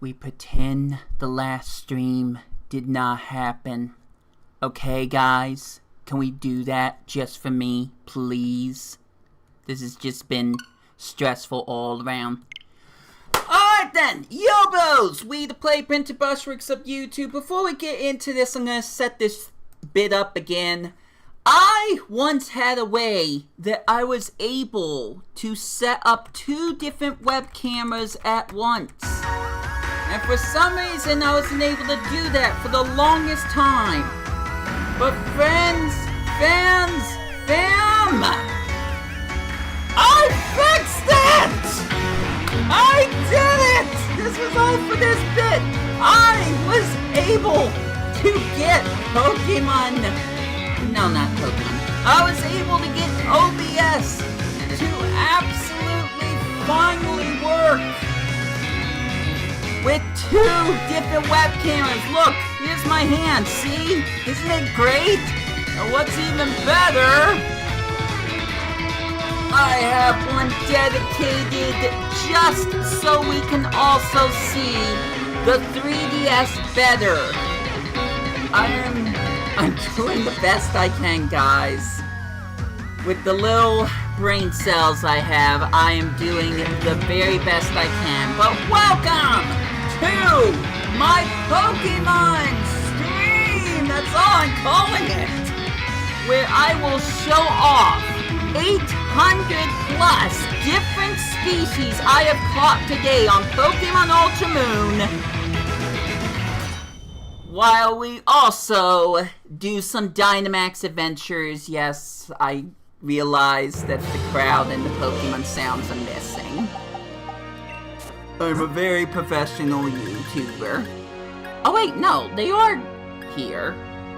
we pretend the last stream did not happen. Okay, guys? Can we do that just for me, please? This has just been stressful all around. Alright then, Yobos! We the Play Printed Brushworks of YouTube. Before we get into this, I'm gonna set this bit up again. I once had a way that I was able to set up 2 different web cameras at once. And for some reason, I wasn't able to do that for the longest time. But friends, fans, fam, I fixed it! I did it! This was all for this bit. I was able to get Pokemon. No, not Pokemon. I was able to get OBS to absolutely finally work with 2 different web cameras. Look, here's my hand. See? Isn't it great? And what's even better, I have one dedicated just so we can also see the 3DS better. I'm doing the best I can, guys. With the little brain cells I have, I am doing the very best I can. But welcome to my Pokemon stream! That's all I'm calling it! Where I will show off 800 plus different species I have caught today on Pokemon Ultra Moon, while we also do some Dynamax Adventures. Yes, I realize that the crowd and the Pokemon sounds are missing. I'm a very professional YouTuber. Oh wait, no, they are here.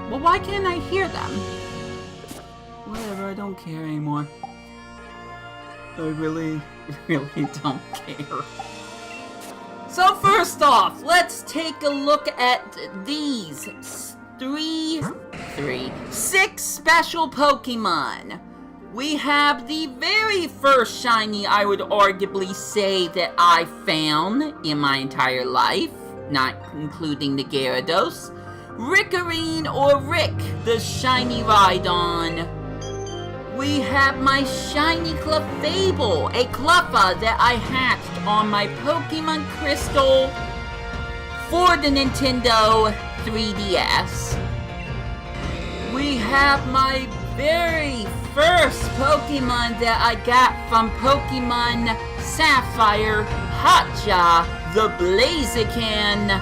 Well, why can't I hear them? Whatever, I don't care anymore. I really don't care. So first off, let's take a look at these 6 special Pokemon. We have the very first shiny I would arguably say that I found in my entire life, not including the Gyarados, Rickarine or Rick, the shiny Rhydon. We have my shiny Clefable, a Cleffa that I hatched on my Pokemon Crystal for the Nintendo 3DS. We have my very first Pokemon that I got from Pokemon Sapphire, Hotja, the Blaziken.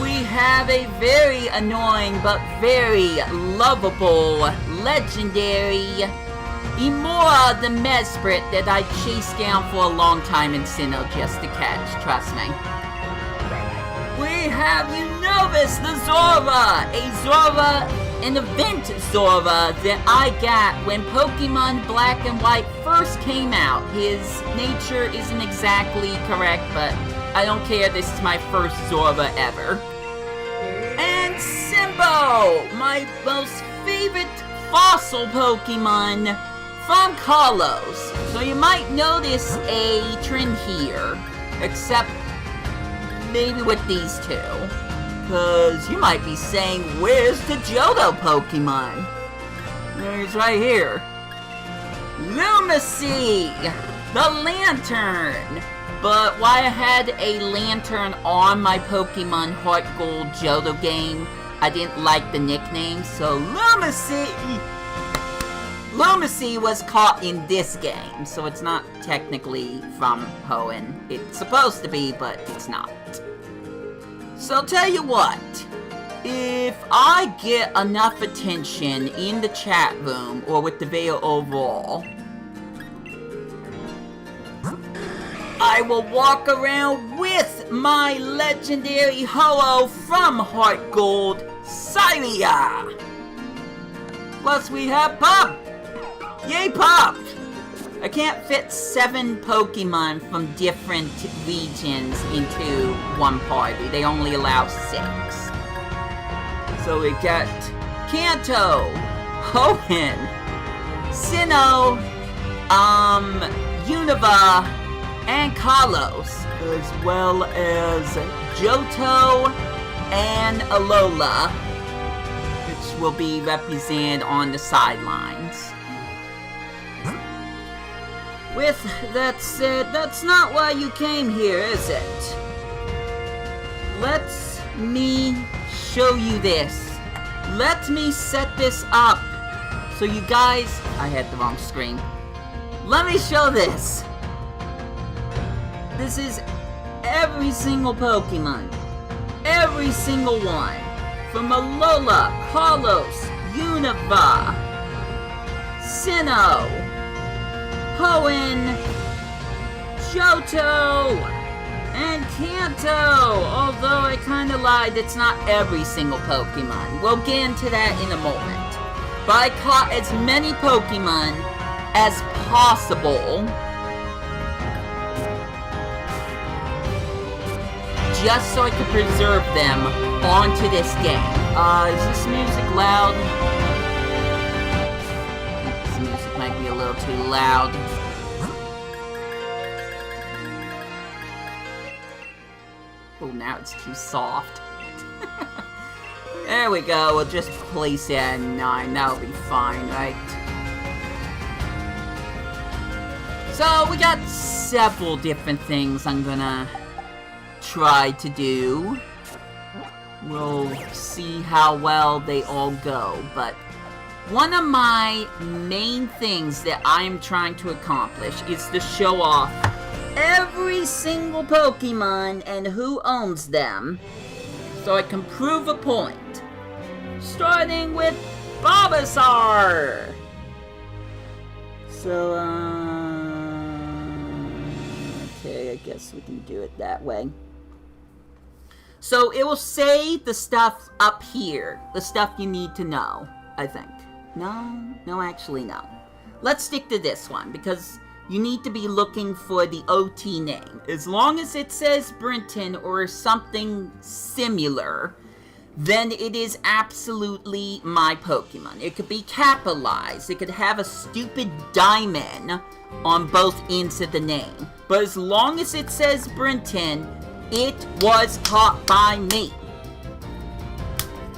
We have a very annoying but very lovable legendary Emora the Mesprit that I chased down for a long time in Sinnoh just to catch, trust me. We have Unnovis the Zora, an event Zora that I got when Pokemon Black and White first came out. His nature isn't exactly correct, but I don't care, this is my first Zora ever. And Simbo, my most favorite fossil Pokemon from Kalos. So you might notice a trend here, except maybe with these 2. Cause you might be saying, where's the Johto Pokemon? He's right here. Lumacy, the Lantern. But why I had a lantern on my Pokemon Heart Gold Johto game, I didn't like the nickname, so Lumacy was caught in this game, so it's not technically from Hoenn. It's supposed to be, but it's not. So tell you what, if I get enough attention in the chat room, or with the video overall, I will walk around with my legendary Ho-Oh from Heart Gold, Syria! Plus we have Pop! Yay, Pop! I can't fit 7 Pokemon from different regions into one party. They only allow 6. So we got Kanto, Hoenn, Sinnoh, Unova, and Kalos, as well as Johto and Alola, which will be represented on the sidelines. With that said, that's not why you came here, is it? Let me show you this. Let me set this up. So you guys... I had the wrong screen. Let me show this. This is every single Pokemon. Every single one. From Alola, Kalos, Unova, Sinnoh, Hoenn, Johto, and Kanto. Although I kinda lied, it's not every single Pokemon. We'll get into that in a moment. But I caught as many Pokemon as possible just so I could preserve them onto this game. Is this music loud? I think this music might be a little too loud. Oh, now it's too soft. There we go, we'll just place it at 9, that'll be fine, right? So, we got several different things I'm gonna try to do. We'll see how well they all go, but one of my main things that I'm trying to accomplish is to show off every single Pokemon and who owns them, so I can prove a point. Starting with Bulbasaur! So, okay, I guess we can do it that way. So, it will say the stuff up here. The stuff you need to know, I think. No, actually no. Let's stick to this one, because you need to be looking for the OT name. As long as it says Brinton or something similar, then it is absolutely my Pokemon. It could be capitalized. It could have a stupid diamond on both ends of the name. But as long as it says Brinton, it was caught by me.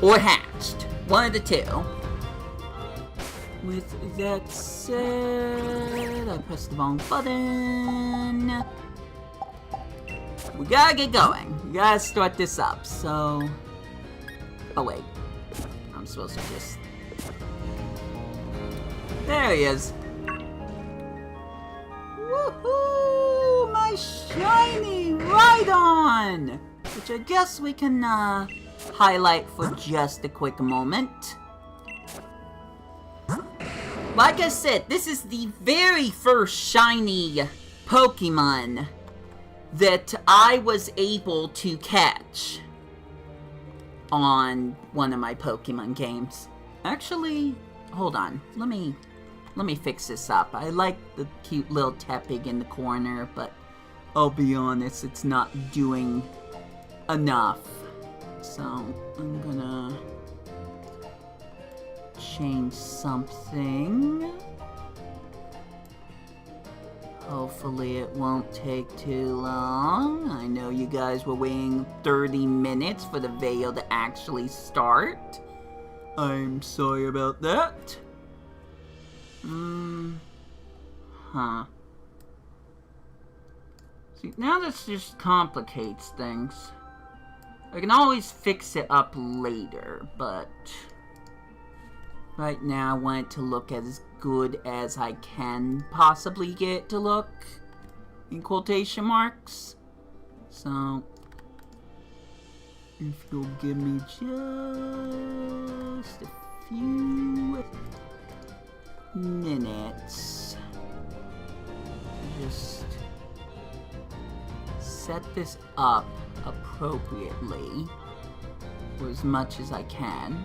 Or hatched. One of the two. With that said, I pressed the wrong button. We gotta get going. We gotta start this up, so... Oh wait, I'm supposed to just... There he is. Woohoo! My shiny Rhydon! Which I guess we can highlight for just a quick moment. Like I said, this is the very first shiny Pokemon that I was able to catch on one of my Pokemon games. Actually, hold on. Let me fix this up. I like the cute little Tepig in the corner, but I'll be honest, it's not doing enough. So, I'm gonna change something. Hopefully it won't take too long. I know you guys were waiting 30 minutes for the video to actually start. I'm sorry about that. See, now this just complicates things. I can always fix it up later, but right now I want it to look as good as I can possibly get it to look, in quotation marks. So, if you'll give me just a few minutes, just set this up appropriately for as much as I can.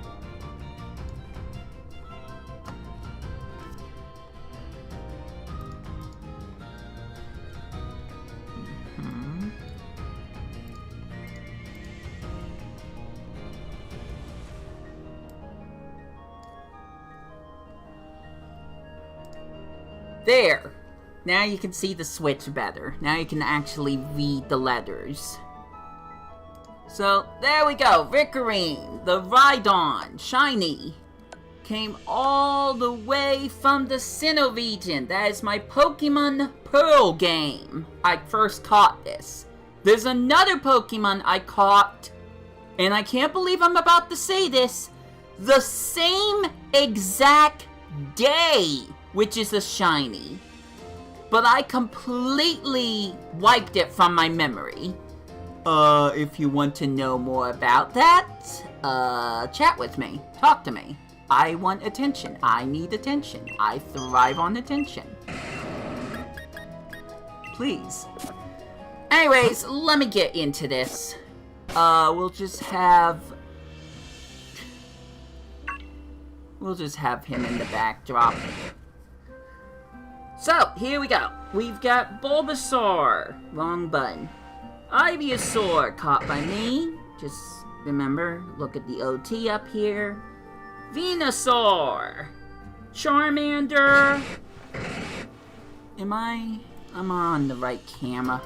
There. Now you can see the switch better. Now you can actually read the letters. So, there we go. Victorine, the Rhydon, shiny. Came all the way from the Sinnoh region. That is my Pokemon Pearl game. I first caught this. There's another Pokemon I caught, and I can't believe I'm about to say this, the same exact day, which is a shiny. But I completely wiped it from my memory. If you want to know more about that, chat with me. Talk to me. I want attention. I need attention. I thrive on attention. Please. Anyways, let me get into this. We'll just have him in the backdrop. So, here we go. We've got Bulbasaur. Wrong button. Ivysaur, caught by me. Just remember, look at the OT up here. Venusaur. Charmander. I'm on the right camera.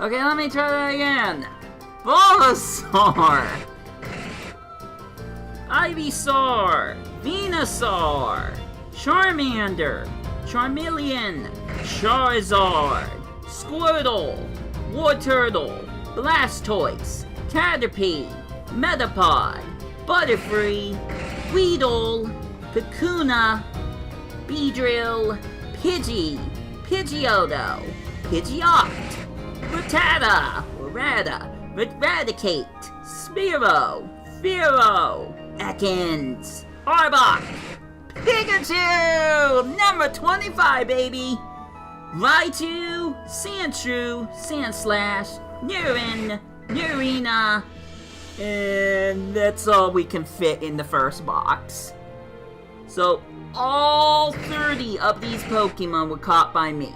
Okay, let me try that again. Bulbasaur. Ivysaur. Venusaur. Charmander. Charmeleon. Charizard. Squirtle. Wartortle, Blastoise, Caterpie, Metapod, Butterfree, Weedle, Kakuna, Beedrill, Pidgey, Pidgeotto, Pidgeot, Rattata, Eradicate, Spearow, Fearow, Ekans, Arbok, Pikachu! Number 25, baby! Raichu, Sandshrew, Sandslash, Nurin, Nurina, and that's all we can fit in the first box. So, all 30 of these Pokemon were caught by me.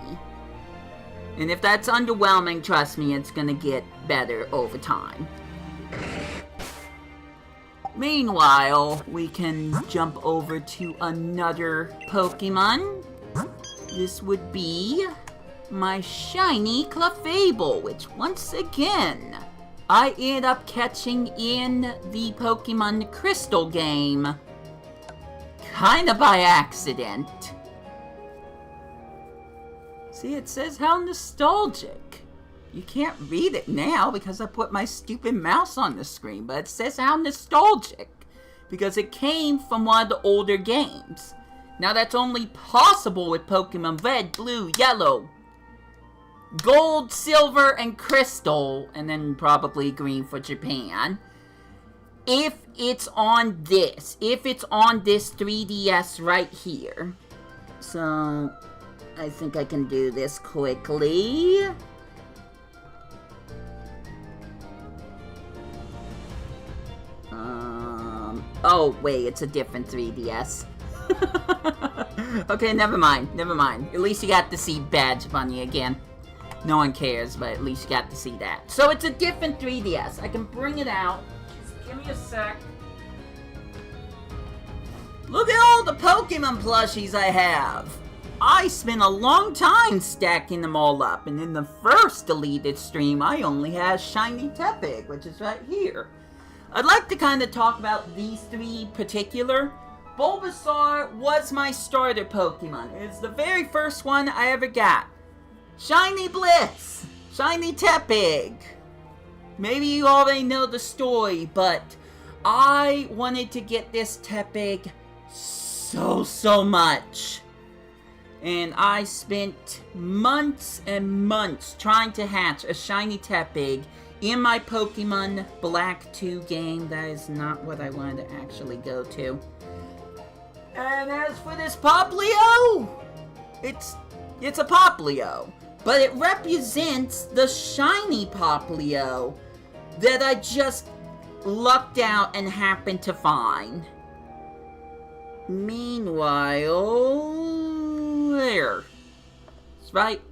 And if that's underwhelming, trust me, it's gonna get better over time. Meanwhile, we can jump over to another Pokemon. This would be my shiny Clefable, which once again, I ended up catching in the Pokemon Crystal game, kinda by accident. See, it says how nostalgic. You can't read it now because I put my stupid mouse on the screen, but it says how nostalgic because it came from one of the older games. Now that's only possible with Pokemon Red, Blue, Yellow, Gold, Silver, and Crystal, and then probably Green for Japan. If it's on this 3DS right here. So, I think I can do this quickly. Oh, wait, it's a different 3DS. Okay, never mind. At least you got to see Badge Bunny again. No one cares, but at least you got to see that. So it's a different 3DS. I can bring it out. Just give me a sec. Look at all the Pokemon plushies I have. I spent a long time stacking them all up, and in the first deleted stream, I only had Shiny Tepig, which is right here. I'd like to kind of talk about these three particular. Bulbasaur was my starter Pokemon. It's the very first one I ever got. Shiny Bliss! Shiny Tepig! Maybe you already know the story, but I wanted to get this Tepig so much. And I spent months and months trying to hatch a Shiny Tepig in my Pokemon Black 2 game. That is not what I wanted to actually go to. And as for this Poplio, it's a Poplio, but it represents the shiny Poplio that I just lucked out and happened to find. Meanwhile, there. It's right.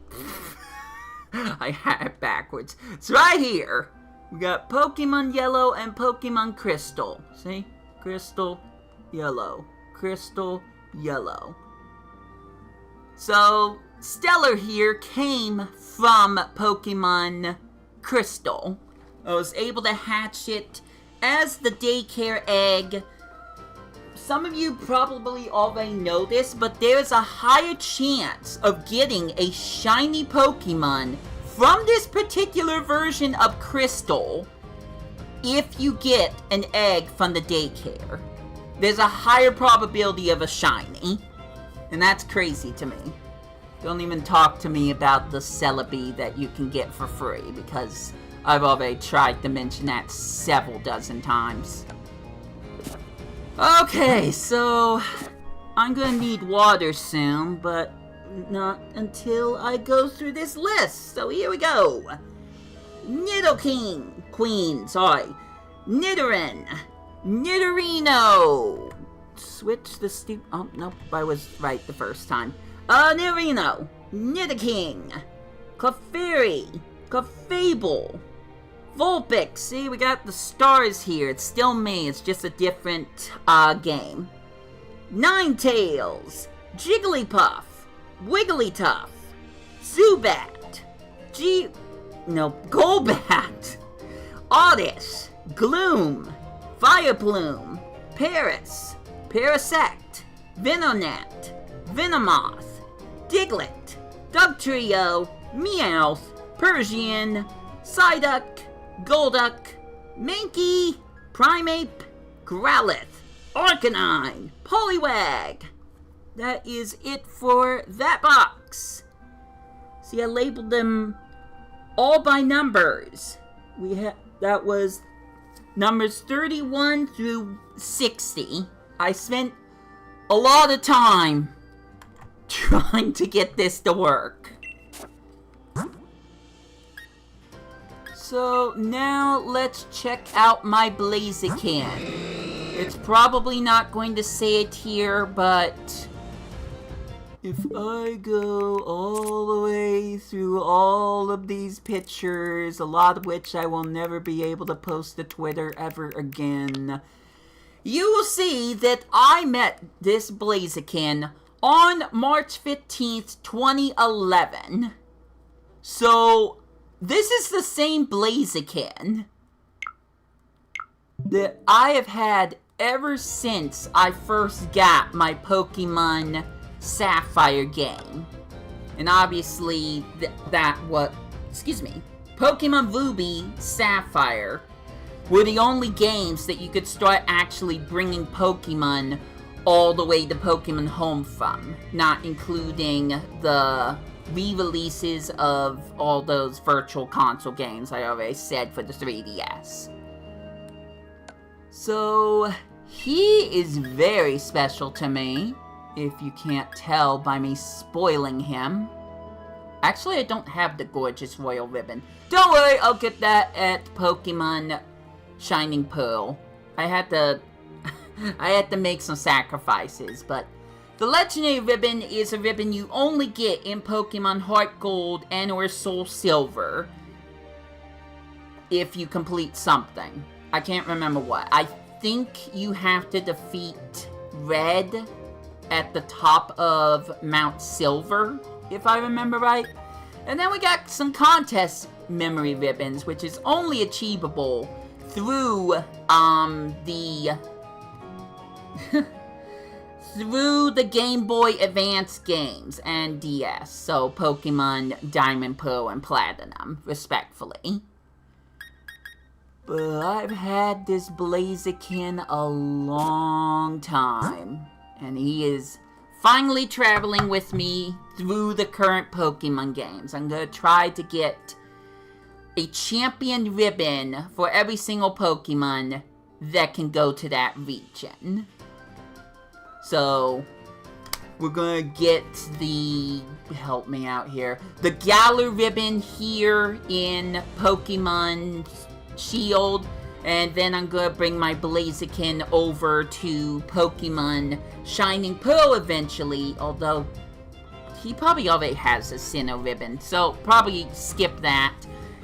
I had it backwards. It's right here. We got Pokemon Yellow and Pokemon Crystal. See? Crystal, Yellow. Crystal, Yellow. So, Stellar here came from Pokemon Crystal. I was able to hatch it as the daycare egg. Some of you probably already know this, but there's a higher chance of getting a shiny Pokemon from this particular version of Crystal if you get an egg from the daycare. There's a higher probability of a shiny, and that's crazy to me. Don't even talk to me about the Celebi that you can get for free, because I've already tried to mention that several dozen times. Okay, so I'm gonna need water soon, but not until I go through this list. So here we go. Nidoking, Nidoran, Nidorino. Switch the oh, nope, I was right the first time. Nidorino, Nidoking, Clefairy, Clefable, Vulpix. See, we got the stars here. It's still me. It's just a different, game. Ninetales, Jigglypuff, Wigglytuff, Zubat, Golbat, Oddish, Gloom, Fireplume, Paris, Parasect, Venonat, Venomoth, Diglett, Dugtrio, Meowth, Persian, Psyduck, Golduck, Mankey, Primeape, Growlithe, Arcanine, Poliwag. That is it for that box. See, I labeled them all by numbers. That was numbers 31 through 60. I spent a lot of time trying to get this to work. So now let's check out my Blaziken. It's probably not going to say it here, but if I go all the way through all of these pictures, a lot of which I will never be able to post to Twitter ever again, you will see that I met this Blaziken on March 15th, 2011. So this is the same Blaziken that I have had ever since I first got my Pokemon Sapphire game. And obviously, Pokemon Ruby, Sapphire were the only games that you could start actually bringing Pokemon all the way to Pokemon Home from, not including the re-releases of all those virtual console games I already said for the 3DS. So, he is very special to me, if you can't tell by me spoiling him. Actually, I don't have the gorgeous royal ribbon. Don't worry, I'll get that at Pokemon Shining Pearl. I had to make some sacrifices, but the legendary ribbon is a ribbon you only get in Pokemon Heart Gold and or Soul Silver if you complete something. I can't remember what. I think you have to defeat Red at the top of Mount Silver, if I remember right. And then we got some contest memory ribbons, which is only achievable through, through the Game Boy Advance games and DS, so Pokemon Diamond, Pearl, and Platinum, respectfully. But I've had this Blaziken a long time, and he is finally traveling with me through the current Pokemon games. I'm gonna try to get a champion ribbon for every single Pokemon that can go to that region. So, we're gonna get the, help me out here, the Galar ribbon here in Pokemon Shield, and then I'm gonna bring my Blaziken over to Pokemon Shining Pearl eventually, although he probably already has a Sinnoh ribbon, so probably skip that,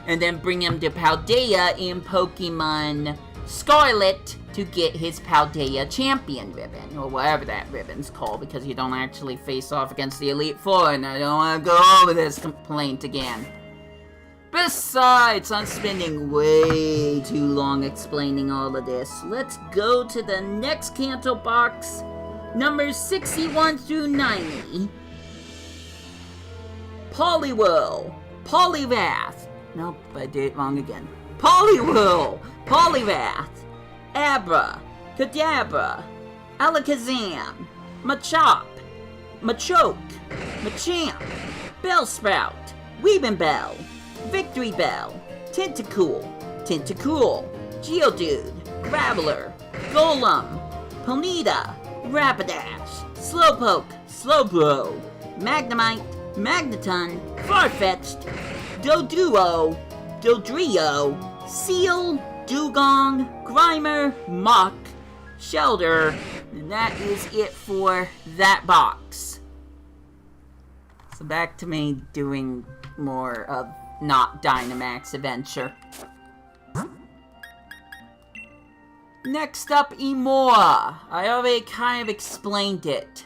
and then bring him to Paldea in Pokemon Scarlet to get his Paldea Champion ribbon, or whatever that ribbon's called, because you don't actually face off against the Elite Four, and I don't want to go over this complaint again. Besides, I'm spending way too long explaining all of this. Let's go to the next Kanto box, numbers 61 through 90. Poliwhirl, Poliwrath. Nope, I did it wrong again. Poliwhirl, Poliwrath, Abra, Kadabra, Alakazam, Machop, Machoke, Machamp, Bellsprout, Weepinbell, Victory Bell, Tentacool, Geodude, Graveler, Golem, Ponyta, Rapidash, Slowpoke, Slowbro, Magnemite, Magneton, Farfetch'd, Doduo, Dodrio, Seal, Dugong, Grimer, Mach, Shelter, and that is it for that box. So back to me doing more of not Dynamax Adventure. Next up, Emora. I already kind of explained it.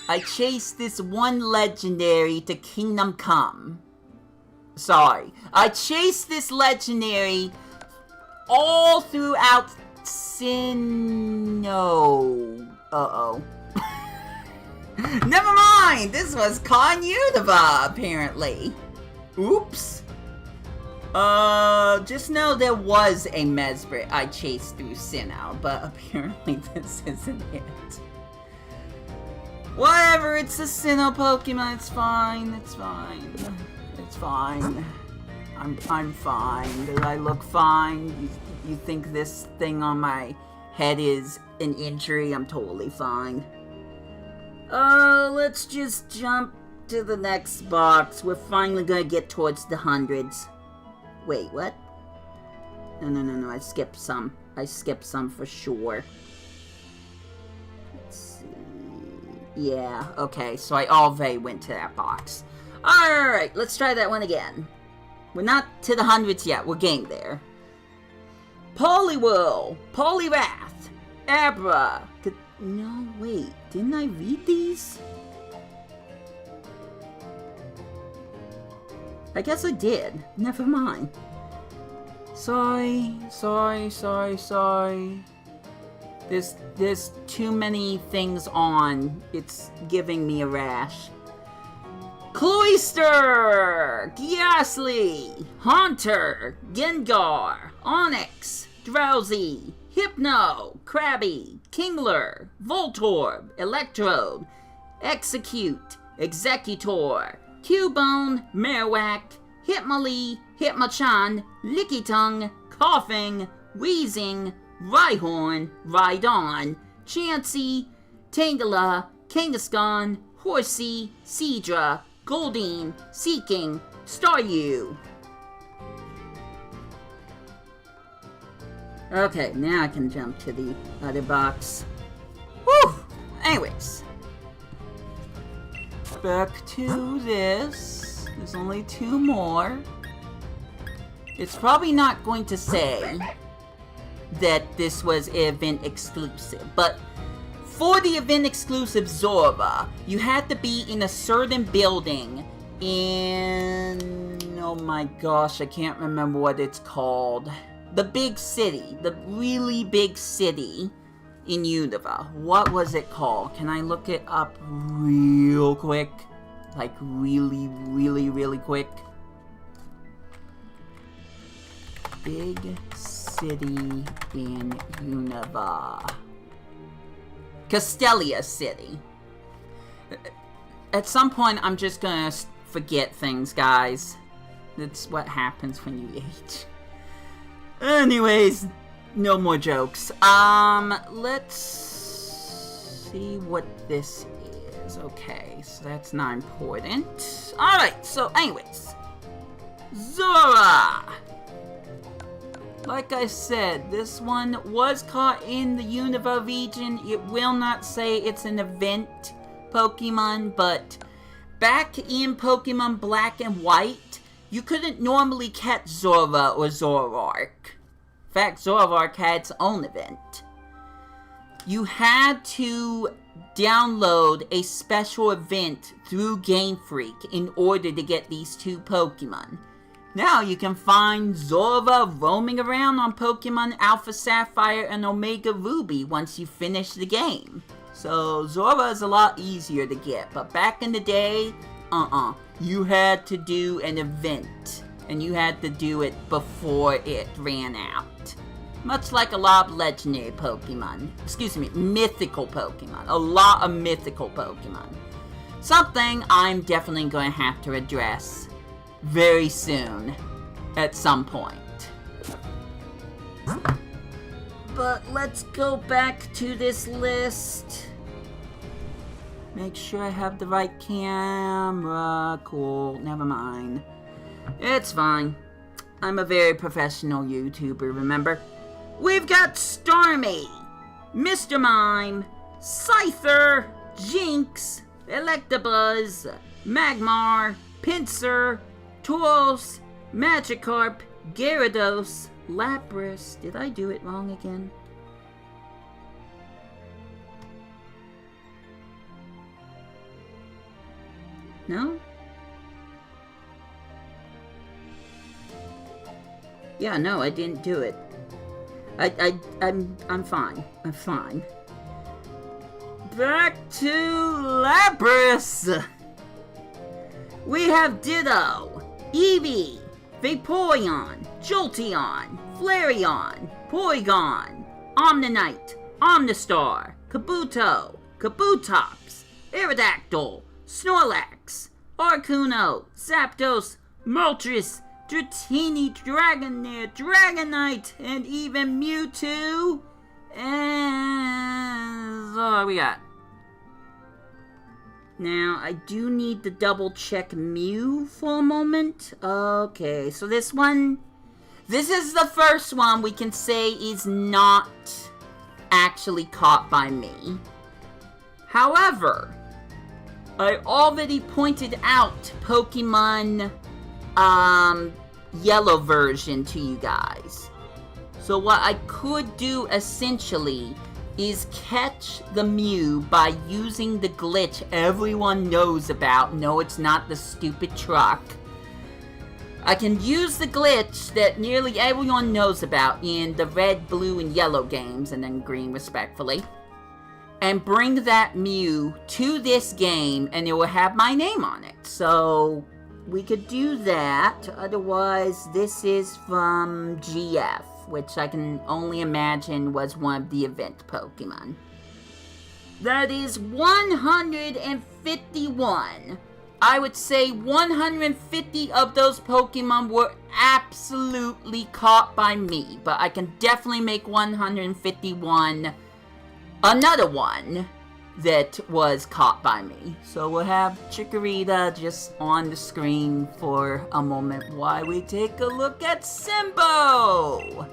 I chased this one legendary to Kingdom Come. Sorry. I chased this legendary all throughout Sinnoh. Uh-oh. Never mind! This was Con Unova, apparently. Oops. Just know there was a Mesbrit I chased through Sinnoh, but apparently this isn't it. Whatever, it's a Sinnoh Pokemon, it's fine, it's fine. It's fine. I'm fine. Do I look fine? You think this thing on my head is an injury? I'm totally fine. Let's just jump to the next box. We're finally gonna get towards the hundreds. Wait, what? No, I skipped some. I skipped some for sure. Let's see. Yeah, okay, so I already went to that box. Alright, let's try that one again. We're not to the hundreds yet, we're getting there. Poliwhirl, Poliwrath, Abra. No, wait, didn't I read these? I guess I did. Never mind. Sorry. There's too many things on. It's giving me a rash. Cloyster, Ghastly, Haunter, Gengar, Onix, Drowsy, Hypno, Krabby, Kingler, Voltorb, Electrode, Execute, Executor, Cubone, Marowak, Hitmonlee, Hitmonchan, Lickitung, Coughing, Wheezing, Rhyhorn, Rhydon, Chansey, Tangela, Kangaskhan, Horsey, Seadra, Goldeen, Seeking, Staryu. Okay, now I can jump to the other box. Whew! Anyways. Back to this. There's only two more. It's probably not going to say that this was event exclusive, but for the event exclusive Zorba, you had to be in a certain building in... oh my gosh, I can't remember what it's called. The big city. The really big city in Unova. What was it called? Can I look it up real quick? Like really quick? Big city in Unova. Castelia City. At some point, I'm just gonna forget things, guys. That's what happens when you age. Anyways, no more jokes. Let's see what this is. Okay, so that's not important. Alright, so anyways. Zora! Like I said, this one was caught in the Unova region. It will not say it's an event Pokemon, but back in Pokemon Black and White, you couldn't normally catch Zora or Zoroark. In fact, Zoroark had its own event. You had to download a special event through Game Freak in order to get these 2 Pokemon. Now you can find Zorva roaming around on Pokemon Alpha Sapphire and Omega Ruby once you finish the game. So Zorva is a lot easier to get, but back in the day, you had to do an event, and you had to do it before it ran out. Much like a lot of legendary Pokemon. Excuse me, mythical Pokemon. A lot of mythical Pokemon. Something I'm definitely going to have to address very soon, at some point. But let's go back to this list. Make sure I have the right camera. Cool, never mind. It's fine. I'm a very professional YouTuber, remember? We've got Stormy, Mr. Mime, Scyther, Jinx, Electabuzz, Magmar, Pinsir, Tauros, Magikarp, Gyarados, Lapras. Did I do it wrong again? No? Yeah, no, I didn't do it. I'm fine. I'm fine. Back to Lapras! We have Ditto, Eevee, Vaporeon, Jolteon, Flareon, Porygon, Omnanite, Omnistar, Kabuto, Kabutops, Aerodactyl, Snorlax, Arcuno, Zapdos, Moltres, Dratini, Dragonair, Dragonite, and even Mewtwo. And what we got? Now, I do need to double check Mew for a moment. Okay, so this is the first one we can say is not actually caught by me. However, I already pointed out Pokemon Yellow version to you guys. So what I could do essentially is catch the Mew by using the glitch everyone knows about. No, it's not the stupid truck. I can use the glitch that nearly everyone knows about in the red, blue, and yellow games, and then green respectfully, and bring that Mew to this game, and it will have my name on it. So we could do that. Otherwise, this is from GF, which I can only imagine was one of the event Pokemon. That is 151. I would say 150 of those Pokemon were absolutely caught by me, but I can definitely make 151 another one that was caught by me. So we'll have Chikorita just on the screen for a moment while we take a look at Simbo.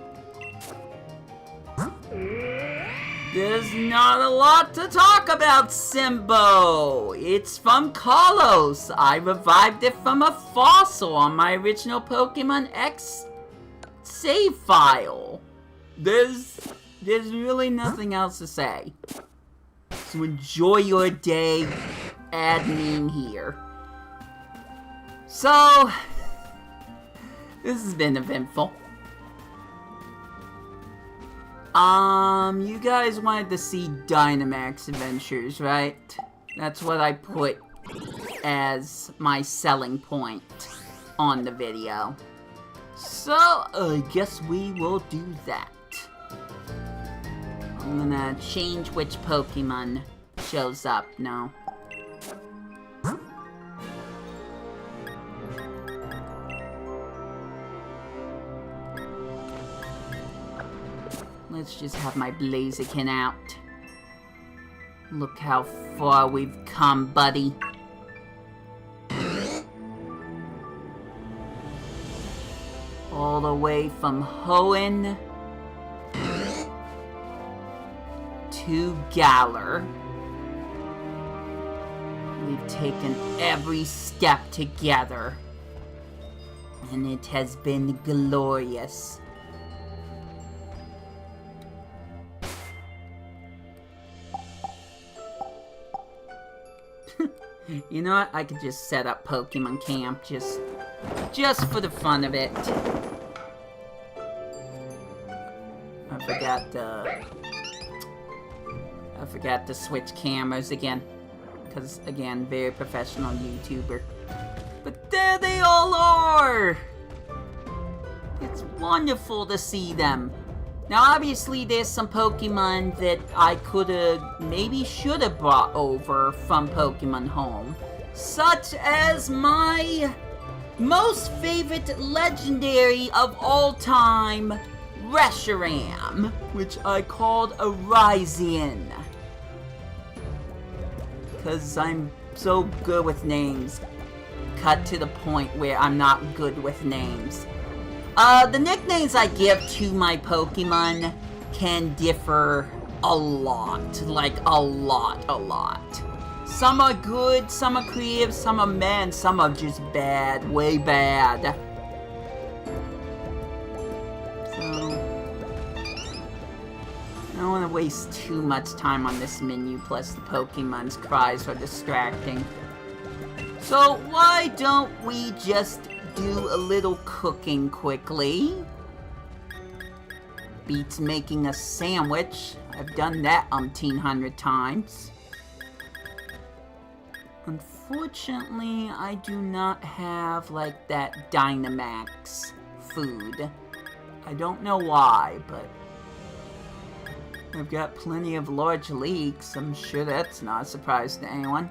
There's not a lot to talk about Simbo. It's from Kalos. I revived it from a fossil on my original Pokemon X save file. There's really nothing else to say. So enjoy your day, admin here. So, this has been eventful. You guys wanted to see Dynamax Adventures, right? That's what I put as my selling point on the video. So, I guess we will do that. I'm gonna change which Pokemon shows up now. Let's just have my Blaziken out. Look how far we've come, buddy. All the way from Hoenn to Galar. We've taken every step together, and it has been glorious. You know what? I could just set up Pokemon Camp just for the fun of it. I forgot to switch cameras again. Because, again, very professional YouTuber. But there they all are! It's wonderful to see them. Now, obviously, there's some Pokemon that I maybe should have brought over from Pokemon Home. Such as my most favorite legendary of all time, Reshiram, which I called a Ryzian. Because I'm so good with names. Cut to the point where I'm not good with names. The nicknames I give to my Pokemon can differ a lot. Like, a lot. Some are good, some are creative, some are meh, and some are just bad. Way bad. So, I don't want to waste too much time on this menu, plus the Pokemon's cries are distracting. So, why don't we just do a little cooking quickly? Beats making a sandwich. I've done that umpteen-hundred times. Unfortunately, I do not have, like, that Dynamax food. I don't know why, but I've got plenty of large leeks. I'm sure that's not a surprise to anyone.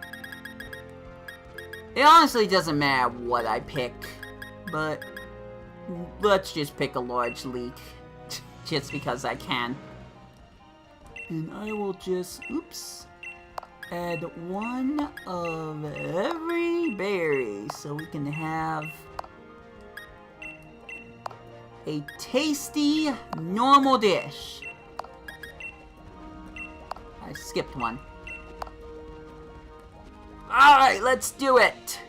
It honestly doesn't matter what I pick, but let's just pick a large leek, just because I can. And I will just, add one of every berry so we can have a tasty, normal dish. I skipped one. Alright, let's do it!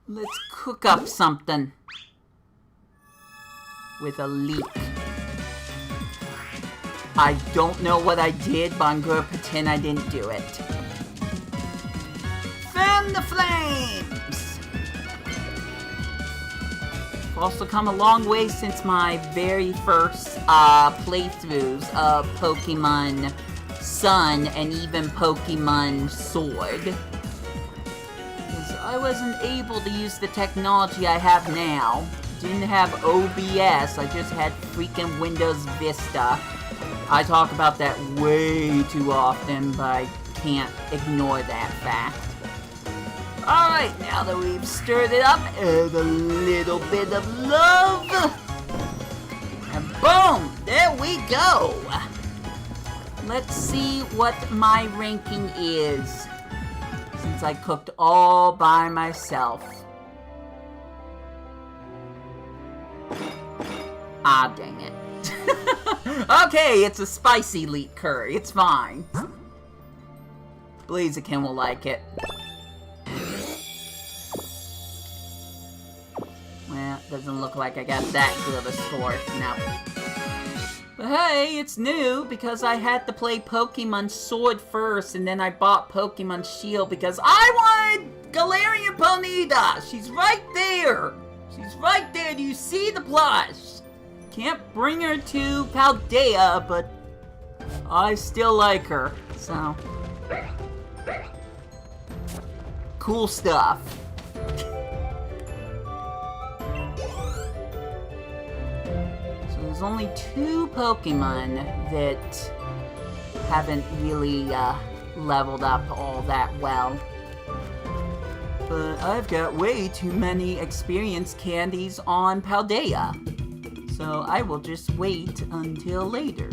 Let's cook up something with a leek. I don't know what I did, but I'm gonna pretend I didn't do it. Fan the flames! I've also come a long way since my very first playthroughs of Pokemon Sun and even Pokemon Sword. Because I wasn't able to use the technology I have now. Didn't have OBS, I just had freaking Windows Vista. I talk about that way too often, but I can't ignore that fact. Alright, now that we've stirred it up, add a little bit of love. And boom! There we go! Let's see what my ranking is, since I cooked all by myself. Ah, dang it. Okay, it's a spicy leek curry. It's fine. Blaziken will like it. Well, doesn't look like I got that good of a score. No. But hey, it's new because I had to play Pokemon Sword first, and then I bought Pokemon Shield because I wanted Galarian Ponyta! She's right there! She's right there! Do you see the plush? Can't bring her to Paldea, but I still like her, so cool stuff. So there's only 2 Pokemon that haven't really leveled up all that well. But I've got way too many experience candies on Paldea. So I will just wait until later.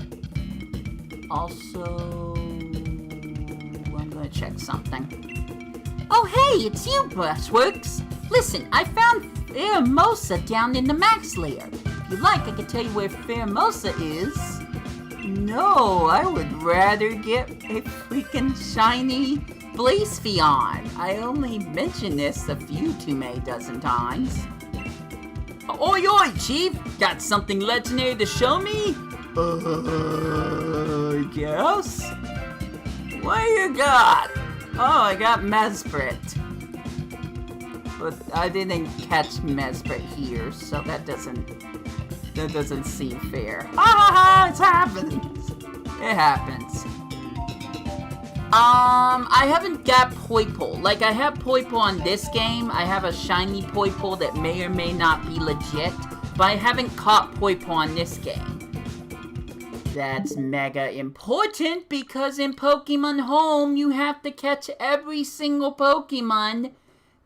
Also, I'm gonna check something. Oh hey, it's you, Brushworks! Listen, I found Pheromosa down in the max layer. If you like, I can tell you where Pheromosa is. No, I would rather get a freaking shiny Blaziken. I only mentioned this a few too many dozen times. Oi, oi, Chief! Got something legendary to show me? I guess? What you got? Oh, I got Mesprit. But I didn't catch Mesprit here, so that doesn't seem fair. Ha ha ha! It happens. It happens. I haven't got Poipole. Like, I have Poipole on this game. I have a shiny Poipole that may or may not be legit, but I haven't caught Poipole on this game. That's mega important because in Pokemon Home, you have to catch every single Pokemon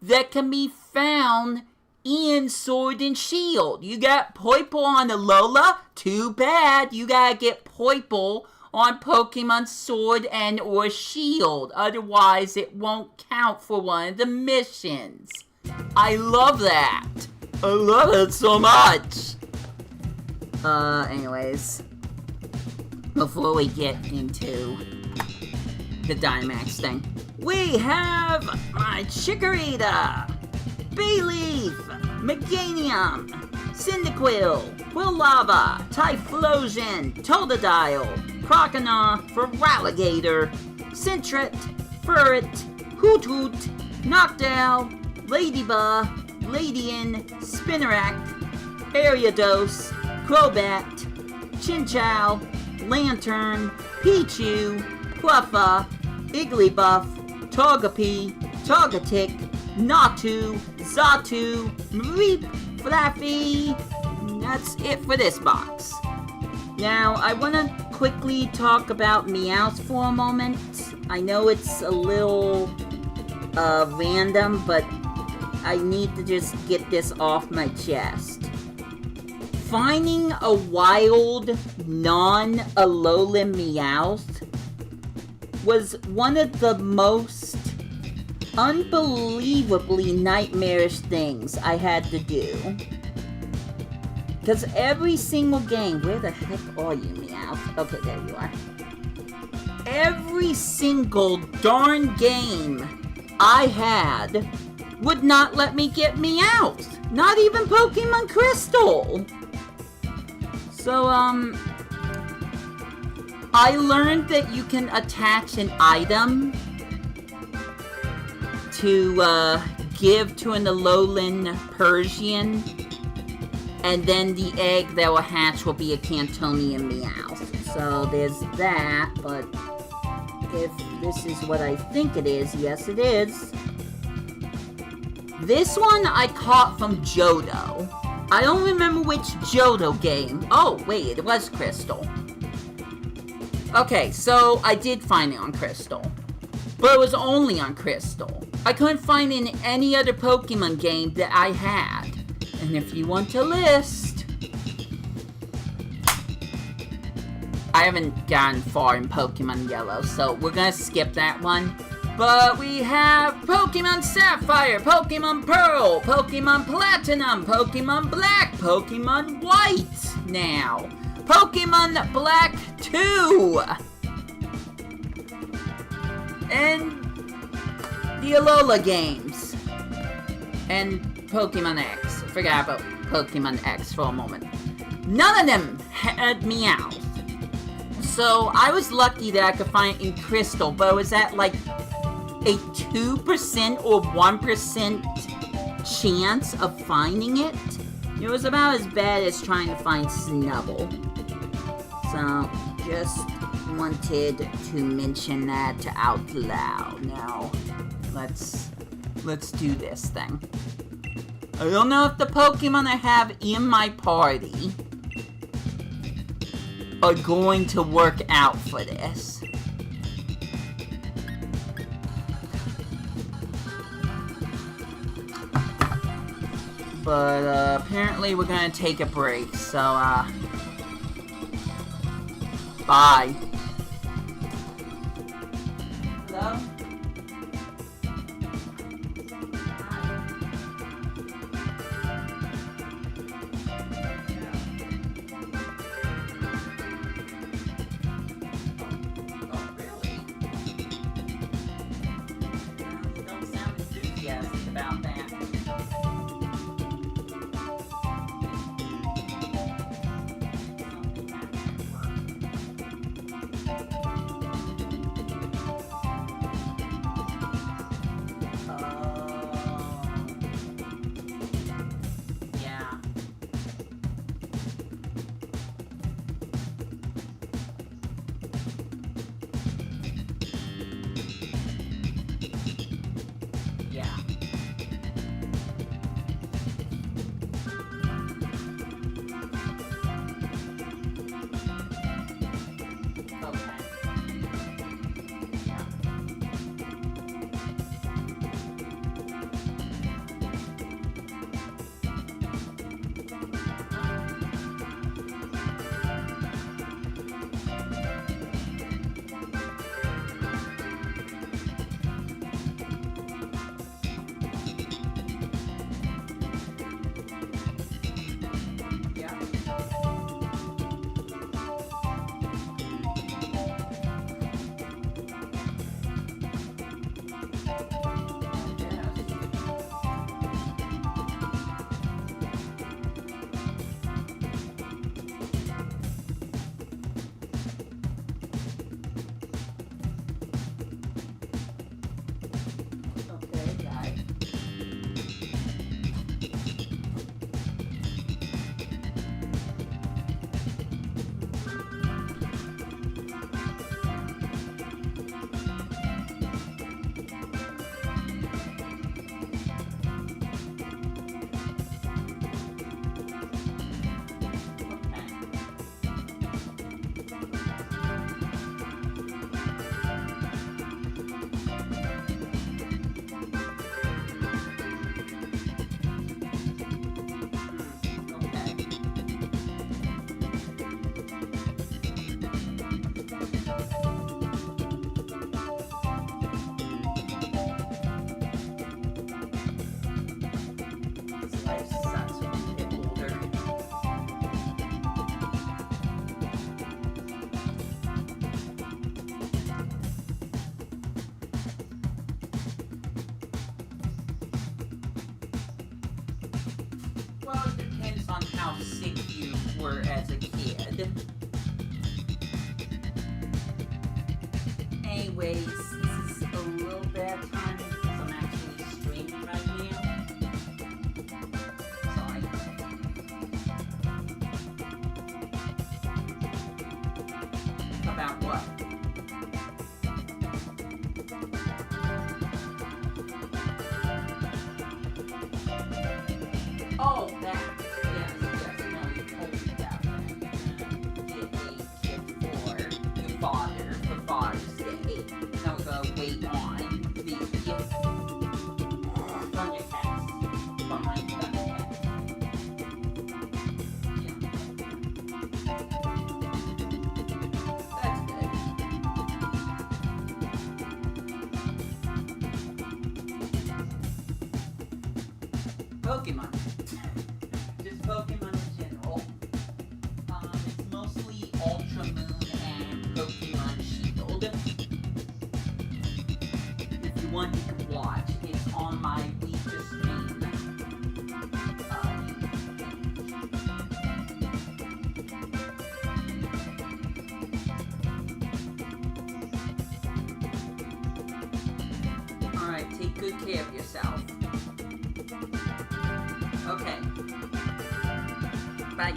that can be found in Sword and Shield. You got Poipole on Alola? Too bad. You gotta get Poipole on Pokemon Sword and or Shield. Otherwise, it won't count for one of the missions. I love that. I love it so much. Anyways. Before we get into the Dynamax thing, we have my Chikorita, Bayleaf, Meganium, Cyndaquil, Quilava, Typhlosion, Totodile, Croconaw, Feraligatr, Sentret, Furret, Hoot, Noctowl, Ladybug, Ladian, Spinarak, Ariados, Crobat, Chinchou, Lantern, Pichu, Puffa, Igglybuff, Togepi, Togetic, Natu, Xatu, Mareep, Flaffy. That's it for this box. Now, I want to quickly talk about Meowth for a moment. I know it's a little random, but I need to just get this off my chest. Finding a wild, non-Alolan Meowth was one of the most unbelievably nightmarish things I had to do. Because every single game... Where the heck are you, Meowth? Okay, there you are. Every single darn game I had would not let me get Meowth. Not even Pokemon Crystal. So, I learned that you can attach an item to, give to an Alolan Persian, and then the egg that will hatch will be a Cantonian Meowth. So, there's that, but if this is what I think it is, yes it is. This one I caught from Johto. I don't remember which Johto game. Oh, wait, it was Crystal. Okay, so I did find it on Crystal. But it was only on Crystal. I couldn't find it in any other Pokemon game that I had. And if you want a list... I haven't gotten far in Pokemon Yellow, so we're gonna skip that one. But we have Pokemon Sapphire, Pokemon Pearl, Pokemon Platinum, Pokemon Black, Pokemon White now. Pokemon Black 2. And the Alola games. And Pokemon X. Forgot about Pokemon X for a moment. None of them had Meowth. So I was lucky that I could find it in Crystal, but it was at like a 2% or 1% chance of finding it. It was about as bad as trying to find Snubble. So, just wanted to mention that out loud. Now, let's do this thing. I don't know if the Pokemon I have in my party are going to work out for this. But apparently we're gonna take a break, so bye. Hello? Well, it depends on how sick you were as a kid. Anyways, this is a little bad timing because I'm actually streaming right now. Sorry. About what? Oh, that. Yes, no, you told me about that. Get a gift for your father for Father's Day. Now we're gonna wait on the gift from your cats. Behind the cats. Yeah. That's good. Pokemon. Just Pokemon in general. It's mostly Ultra Moon and Pkmn Shield. If you want, you can watch. It's on my Wii2STREAM. Alright, take good care of yourself. Okay. Bye.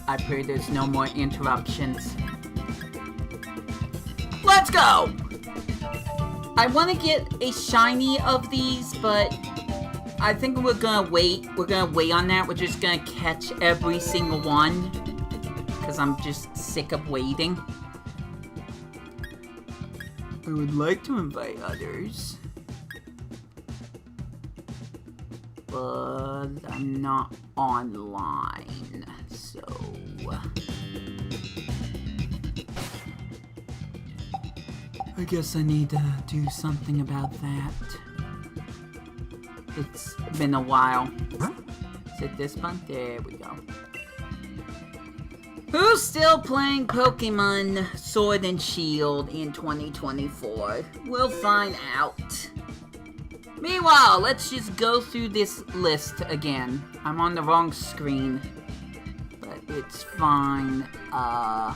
I pray there's no more interruptions. Let's go! I want to get a shiny of these, but I think we're gonna wait. We're gonna wait on that. We're just gonna catch every single one. Because I'm just sick of waiting. I would like to invite others. But I'm not online, so... I guess I need to do something about that. It's been a while. Is it this one? There we go. Who's still playing Pokemon Sword and Shield in 2024? We'll find out. Meanwhile, let's just go through this list again. I'm on the wrong screen, but it's fine. I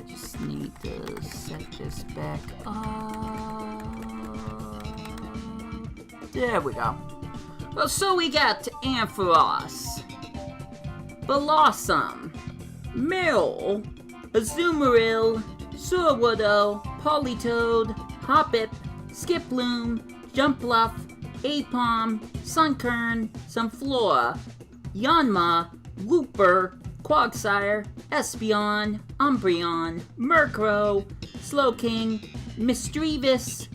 just need to set this back up. There we go. Well, so we got Ampharos, Blossom, Mill, Azumarill, Sorowodo, Politoed, Hoppip, Skiploom, Jumpluff, Apom, Sunkern, Sunflora, Yanma, Wooper, Quagsire, Espeon, Umbreon, Murkrow, Slowking, Misdreavus,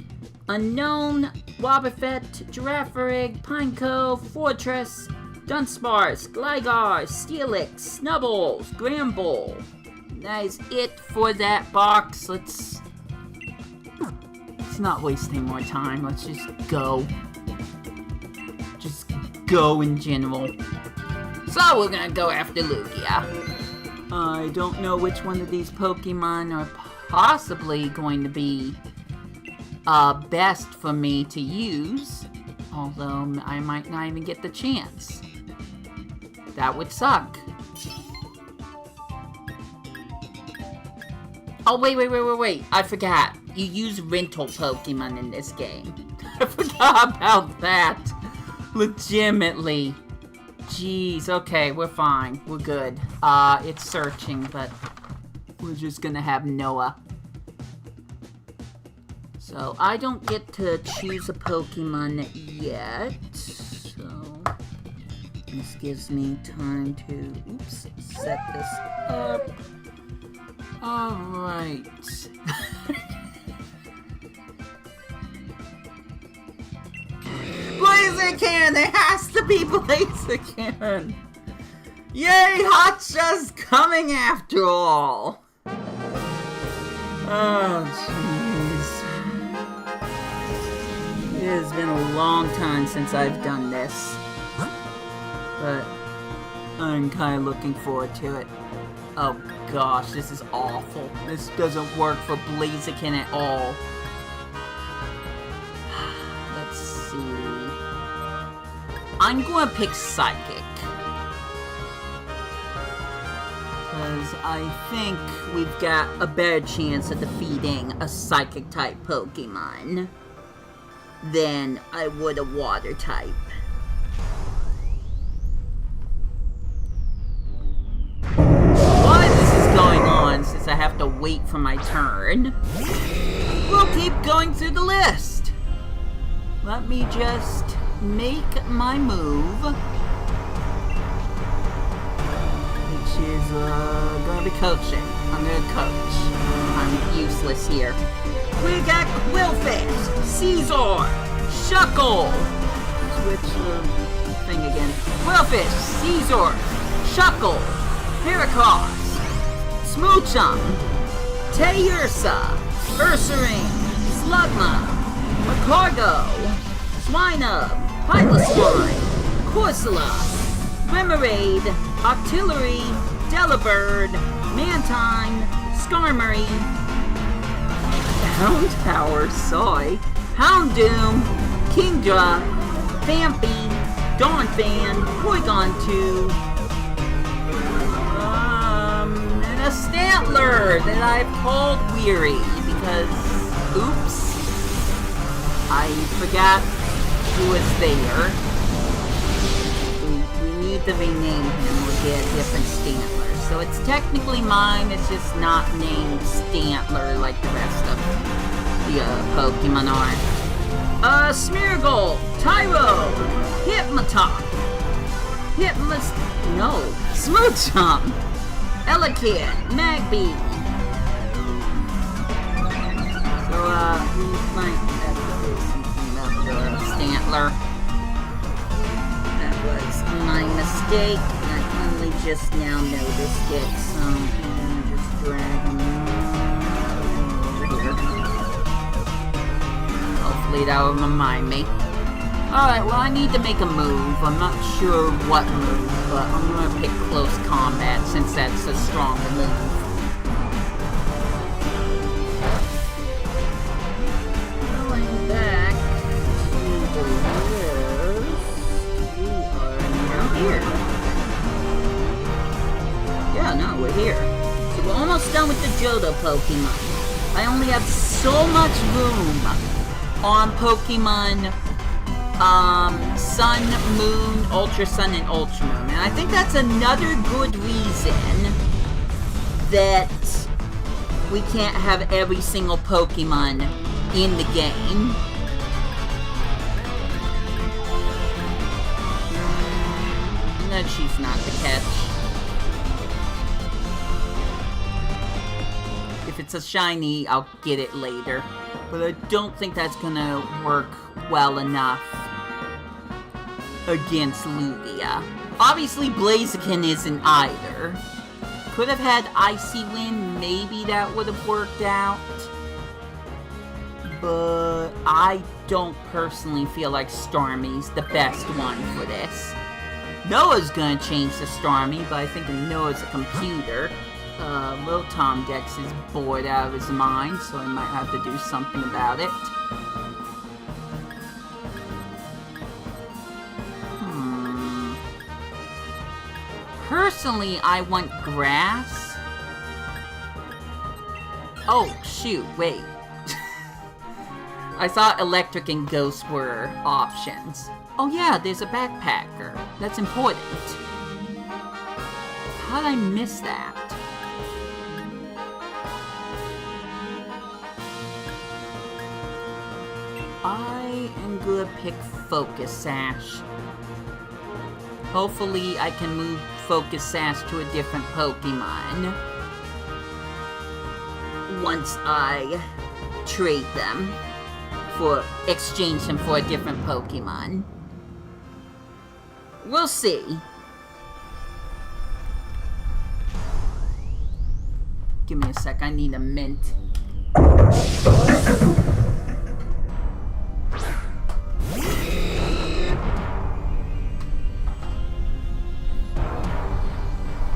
Unknown, Wobbuffet, Girafarig, Pineco, Fortress, Dunsparce, Gligar, Steelix, Snubbles, Gramble. That is it for that box. Let's not waste any more time. Let's just go. Just go in general. So we're gonna go after Lugia. I don't know which one of these Pokemon are possibly going to be best for me to use. Although I might not even get the chance. That would suck. Oh, wait. I forgot. You use rental Pokemon in this game. I forgot about that. Legitimately. Jeez, okay, we're fine. We're good. It's searching, but we're just gonna have Noah. So, I don't get to choose a Pokemon yet. So, this gives me time to, set this up. Alright. Blaziken! It has to be Blaziken! Yay! Hotcha's coming after all! Oh, jeez. It has been a long time since I've done this. But I'm kind of looking forward to it. Oh gosh, this is awful. This doesn't work for Blaziken at all. I'm gonna pick Psychic. Because I think we've got a better chance of defeating a Psychic-type Pokemon than I would a Water-type. Why this is going on since I have to wait for my turn? We'll keep going through the list. Let me just make my move. Which is, gonna be coaching. I'm gonna coach. I'm useless here. We got Qwilfish, Caesar, Shuckle. Switch the thing again. Qwilfish, Caesar, Shuckle, Heracross, Smoochum, Tayursa, Ursaring, Slugma, Macargo, Swinub, Piloswine, Corsola, Remoraid, Octillery, Delibird, Mantine, Skarmory, Houndpower, Soy, Houndoom, Kingdra, Vampy, Donphan, Porygon 2, and a Stantler that I've called Weary because, oops, I forgot who was there. We need to rename him or get a different Stantler. So it's technically mine, it's just not named Stantler like the rest of the Pokemon are. Smeargle, Tyro, Hypnotok, Smoochum, Elekid, Magby. So, we might have to do something about the Stantler. That was my mistake. I only just now noticed it, so I'm gonna just drag him over here. Hopefully that will remind me. Alright, well I need to make a move. I'm not sure what move, but I'm gonna pick Close Combat since that's a stronger move. Going back to the list, we are now here. Yeah, no, we're here. So we're almost done with the Johto Pokemon. I only have so much room on Pokemon Sun, Moon, Ultra Sun, and Ultra Moon. And I think that's another good reason that we can't have every single Pokemon in the game. No, she's not the catch. If it's a shiny, I'll get it later. But I don't think that's gonna work well enough against Lugia. Obviously, Blaziken isn't either. Could have had Icy Wind, maybe that would have worked out. But I don't personally feel like Starmie's the best one for this. Noah's gonna change to Starmie, but I think Noah's a computer. Little Tom Dex is bored out of his mind, so I might have to do something about it. Personally, I want grass. Oh, shoot, wait. I thought electric and ghost were options. Oh yeah, there's a backpacker. That's important. How did I miss that? I am gonna pick Focus Sash. Hopefully I can move Focus Sash to a different Pokemon once I trade them exchange them for a different Pokemon. We'll see. Give me a sec, I need a mint.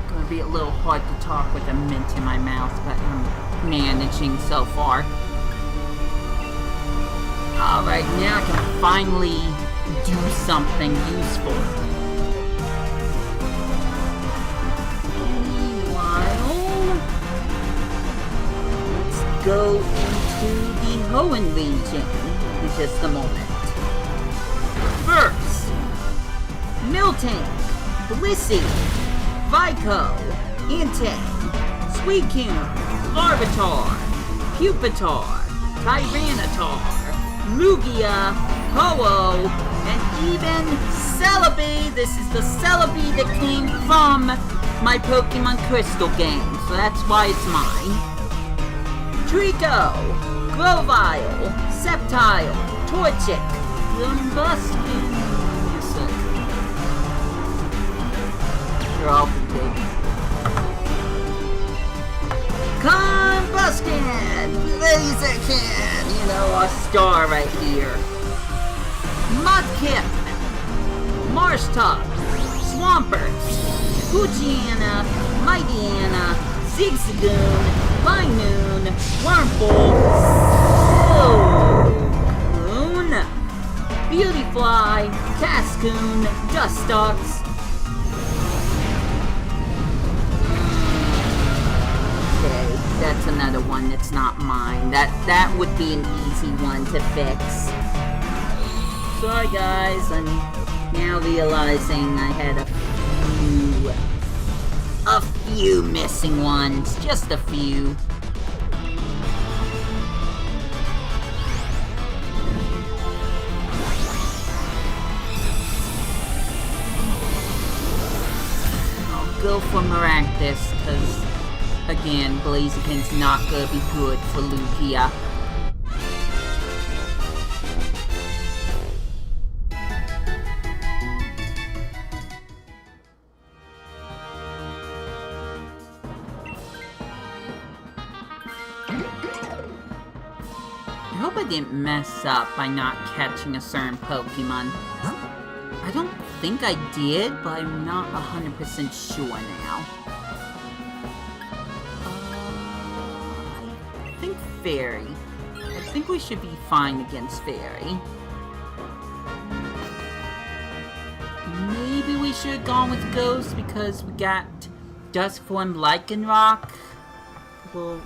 Gonna be a little hard to talk with a mint in my mouth, but I'm managing so far. Alright, now I can finally do something useful. Meanwhile, let's go into the Hoenn region in just a moment. First, Miltank, Blissey, Vico, Entei, Suicune, Larvitar, Pupitar, Tyranitar, Lugia, Ho-Oh, and even Celebi. This is the Celebi that came from my Pokemon Crystal game, so that's why it's mine. Trico, Grovyle, Sceptile, Torchic, Lumbuskin. They're all big. Combuskin! Blaziken! You know, a star right here. Mudkip! Marshtuff! Swampert! Poochyena! Mightyena! Zigzagoon! Linoon! Wurmple! Silcoon! Beautyfly! Cascoon! Dustox! That's another one that's not mine. That would be an easy one to fix. Sorry guys, I'm now realizing I had a few missing ones. Just a few. I'll go for Maractus, because again, Blaziken's not gonna be good for Lugia. I hope I didn't mess up by not catching a certain Pokemon. I don't think I did, but I'm not 100% sure now. Fairy. I think we should be fine against Fairy. Maybe we should have gone with Ghost because we got Duskform Lycanroc. We'll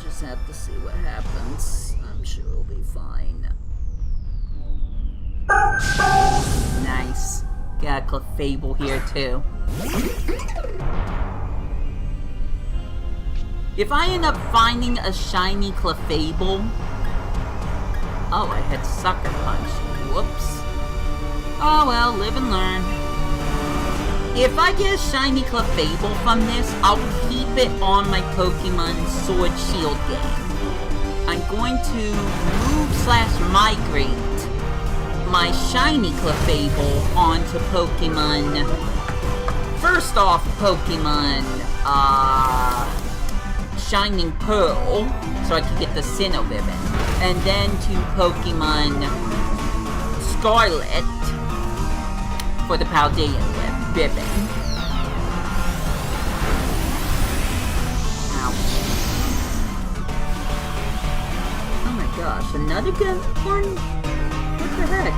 just have to see what happens. I'm sure we'll be fine. Nice. Got a Clefable here too. If I end up finding a shiny Clefable... Oh, I had Sucker Punch. Whoops. Oh well, live and learn. If I get a shiny Clefable from this, I'll keep it on my Pokemon Sword Shield game. I'm going to move/migrate my shiny Clefable onto Pokemon... First off, Pokemon, Shining Pearl, so I can get the Sinnoh Ribbon, and then to Pokemon Scarlet for the Paldean Ribbon. Ouch. Oh my gosh, another good one? What the heck?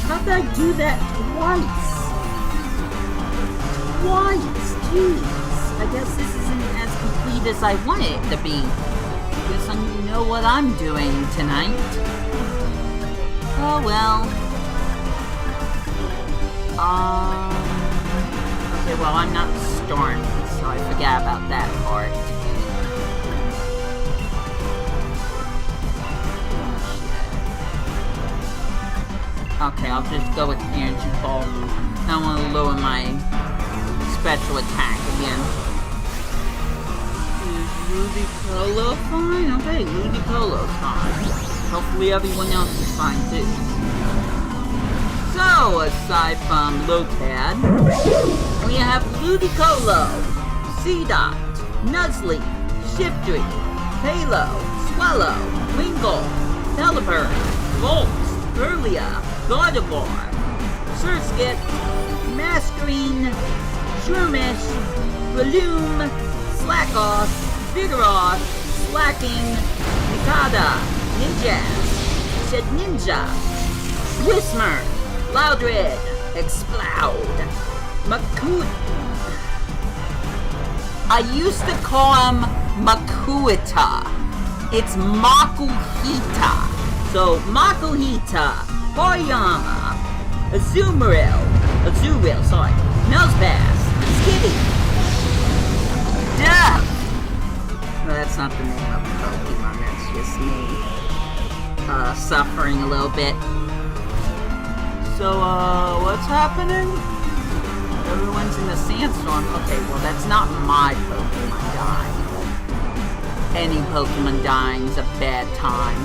How did I do that twice? Jeez. I guess this isn't as complete as I want it to be. Guess I know what I'm doing tonight. Oh well. Okay, well I'm not Stormy, so I forgot about that part. Okay, I'll just go with Energy Ball. I want to lower my special attack again. Ludicolo fine? Okay, Ludicolo's fine. Hopefully everyone else is fine too. So, aside from Lotad, we have Ludicolo, Seedot, Nuzleaf, Shiftry, Halo, Swallow, Wingull, Pelipper, Volts, Hurlia, Gardevoir, Surskit, Masquerine, Shroomish, Breloom, Slackoth, Vigoroth, Slacking, Mikada, Ninjask, Shedninja, Whismer, Loudred, Explode, Makut. I used to call him Makuhita. It's Makuhita. So, Makuhita, Hariyama, Azurill, sorry, Nosepass, Skitty, Duff. No, that's not the name of the Pokemon, that's just me, suffering a little bit. So, what's happening? Everyone's in the sandstorm. Okay, well, that's not my Pokemon dying. Any Pokemon dying is a bad time.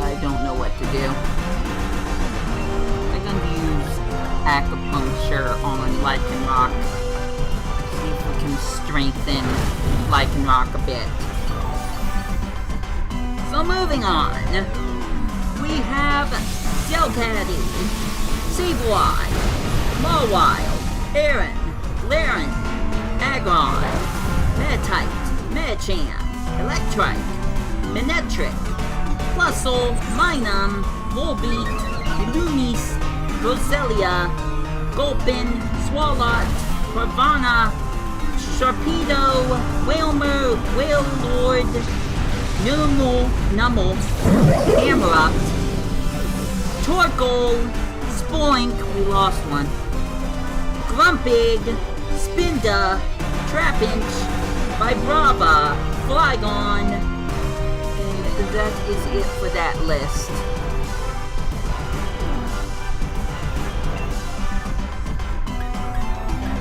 I don't know what to do. I'm gonna use acupuncture on Lycanroc. See if we can strengthen Lycanroc a bit. So moving on, we have Delcatty, Sableye, Mawile, Aaron, Laren, Aggron, Meditite, Medicham, Electrike, Manectric, Plusle, Minun, Volbeat, Loomis, Roselia, Gulpin, Swalot, Carvana, Sharpedo, Wailmer, Wailord, Numel, Amarupt, Torkoal, Spoink, we lost one, Grumpig, Spinda, Trapinch, Vibrava, Flygon, and that is it for that list.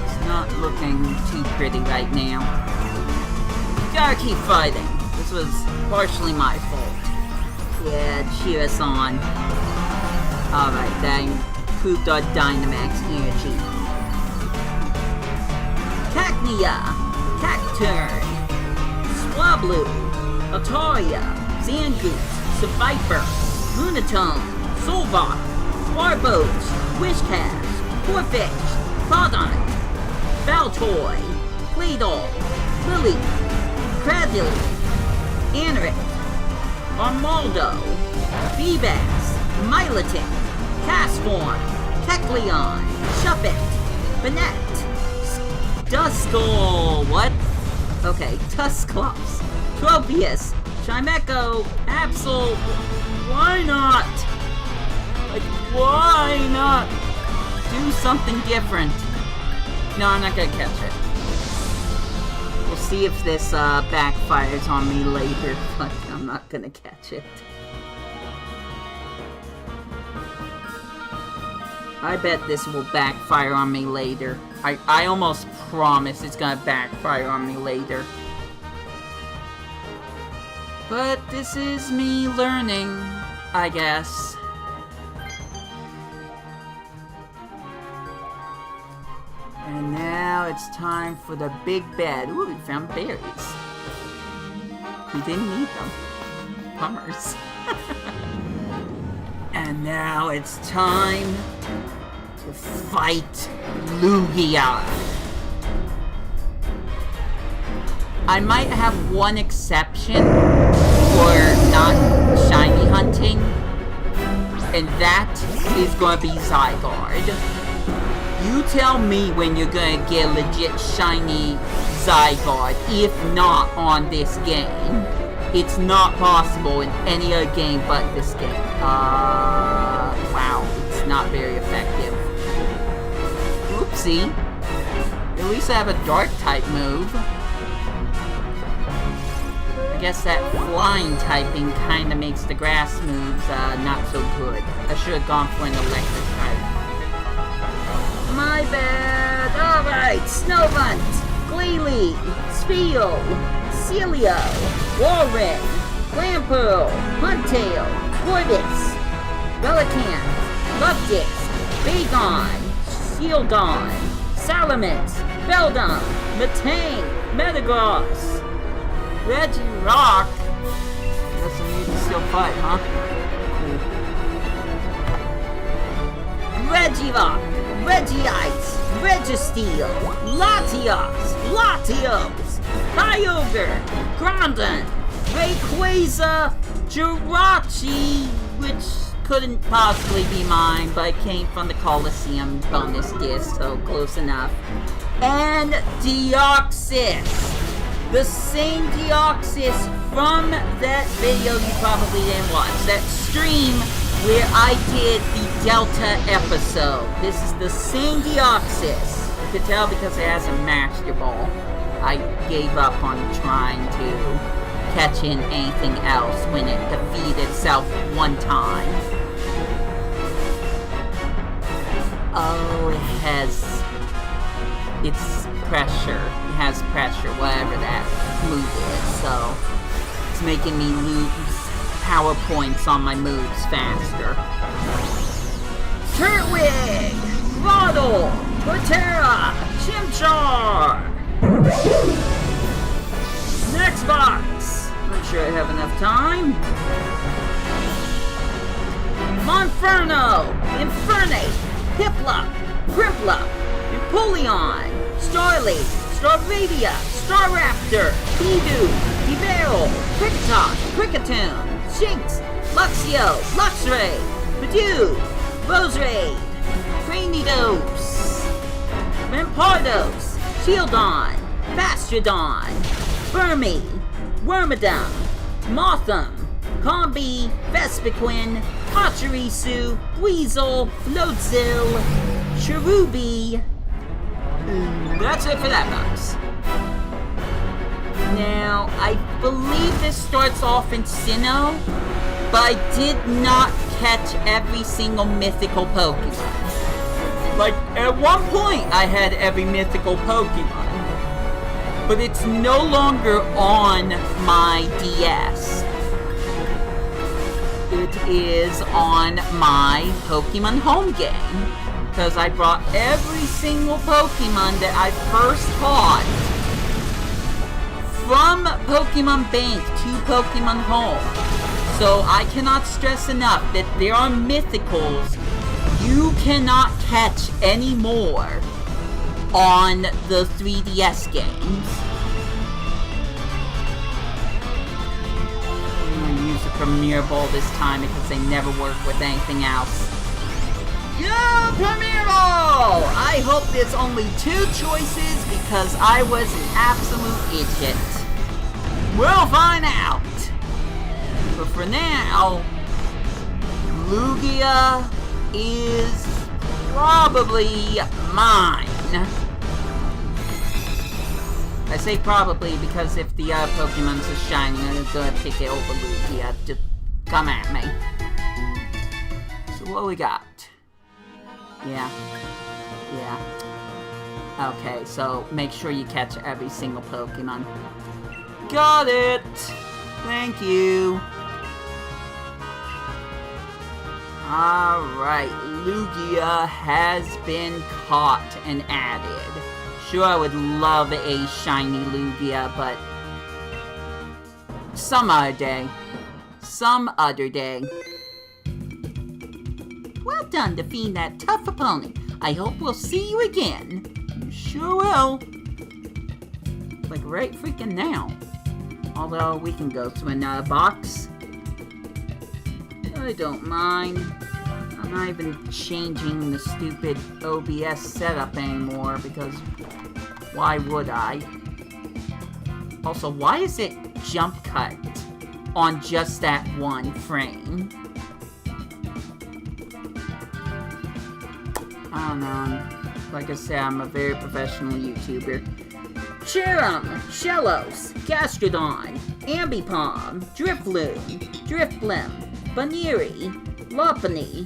It's not looking too pretty right now. Gotta keep fighting. This was partially my fault. Yeah, cheer us on. Alright, that improved our Dynamax energy. Cacnea, Cacturn, Swablu, Altaria, Zangoose, Seviper, Lunatone, Solvok, Warbos, Wishcast, Corphish, Crawdont, Valtoy, Claydol, Lily, Cradily, Anric, Armaldo, Feebas, Milotic, Castform, Kecleon, Shuppet, Banette, Duskull, what? Okay, Dusclops, Tropius, Chimecho, Absol, why not? Like, why not do something different? No, I'm not gonna catch it. We'll see if this backfires on me later, but I'm not gonna catch it. I bet this will backfire on me later. I almost promise it's gonna backfire on me later. But this is me learning, I guess. And now it's time for the big bed. Ooh, we found berries. We didn't need them. Bummers. And now it's time to fight Lugia. I might have one exception for not shiny hunting, and that is gonna be Zygarde. You tell me when you're gonna get a legit shiny Zygarde, if not on this game. It's not possible in any other game but this game. Wow, it's not very effective. Oopsie. At least I have a dark type move. I guess that flying typing kinda makes the grass moves not so good. I should have gone for an electric type. My bad. Alright, Snovunt, Glalie, Spheal, Celio, Walrein, Glampearl, Huntail, Corvus, Relicanth, Lufdisc, Bagon, Shieldon, Salamence, Beldum, Metang, Metagross, Regirock. Guess I need to still fight, huh? Cool. Regirock, Regiice, Registeel, Latios, Kyogre, Grondon, Rayquaza Jirachi, which couldn't possibly be mine, but it came from the Coliseum bonus disc, so close enough. And Deoxys. The same Deoxys from that video you probably didn't watch. That stream where I did the Delta episode. This is the same Deoxys. You could tell because it has a Master Ball. I gave up on trying to catch in anything else when it defeated itself one time. Oh, it's pressure. It has pressure, whatever that move is, so it's making me lose power points on my moves faster. Turtwig! Groddle! Torterra! Chimchar! Next box! I'm sure I have enough time. Monferno! Infernape! Piplup! Prinplup! Empoleon! Starly! Starvadia! Staraptor! Pidoo! Pibero! Kricketot! Kricketune! Shinx! Luxio! Luxray! Badoo! Roserade! Cranidos! Rampardos! Shieldon! Bastrodon! Burmy! Wormadam! Motham! Combi! Vespiquen! Pachirisu! Weasel! Floatzel! Cherubi! That's it for that box. Now, I believe this starts off in Sinnoh, but I did not catch every single mythical Pokemon. Like, at one point I had every mythical Pokemon, but it's no longer on my DS. It is on my Pokemon home game, because I brought every single Pokemon that I first caught from Pokemon Bank to Pokemon Home. So I cannot stress enough that there are mythicals you cannot catch anymore on the 3DS games. I'm going to use the Premier Ball this time because they never work with anything else. Yo, Premier Ball! I hope there's only 2 choices because I was an absolute idiot. We'll find out. But for now, Lugia is probably mine. I say probably because if the other Pokemon's is shiny, I'm gonna pick it over Lugia. Just come at me. So what we got? Yeah. Okay, so make sure you catch every single Pokemon. Got it! Thank you. Alright, Lugia has been caught and added. Sure, I would love a shiny Lugia, but some other day. Some other day. Well done defeating that tough opponent. I hope we'll see you again. You sure will. Like right freaking now. Although we can go to another box. I don't mind. I'm not even changing the stupid OBS setup anymore because why would I? Also, why is it jump cut on just that one frame? I don't know. Like I said, I'm a very professional YouTuber. Cherum, Shellos, Gastrodon, Ambipom, Drifloon, Drifblim, Baneri, Lopunny,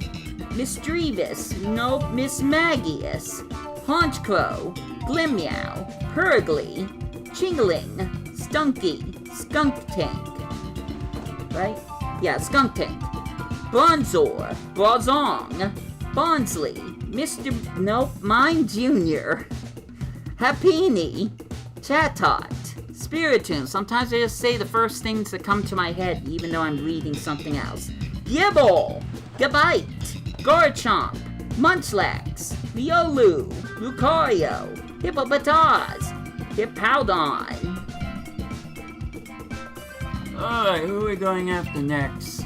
Misdreavus, Mismagius, Honchcrow, Glimmeow, Purgly, Chingling, Stunky, Skunktank. Right? Yeah, Skunktank. Bronzor, Bronzong, Bonsley, Mine Jr., Happiny, Chatot, Spiritomb. Sometimes I just say the first things that come to my head, even though I'm reading something else. Gibble, Gabite, Garchomp, Munchlax, Riolu, Lucario, Hippopotas, Hippowdon. Alright, who are we going after next?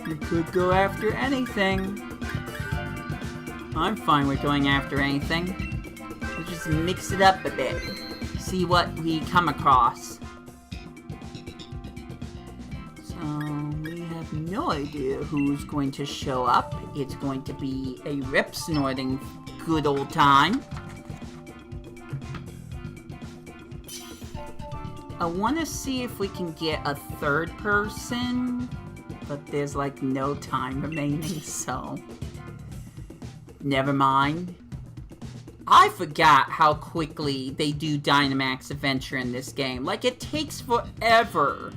We could go after anything. I'm fine with going after anything. We'll just mix it up a bit. See what we come across. So, we have no idea who's going to show up. It's going to be a rip-snorting good old time. I want to see if we can get a third person, but there's like no time remaining, so never mind. I forgot how quickly they do Dynamax Adventure in this game. Like, it takes forever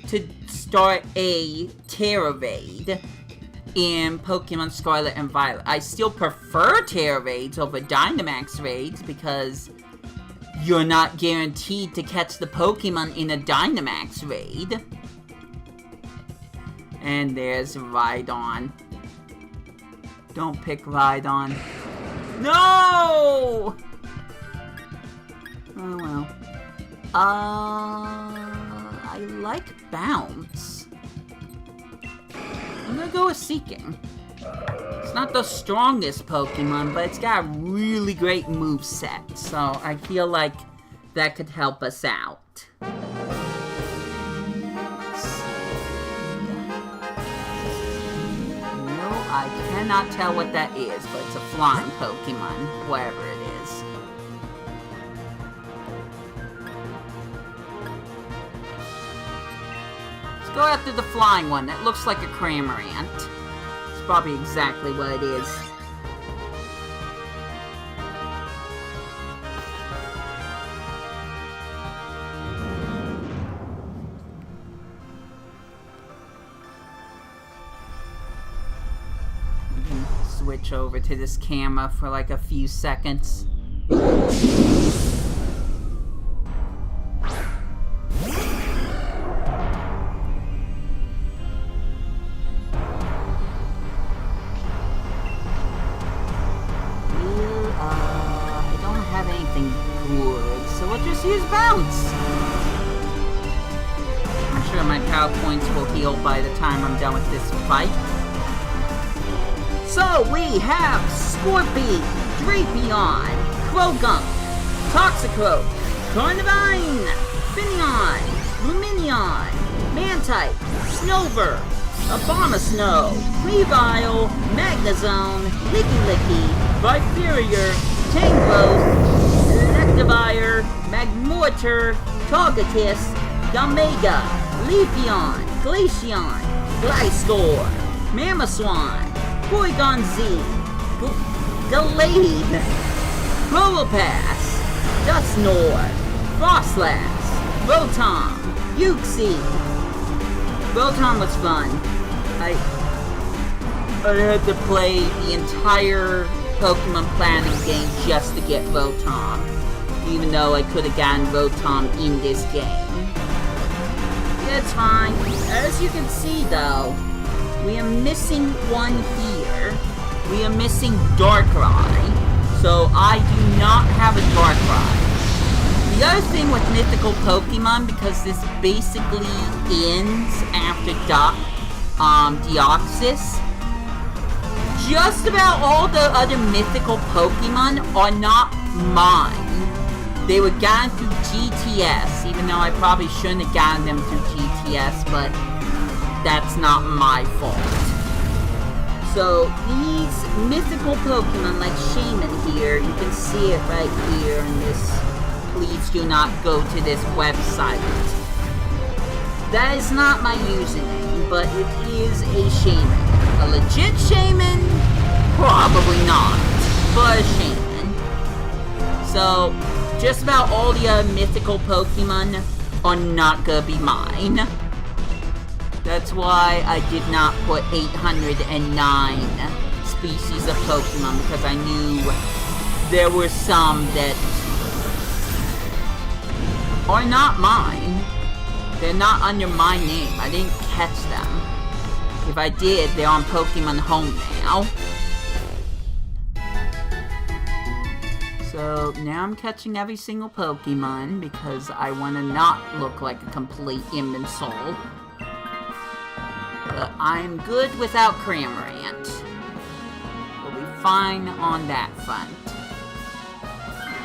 to start a Terra Raid in Pokemon Scarlet and Violet. I still prefer Terra Raids over Dynamax Raids because you're not guaranteed to catch the Pokemon in a Dynamax Raid. And there's Rhydon. Don't pick Rhydon. No! Oh well. I like Bounce. I'm gonna go with Seeking. It's not the strongest Pokemon, but it's got a really great moveset, so I feel like that could help us out. No, I cannot tell what that is, but it's a flying Pokemon, whatever it is. Let's go after the flying one. That looks like a Cramorant. Probably exactly what it is. We can switch over to this camera for like a few seconds. Use Bounce! I'm sure my power points will heal by the time I'm done with this fight. So we have Scorpy, Drapion, Croagunk, Toxicroak, Carnivine, Finneon, Luminion, Mantike, Snover, Abomasnow, Weavile, Magnezone, Licky, Viperior, Tangrowth, Electivire, Magmortar, Togekiss, Gamega, Leafeon, Glaceon, Gliscor, Mamoswine, Porygon Z, Gallade, Probopass, Dusknoir, Frostlass, Rotom, Uxie. Rotom was fun. I had to play the entire Pokemon planning game just to get Rotom, even though I could have gotten Rotom in this game. It's fine. As you can see though, we are missing one here. We are missing Darkrai, so I do not have a Darkrai. The other thing with mythical Pokemon, because this basically ends after Deoxys, just about all the other mythical Pokemon are not mine. They were gotten through GTS, even though I probably shouldn't have gotten them through GTS, but that's not my fault. So these mythical Pokemon like Shaman here, you can see it right here in this. Please do not go to this website. That is not my username, but it is a Shaman. A legit Shaman? Probably not, but a Shaman. So, just about all the other mythical Pokemon are not gonna be mine. That's why I did not put 809 species of Pokemon, because I knew there were some that are not mine. They're not under my name. I didn't catch them. If I did, they're on Pokemon Home now. So So now I'm catching every single Pokemon because I want to not look like a complete imbecile. But I'm good without Cramorant. We'll be fine on that front.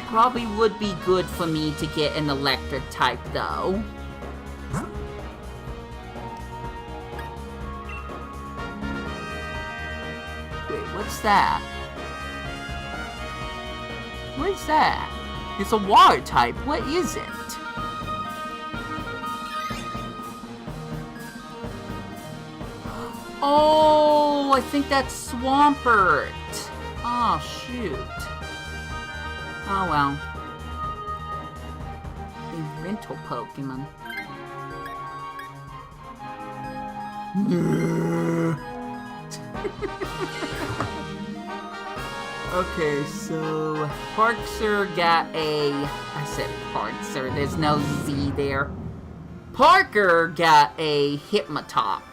Probably would be good for me to get an electric type though. Wait, what's that? What is that? It's a water type. What is it? Oh, I think that's Swampert. Oh, shoot. Oh, well. A rental Pokemon. Okay, so Parkser got a... I said Parkser, there's no Z there. Parker got a Hypnotop.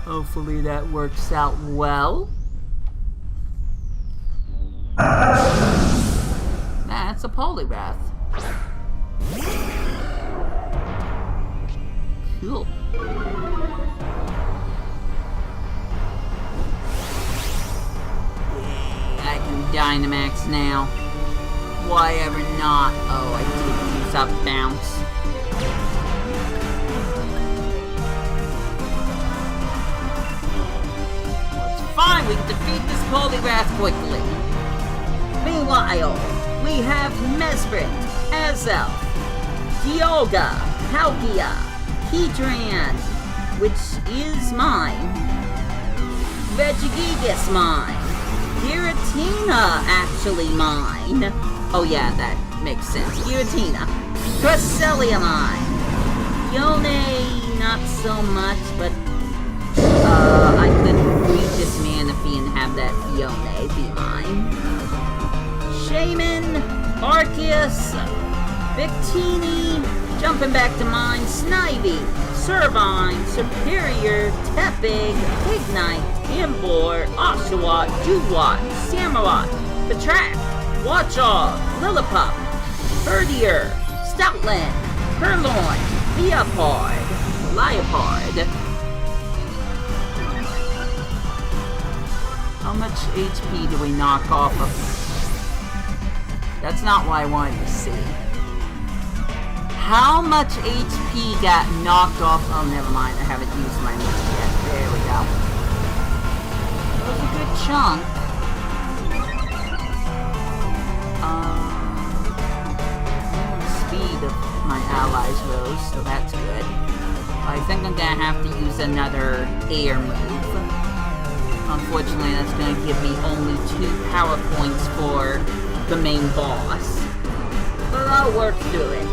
Hopefully that works out well. That's a Poliwrath. Cool. I can Dynamax now. Why ever not? Oh, I did use up bounce. Well, it's fine, we can defeat this Poliwrath quickly. Meanwhile, we have Mesrit, Azelf, Dialga, Palkia, Heatran, which is mine. Regigigas mine. Giratina, actually mine. Oh yeah, that makes sense. Giratina. Cresselia mine. Yone, not so much, but I could read this Manaphy and have that Yone be mine. Shaman, Arceus, Victini, jumping back to mine, Snivy, Servine, Superior, Tepig, Ignite, Emboar, Oshawott, Juwat, Samurott, Patrak, Watchog, Lillipup, Herdier, Stoutland, Purloin, Viapard, Liepard. How much HP do we knock off of? That's not what I wanted to see. How much HP got knocked off? Oh, never mind. I haven't used my move yet. There we go. That was a good chunk. Speed of my allies rose, so that's good. I think I'm gonna have to use another air move. Unfortunately, that's gonna give me only 2 power points for the main boss. But I'll work through it.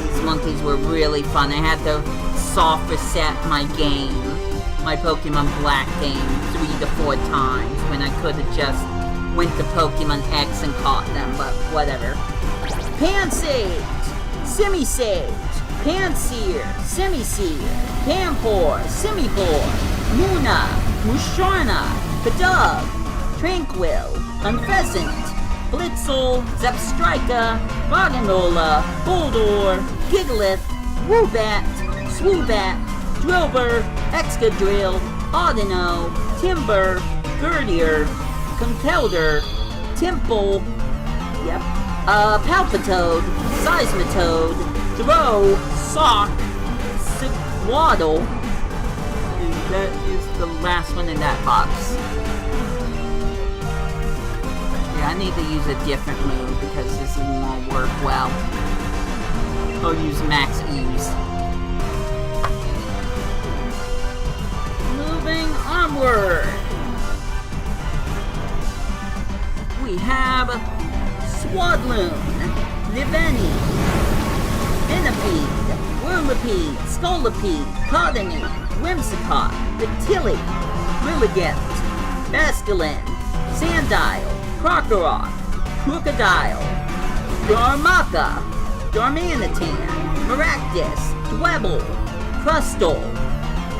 These monkeys were really fun. I had to soft reset my game, my Pokemon Black game, 3 to 4 times when I could have just went to Pokemon X and caught them, but whatever. Pansage, Simisage, Panseer, Simisear, Pampor, Simipour, Muna, Musharna, Kadug, Tranquil, Unpheasant, Blitzel, Zepstrika, Roganola, Boldor, Gigalith, Woobat, Swoobat, Drillbur, Excadrill, Audino, Timber, Gerdier, Conkeldurr, Temple, Palpitoad, Seismitoad, Throw, Sock, Waddle. That is the last one in that box. I need to use a different move because this won't work well. I'll use Max Ease. Moving onward. We have Swadloon, Liveni, Venipede, Whirlipede, Scolipede, Codony, Whimsicott, Victili, Lilligant, Basculin, Sandile, Krokorok, Crocodile, Darmaka, Darmanitan, Maractus, Dwebble, Crustle.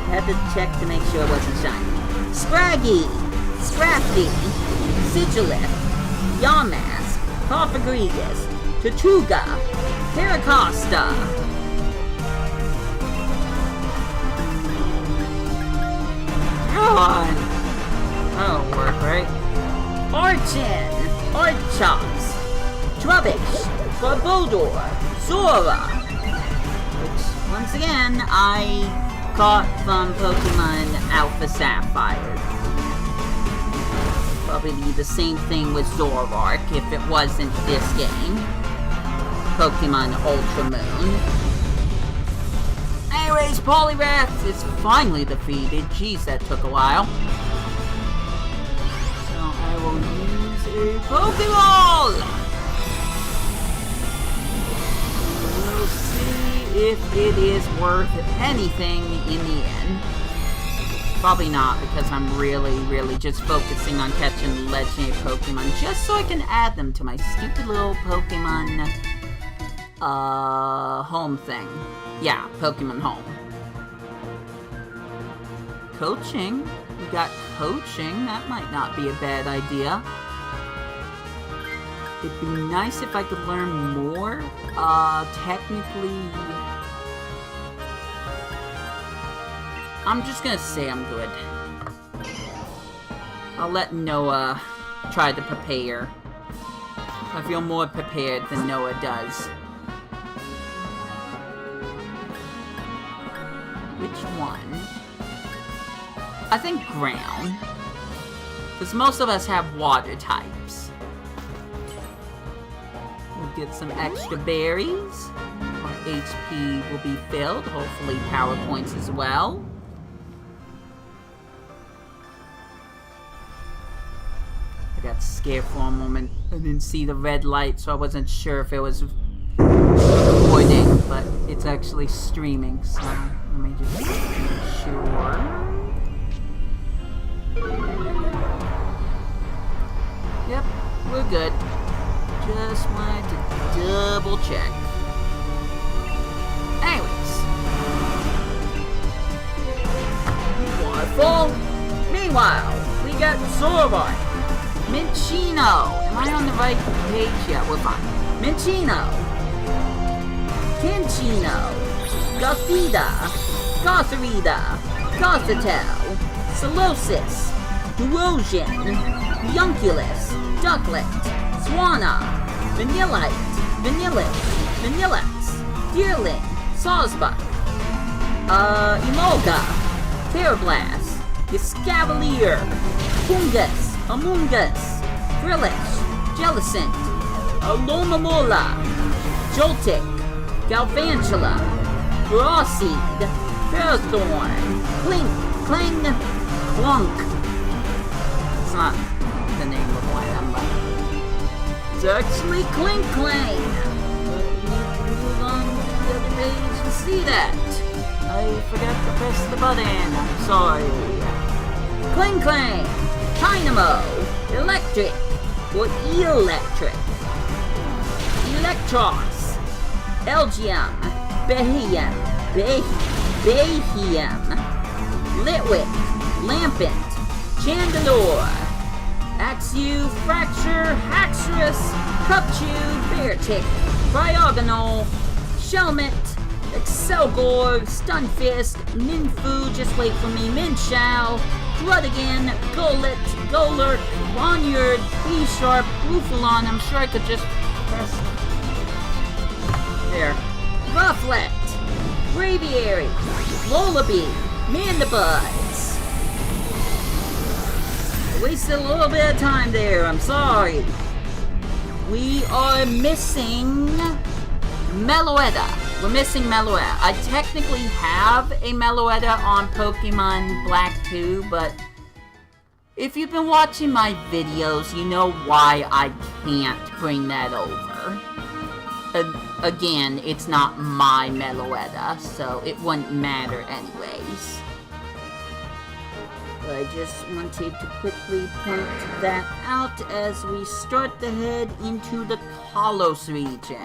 Had to check to make sure it wasn't shiny. Scraggy, Scrafty, Sigilith, Yamask, Cofagrigus, Tortuga, Paracosta. God! That'll work, right? Archin, Archops, Trubbish, Barbodor, Zora. Which, once again, I caught from Pokemon Alpha Sapphire. Probably the same thing with Zoroark if it wasn't this game. Pokemon Ultra Moon. Anyways, Poliwrath is finally defeated. Jeez, that took a while. So I will use a Pokeball! We'll see if it is worth anything in the end. Probably not, because I'm really just focusing on catching legendary Pokemon, just so I can add them to my stupid little Pokemon, home thing. Yeah, Pokemon Home. Coaching? We got coaching, that might not be a bad idea. It'd be nice if I could learn more, technically... I'm just gonna say I'm good. I'll let Noah try to prepare. I feel more prepared than Noah does. Which one? I think ground. Because most of us have water types. We'll get some extra berries. Our HP will be filled. Hopefully power points as well. I got scared for a moment. I didn't see the red light, so I wasn't sure if it was recording, but it's actually streaming, so let me just make sure. Yep, we're good. Just wanted to double check. Anyways. Waterfall. Meanwhile, we got Zoroark. Minccino! Am I on the right page? Yeah, we're fine. Minccino! Kinchino! Gothita! Gothorita! Gothitelle! Solosis! Duosion! Yunculus! Ducklet! Swanna! Vanillite! Vanillus! Vanillax! Deerling! Sawsbuck! Emolga! Terrablast! Escavalier! Fungus! Amoonguss, Grillix, Jellicent, Alomomola, Joltik, Galvantula, Rawseed, Ferrothorn, Clink, Clang, Clunk. It's not the name of one of them, but it's actually Clink Clang. But you need to move on to the other page to see that. I forgot to press the button. I'm sorry. Cling Clang. Dynamo, Electric, or Electric, Electros, Elgium, Behium, Litwick, Lampent, Chandelure, Axew, Fracture, Haxorus, Cupchew, Beartick, Cryogonal, Shelmet, Excelgor, Stunfisk, Minfu, just wait for me, Minchow, Druddigan, Golett, Golurk, Ronyard, B-Sharp, Bufalon. I'm sure I could just press... There. Rufflet, Braviary, Lullaby, Mandibuzz. I wasted a little bit of time there, I'm sorry. We are missing Meloetta. We're missing Meloetta. I technically have a Meloetta on Pokemon Black 2, but if you've been watching my videos, you know why I can't bring that over. Again, it's not my Meloetta, so it wouldn't matter anyways. But I just wanted to quickly point that out as we start to head into the Kalos region.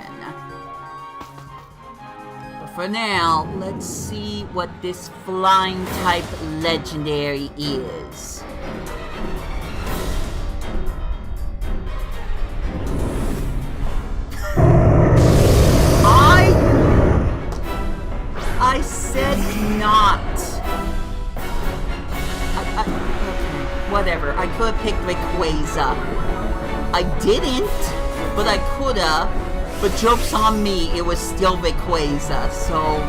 For now, let's see what this flying type legendary is. Rayquaza. I didn't, but I coulda. But joke's on me, it was still Rayquaza, so...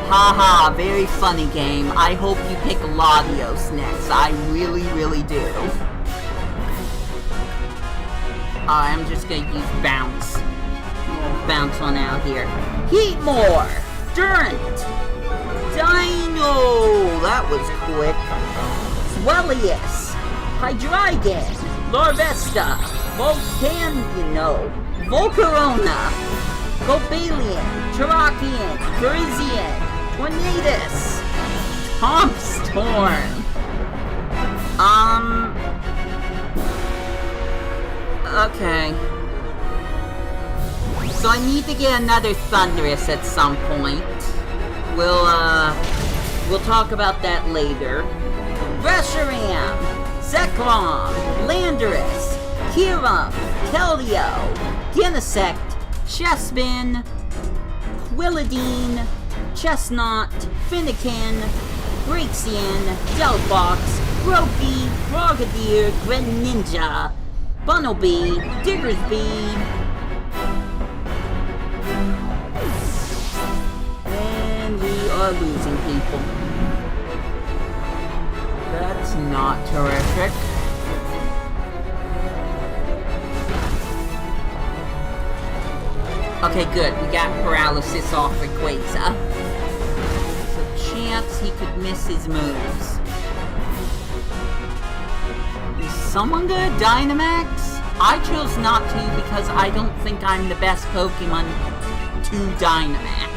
Haha, very funny game. I hope you pick Latios next. I really, really do. I'm just gonna use Bounce. Bounce on out here. Heatmore! Durant! Dino! That was quick. Swellius! Hydreigon! Larvesta! Volcano! Volcarona! Cobalion! Terrakion! Virizion! Tornadus! Tompstorm! Okay. So I need to get another Thundurus at some point. We'll talk about that later. Reshiram! Zekrom! Landorus! Kyurem! Keldeo! Genesect! Chespin! Quilladine! Chestnut! Finnegan! Braixien! Delphox! Grookey! Frogadier! Greninja! Bunnelby! Diggersby! And we are losing people. That's not terrific. Okay, good. We got paralysis off Rayquaza. There's a chance he could miss his moves. Is someone gonna Dynamax? I chose not to because I don't think I'm the best Pokemon to Dynamax.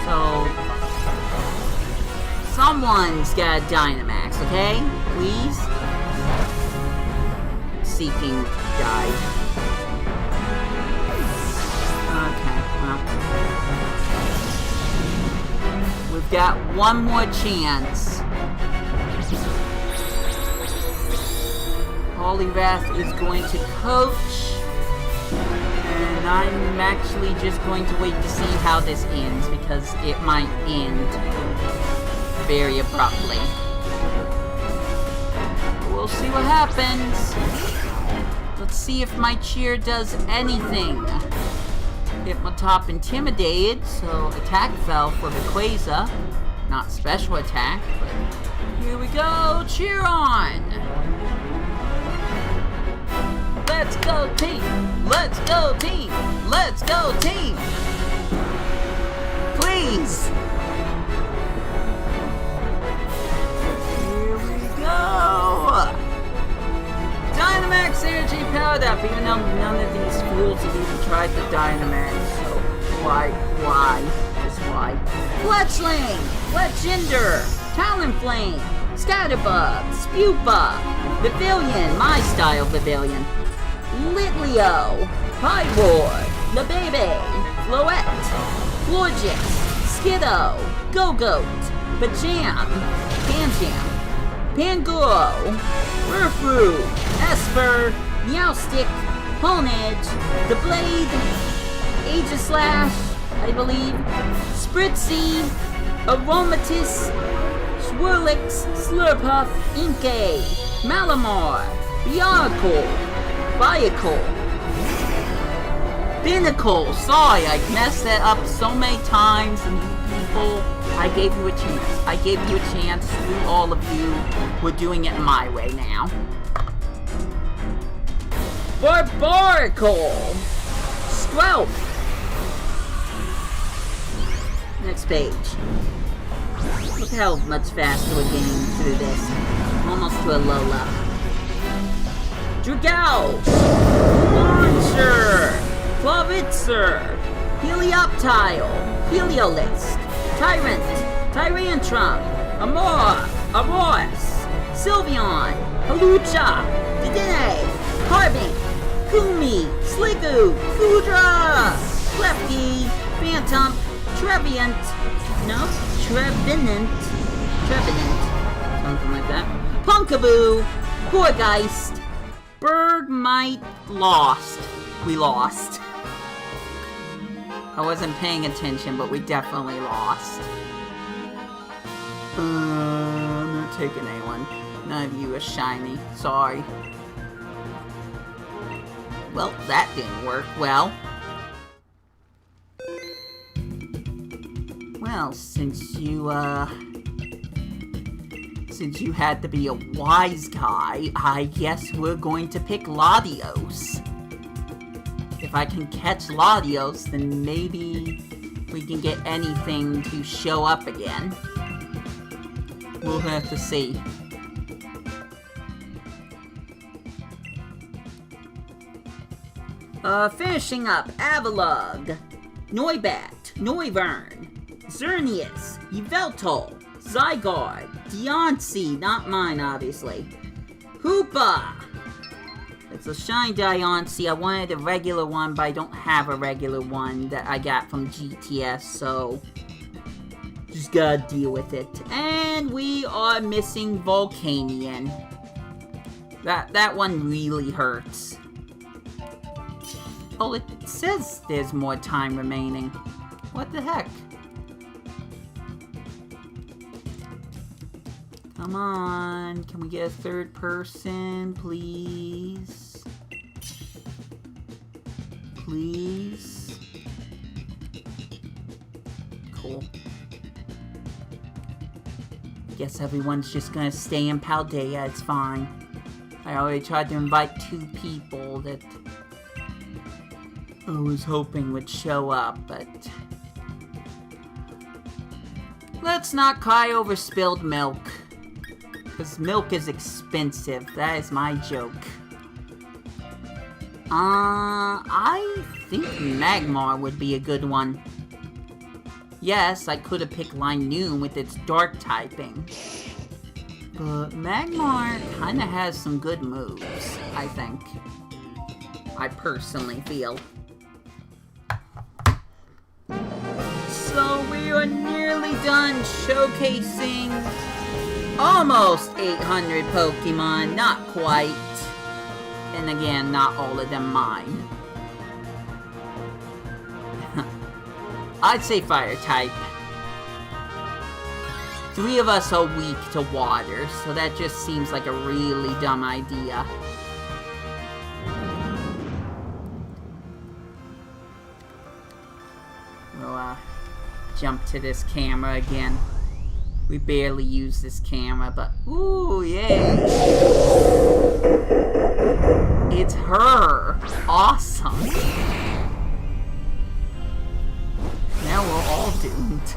So, someone's got Dynamax, okay? Please? Seeking Guide. Okay, well. We've got one more chance. Poliwrath is going to coach. And I'm actually just going to wait to see how this ends, because it might end very abruptly. We'll see what happens. Let's see if my cheer does anything. Hitmontop intimidated, so attack fell for Rayquaza. Not special attack, but here we go, cheer on! Let's go team! Let's go team! Let's go team! Please! Here we go! Dynamax energy powered up, even though none of these fools have even tried the Dynamax, so why? Just why? Fletchling! Fletchinder! Talonflame! Scatterbug! Spupa! Pavilion! My style Pavilion! Litleo! Pyroar! Labebe! Floette! Florges! Skiddo! Go-Goat! Pajam! Panjam! Pangoro! Furfru! Esper! Meowstic! Honedge! The Blade! Aegislash, I believe! Spritzy! Aromatis! Swirlix! Slurpuff! Inkay! Malamar! Byakull! Biacle! Binnacle! Sorry, I messed that up so many times, and you people, I gave you a chance. I gave you a chance. You, all of you, we're doing it my way now. Barbarical! Squelch! Next page. Look how much faster we're getting through this. Almost to a Lola. Dragao! Launcher! Clovitzer! Helioptile! Heliolisk! Tyrant! Tyrantrum! Amora! Auroras! Sylveon! Halucha! Dedenne! Carbink! Kumi! Sliggoo! Kudra! Klefki! Phantom! Trevenant! No? Trevenant? Something like that. Punkaboo! Gourgeist! Bergmite lost. We lost. I wasn't paying attention, but we definitely lost. I'm not taking anyone. None of you are shiny. Sorry. Well, that didn't work well. Well, since you had to be a wise guy, I guess we're going to pick Latios. If I can catch Latios, then maybe we can get anything to show up again. We'll have to see. Finishing up, Avalugg, Noibat, Noivern, Xerneas, Yveltal, Zygarde, Deontay, not mine obviously, Hoopa. It's a shiny Deontay. I wanted a regular one, but I don't have a regular one that I got from GTS, so just gotta deal with it. And we are missing Volcanion. That one really hurts. Oh, it says there's more time remaining. What the heck? Come on, can we get a third person, please? Please? Cool. Guess everyone's just gonna stay in Paldea, it's fine. I already tried to invite 2 people that I was hoping would show up, but let's not cry over spilled milk. Because milk is expensive. That is my joke. I think Magmar would be a good one. Yes, I could have picked Linoone with its dark typing. But Magmar kind of has some good moves, I think. I personally feel. So we are nearly done showcasing almost 800 Pokemon, not quite. And again, not all of them mine. I'd say fire type. 3 of us are weak to water, so that just seems like a really dumb idea. We'll jump to this camera again. We barely use this camera, but ooh, yay! It's her! Awesome! Now we're all doomed.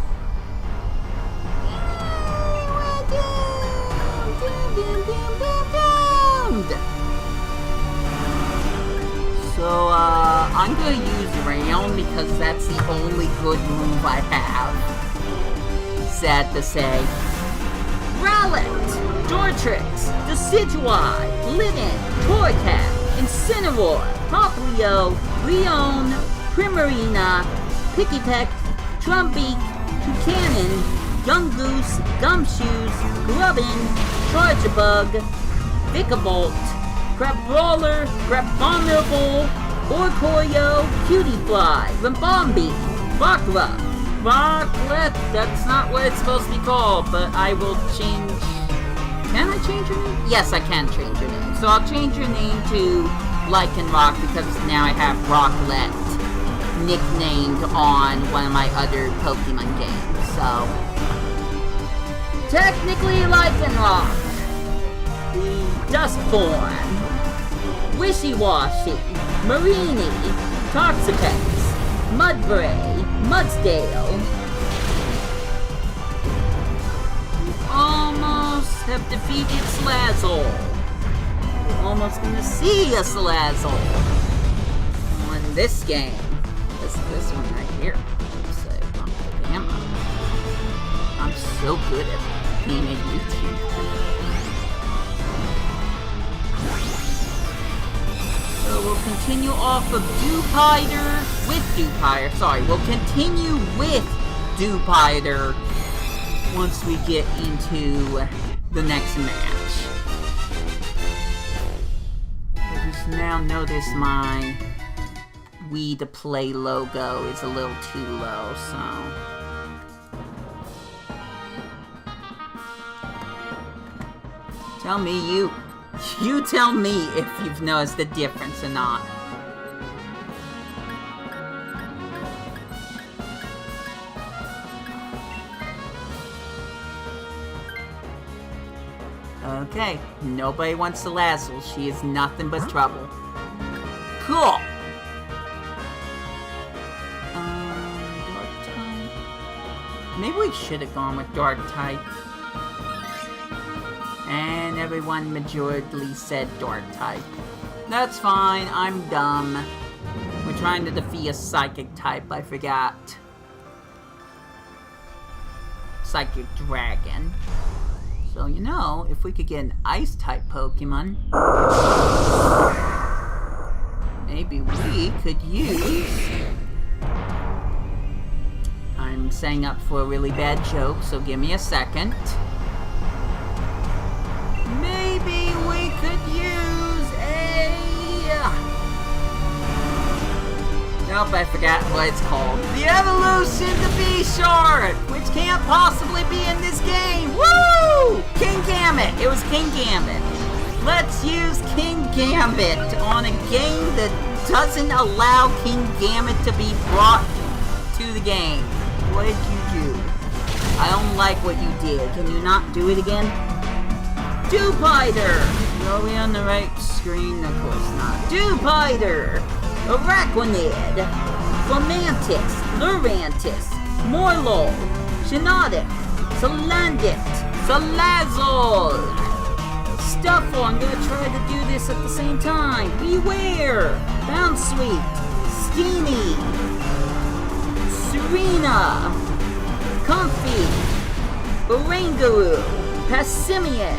So, I'm gonna use Rayon because that's the only good move I have. Sad to say. Rowlet, Dortrix, Decidueye, Linen, Torcat, Incineroar, Popplio, Leon, Primarina, Pikipek, Trumbeak, Pkmn, Yungoos, Gumshoes, Grubbin, Charjabug, Vikavolt, Crabrawler, Crabvulnerable, Orcorio, Cutiefly, Rimbombi, Rockruff, Rocklet, that's not what it's supposed to be called, but I will change... Can I change your name? Yes, I can change your name. So I'll change your name to Lycanroc because now I have Rocklet nicknamed on one of my other Pokemon games, so... Technically Lycanroc, the Duskform, Wishy-Washy, Marini, Toxapex, Mudbray, Mudsdale. We almost have defeated Slazzle. We're almost gonna see a Slazzle on this game. This one right here. So, damn, I'm so good at being a YouTuber. So we'll continue off of Dewpider with Dewpider. Sorry, we'll continue with Dewpider once we get into the next match. I just now notice my Wii to Play logo is a little too low, so... Tell me you tell me if you've noticed the difference or not. Okay, nobody wants to Lazzle. She is nothing but trouble. Cool! Dark type. Maybe we should have gone with Dark type. And everyone majorly said Dark type. That's fine, I'm dumb. We're trying to defeat a Psychic type, I forgot. Psychic Dragon. So, you know, if we could get an Ice-type Pokemon, maybe we could use... I'm setting up for a really bad joke, so give me a second. Maybe we could use a... Nope, I forgot what it's called. The Evolution to B-Shark, which can't possibly be in this game. Woo! King Gambit. It was King Gambit. Let's use King Gambit on a game that doesn't allow King Gambit to be brought to the game. What did you do? I don't like what you did. Can you not do it again? Dewpider! Are we on the right screen? Of course not. Dewpider! Araquanid! Flamantis! Lurantis! Morlul! Shiinotic! Salandit! Salazzle! Stuffle! I'm gonna try to do this at the same time! Beware! Bounsweet! Steenie! Serena! Comfy! Oranguru! Passimian!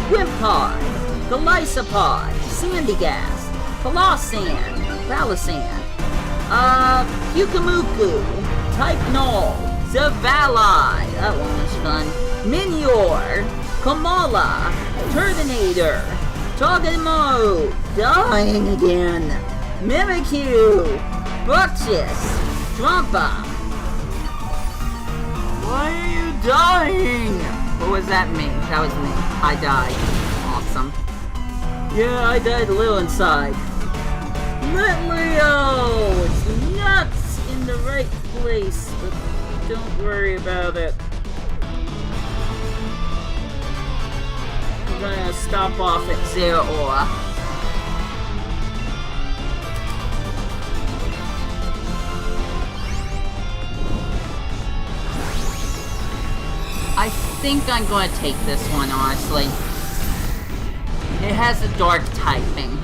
Wimpod! Golisopod! Sandygas! Palossand! Palossand! Pyukamuku! Type Null! Zavalai! That one was fun. Minior! Kamala! Turtonator! Togedemaru! Dying again! Mimikyu! Bruxus! Trumpa! Why are you dying? What was that me? That was me. I died. Awesome. Yeah, I died a little inside. Litleo! It's nuts in the right place, but don't worry about it. I'm gonna stop off at Zeraora. I think I'm going to take this one, honestly. It has a dark typing.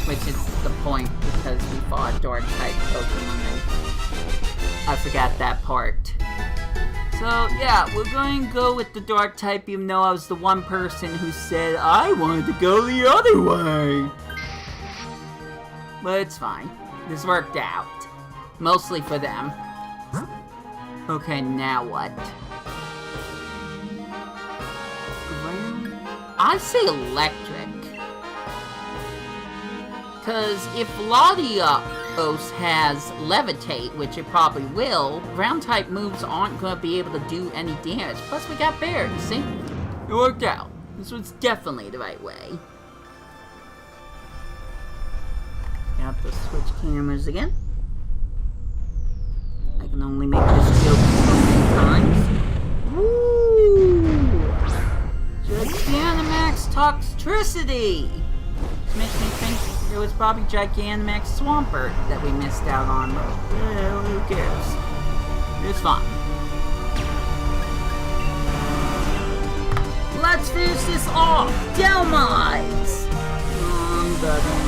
Which is the point, because we fought dark type Pokemon. I forgot that part. So, yeah, we're going to go with the dark type, even though I was the one person who said I wanted to go the other way. But it's fine. This worked out. Mostly for them. Okay, now what? I say electric. Because if Latios has Levitate, which it probably will, ground-type moves aren't going to be able to do any damage. Plus, we got berries, see? It worked out. This was definitely the right way. Got to switch cameras again. I can only make this joke so many times. Woo! Dynamax Toxtricity! This makes me think it was probably Gigantamax Swampert that we missed out on, but who cares? It's fine. Let's finish this off! Delmize! Wrong button.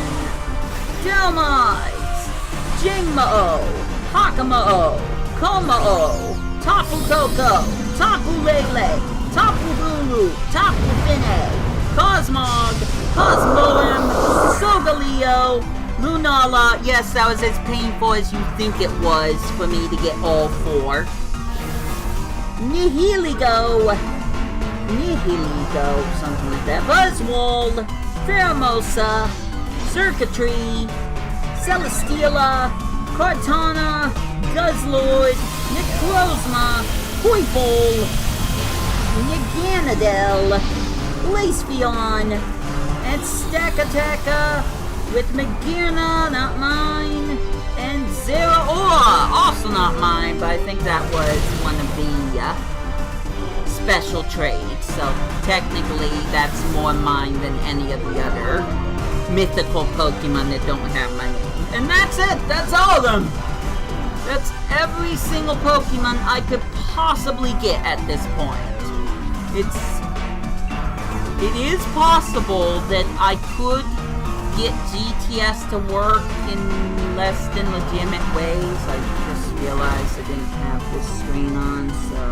Delmize! Jingmo! Hakamo! Komao! Tapu Koko! Tapu Lele! Tapu Bulu! Tapu Fine! Cosmog! Cosmoem! Solgaleo! Lunala! Yes, that was as painful as you think it was for me to get all four. Nihiligo! Nihiligo, something like that. Buzzwold! Pheromosa! Circuitry! Celesteela! Kartana! Guzzlord! Necrozma! Poipole! Ganondorf, Glaceon, and Stakataka with Magearna, not mine, and Zeraora, also not mine, but I think that was one of the special trades, so technically that's more mine than any of the other mythical Pokemon that don't have my name. And that's it! That's all of them! That's every single Pokemon I could possibly get at this point. It is possible that I could get GTS to work in less than legitimate ways. I just realized I didn't have this screen on, so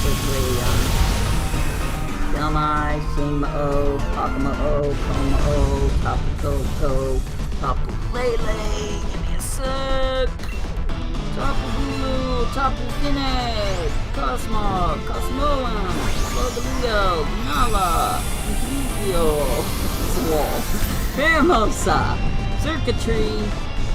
quickly Delmai, Shima-O, Pkmn, Koma-O, Tapu-Koko, Tapu Lele, give me a sec. Tapu Bulu, Tapu Finish, Cosmo, Cosmoem, Clodelio, Nala, Ezekiel, Swole, Paramosa, Circuitry,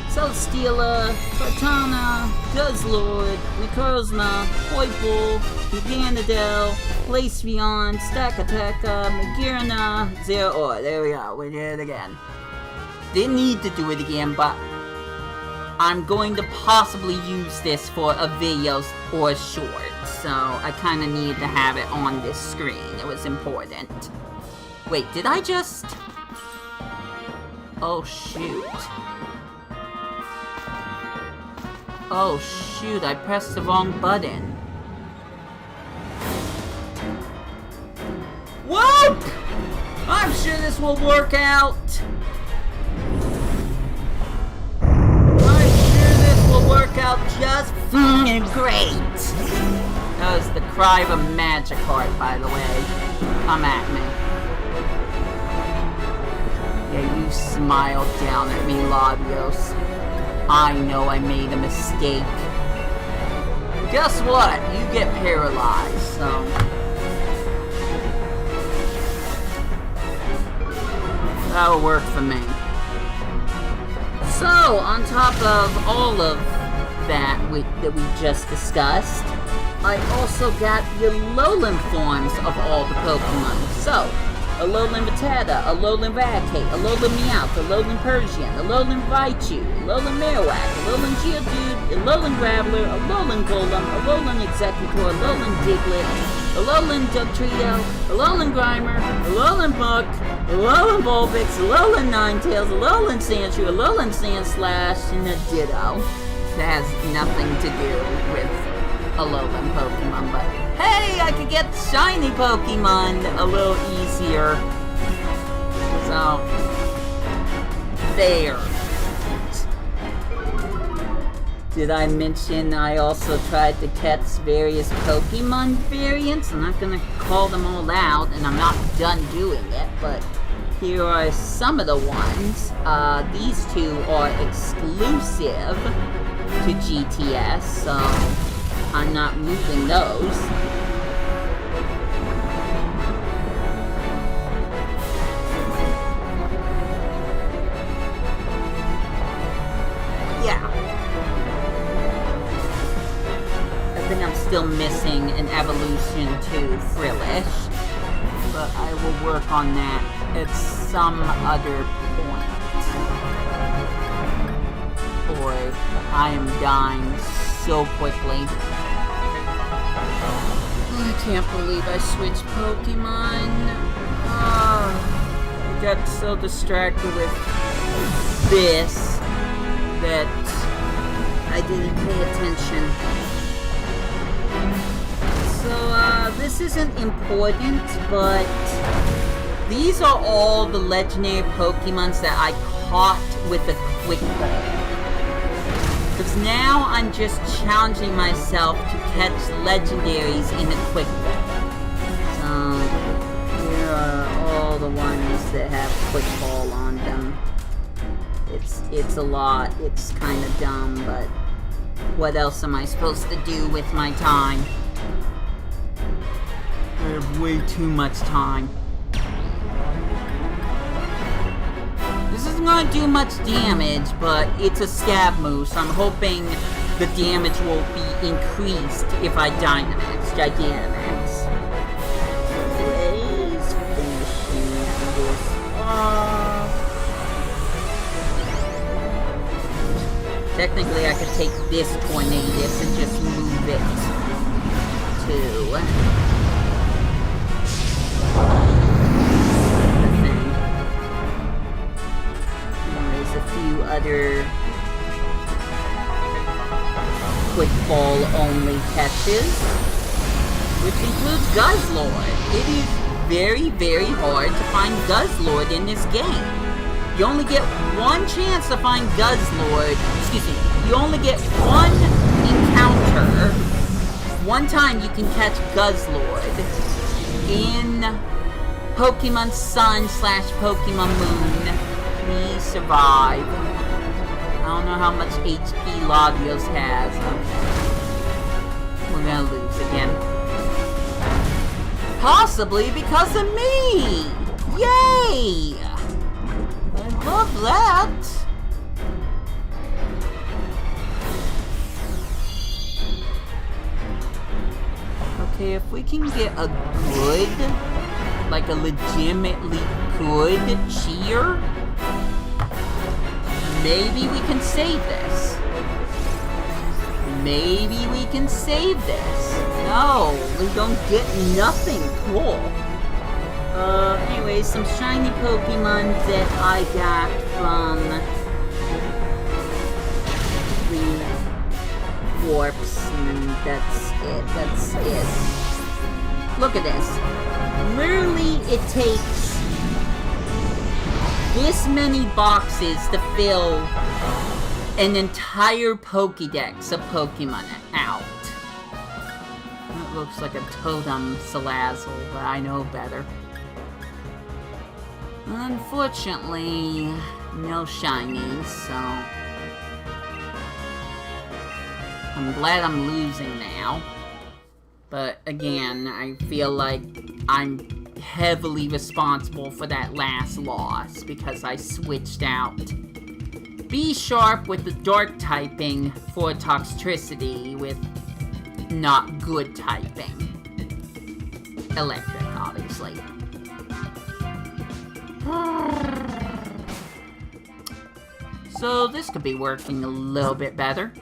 Celesteela, Cortana, Guzzlord, Necrozma, Poipole, Ganondorf, Glaceon, Stakataka, Magearna, Zeraora. There we go, we did it again. Didn't need to do it again, but I'm going to possibly use this for a video or a short, so I kind of needed to have it on this screen. It was important. Wait, did I just... Oh, shoot. Oh, shoot, I pressed the wrong button. Whoop! I'm sure this will work out. Work out just great. That was the cry of a Magikarp, by the way. Come at me. Yeah, you smiled down at me, Latios. I know I made a mistake. Guess what? You get paralyzed, so... That'll work for me. So, on top of all of that we just discussed, I also got the Alolan forms of all the Pokemon. So, Alolan Rattata, Alolan Raticate, Alolan Meowth, Alolan Persian, Alolan Raichu, Alolan Marowak, Alolan Geodude, Alolan Graveler, Alolan Golem, Alolan Executor, Alolan Diglett, Alolan Dugtrio, Alolan Grimer, Alolan Buck, Alolan Vulpix, Alolan Ninetales, Alolan Sandshrew, Alolan Sandslash, and a Ditto. That has nothing to do with Alolan Pokemon, but hey, I could get shiny Pokemon a little easier. So, there. Did I mention I also tried to catch various Pokemon variants? I'm not gonna call them all out, and I'm not done doing it, but here are some of the ones. These two are exclusive to GTS, so I'm not moving those. Yeah. I think I'm still missing an evolution to Frillish, but I will work on that at some other point. Boy, I am dying so quickly. I can't believe I switched Pokemon. I got so distracted with this that I didn't pay attention. So, this isn't important, but these are all the legendary Pokemons that I caught with a quick ball. Because now I'm just challenging myself to catch legendaries in a quick ball. So, here are all the ones that have quick ball on them. It's a lot. It's kind of dumb, but what else am I supposed to do with my time? I have way too much time. This isn't going to do much damage, but it's a scab move, so I'm hoping the damage will be increased if I Dynamax Gigantamax. Anyways, finishing this off. Technically, I could take this Tornadus and just move it to the thing. And there's a few other quick ball only catches, which includes Guzzlord. It is very, very hard to find Guzzlord in this game. You only get one chance to find Guzzlord. Excuse me. You only get one encounter. One time you can catch Guzzlord in Pokemon Sun / Pokemon Moon. Please survive. I don't know how much HP Latios has. We're gonna lose again. Possibly because of me! Yay! I love that! Okay, if we can get a good, like a legitimately good cheer, maybe we can save this. Maybe we can save this. No, we don't get nothing cool. Anyway, some shiny Pokemon that I got from the warps, and that's it. Look at this. Literally, it takes this many boxes to fill an entire Pokédex of Pokemon out. It looks like a Totem Salazzle, but I know better. Unfortunately, no shinies, so I'm glad I'm losing now. But again, I feel like I'm heavily responsible for that last loss because I switched out B-Sharp with the dark typing for Toxtricity with not good typing. Electric, obviously. So this could be working a little bit better.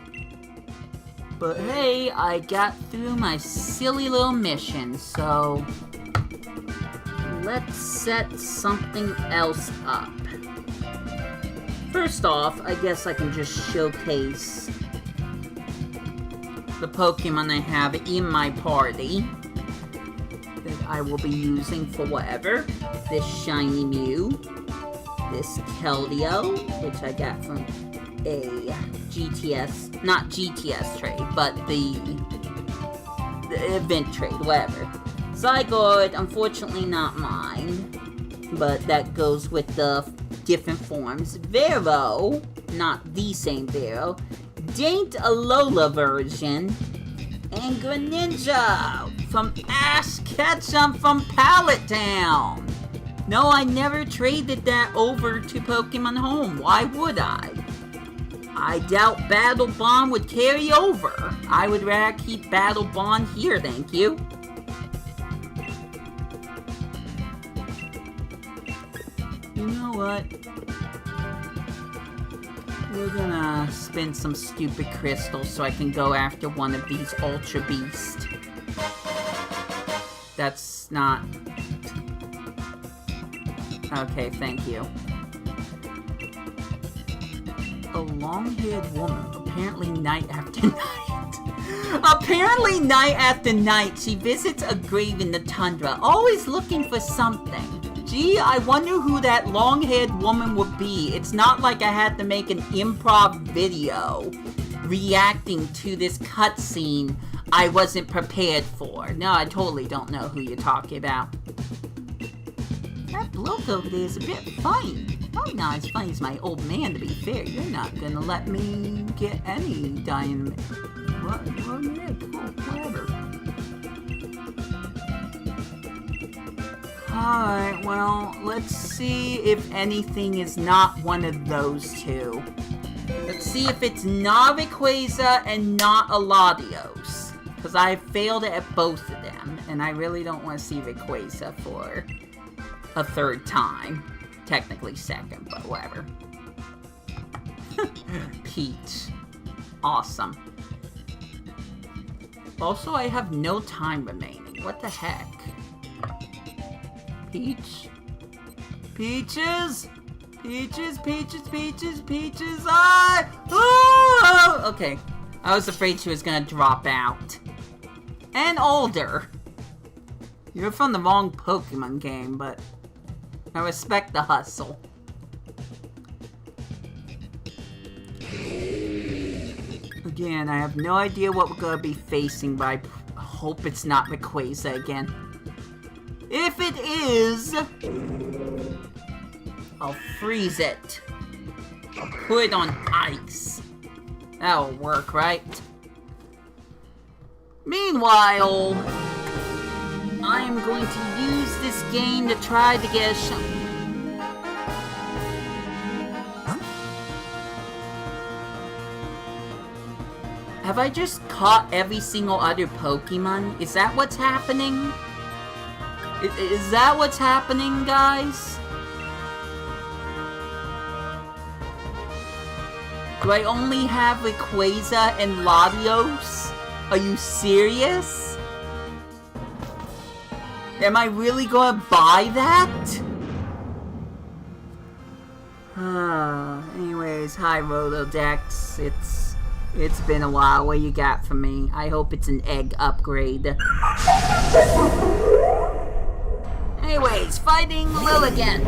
But hey, I got through my silly little mission, so let's set something else up. First off, I guess I can just showcase the Pokemon I have in my party that I will be using for whatever. This shiny Mew, this Keldeo, which I got from a GTS, not GTS trade, but the event trade, whatever. Zygarde, unfortunately not mine, but that goes with the different forms. Vero, not the same Vero. Daint Alola version. And Greninja from Ash Ketchum from Pallet Town. No, I never traded that over to Pokemon Home. Why would I? I doubt Battle Bond would carry over. I would rather keep Battle Bond here, thank you. You know what? We're gonna spend some stupid crystals so I can go after one of these Ultra Beasts. That's not... Okay, thank you. A long-haired woman, apparently night after night. Apparently night after night, she visits a grave in the tundra, always looking for something. Gee, I wonder who that long-haired woman would be. It's not like I had to make an improv video reacting to this cutscene I wasn't prepared for. No, I totally don't know who you're talking about. That bloke over there is a bit funny. Probably not as funny as my old man, to be fair. You're not gonna let me get any dynamic. What? Oh, yeah, cool. Whatever. Alright, well, let's see if anything is not one of those two. Let's see if it's not Rayquaza and not a Latios. Because I failed at both of them, and I really don't want to see Rayquaza for a third time. Technically second, but whatever. Peach. Awesome. Also, I have no time remaining. What the heck? Peach? Peaches? Peaches, peaches, peaches, peaches, oh! Okay. I was afraid she was gonna drop out. And older. You're from the wrong Pokemon game, but I respect the hustle. Again, I have no idea what we're gonna be facing, but I hope it's not Rayquaza again. If it is, I'll freeze it. I'll put it on ice. That'll work, right? Meanwhile, I am going to use this game to try to get a shot. Have I just caught every single other Pokemon? Is that what's happening? Is that what's happening, guys? Do I only have Rayquaza and Latios? Are you serious? Am I really gonna buy that? Anyways, hi Rolodex. It's been a while. What you got for me? I hope it's an egg upgrade. Anyways, fighting Lilligant.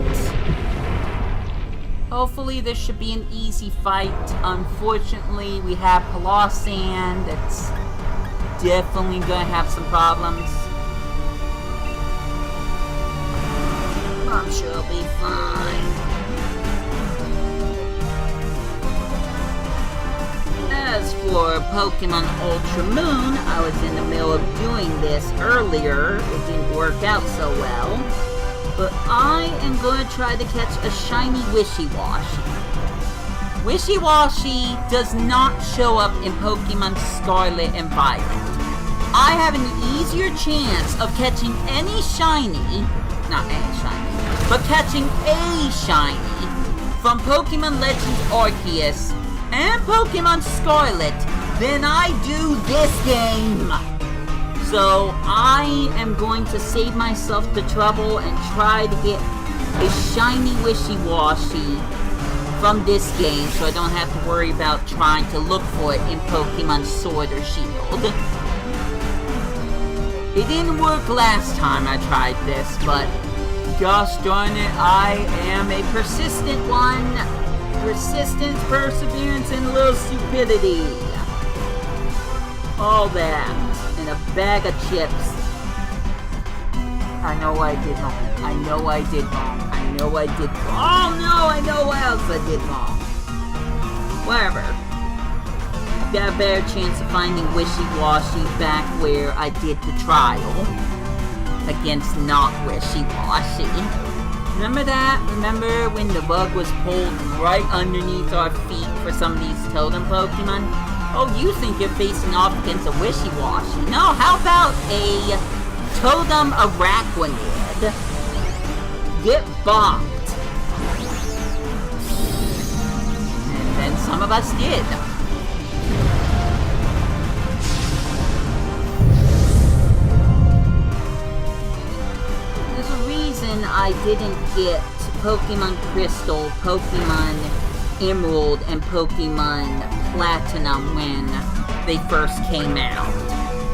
Hopefully this should be an easy fight. Unfortunately, we have Palossand. That's definitely gonna have some problems. I'm sure it'll be fine. As for Pokemon Ultra Moon, I was in the middle of doing this earlier. It didn't work out so well. But I am going to try to catch a shiny Wishy-Washy. Wishy-Washy does not show up in Pokemon Scarlet and Violet. I have an easier chance of catching any shiny, not any shiny, but catching a shiny from Pokemon Legends Arceus and Pokemon Scarlet than I do this game. So I am going to save myself the trouble and try to get a shiny Wishy-Washy from this game so I don't have to worry about trying to look for it in Pokemon Sword or Shield. It didn't work last time I tried this, but gosh darn it, I am a persistent one. Persistence, perseverance, and a little stupidity. All that. In a bag of chips. I know I did wrong. I know I did wrong. I know I did wrong. Oh no, I know what else I did wrong. Whatever. Got a better chance of finding Wishy-Washy back where I did the trial. Against not Wishy-Washy. Remember that? Remember when the bug was pulled right underneath our feet for some of these totem Pokemon? Oh, you think you're facing off against a Wishy-Washy. No, how about a Totem Arachnid? Get bonked. And then some of us did. There's a reason I didn't get Pokemon Crystal, Pokemon Emerald, and Pokemon Platinum when they first came out.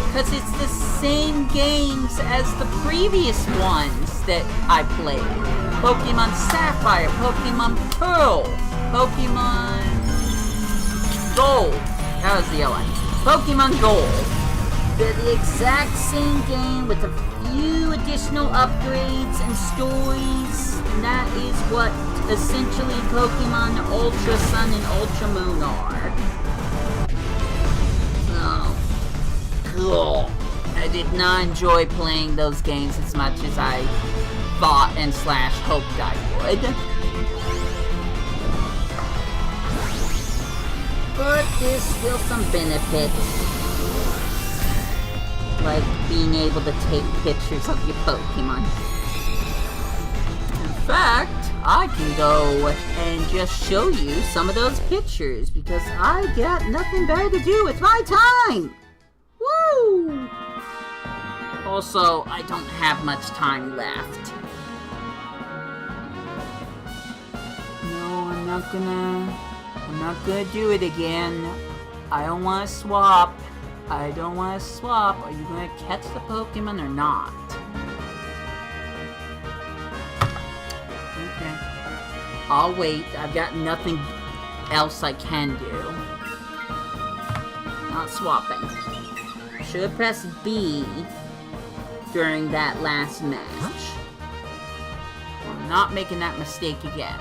Because it's the same games as the previous ones that I played. Pokemon Sapphire, Pokemon Pearl, Pokemon Gold. That was the other one. Pokemon Gold. They're the exact same game with a few additional upgrades and stories. And that is what essentially Pokemon Ultra Sun and Ultra Moon are. So, cool. I did not enjoy playing those games as much as I thought and / hoped I would. but there's still some benefits. Like being able to take pictures of your Pokemon. In fact, I can go and just show you some of those pictures because I got nothing better to do with my time! Woo! Also, I don't have much time left. No, I'm not gonna do it again. I don't wanna swap. Are you gonna catch the Pokemon or not? Okay. I'll wait. I've got nothing else I can do. Not swapping. Should have pressed B during that last match. I'm not making that mistake again.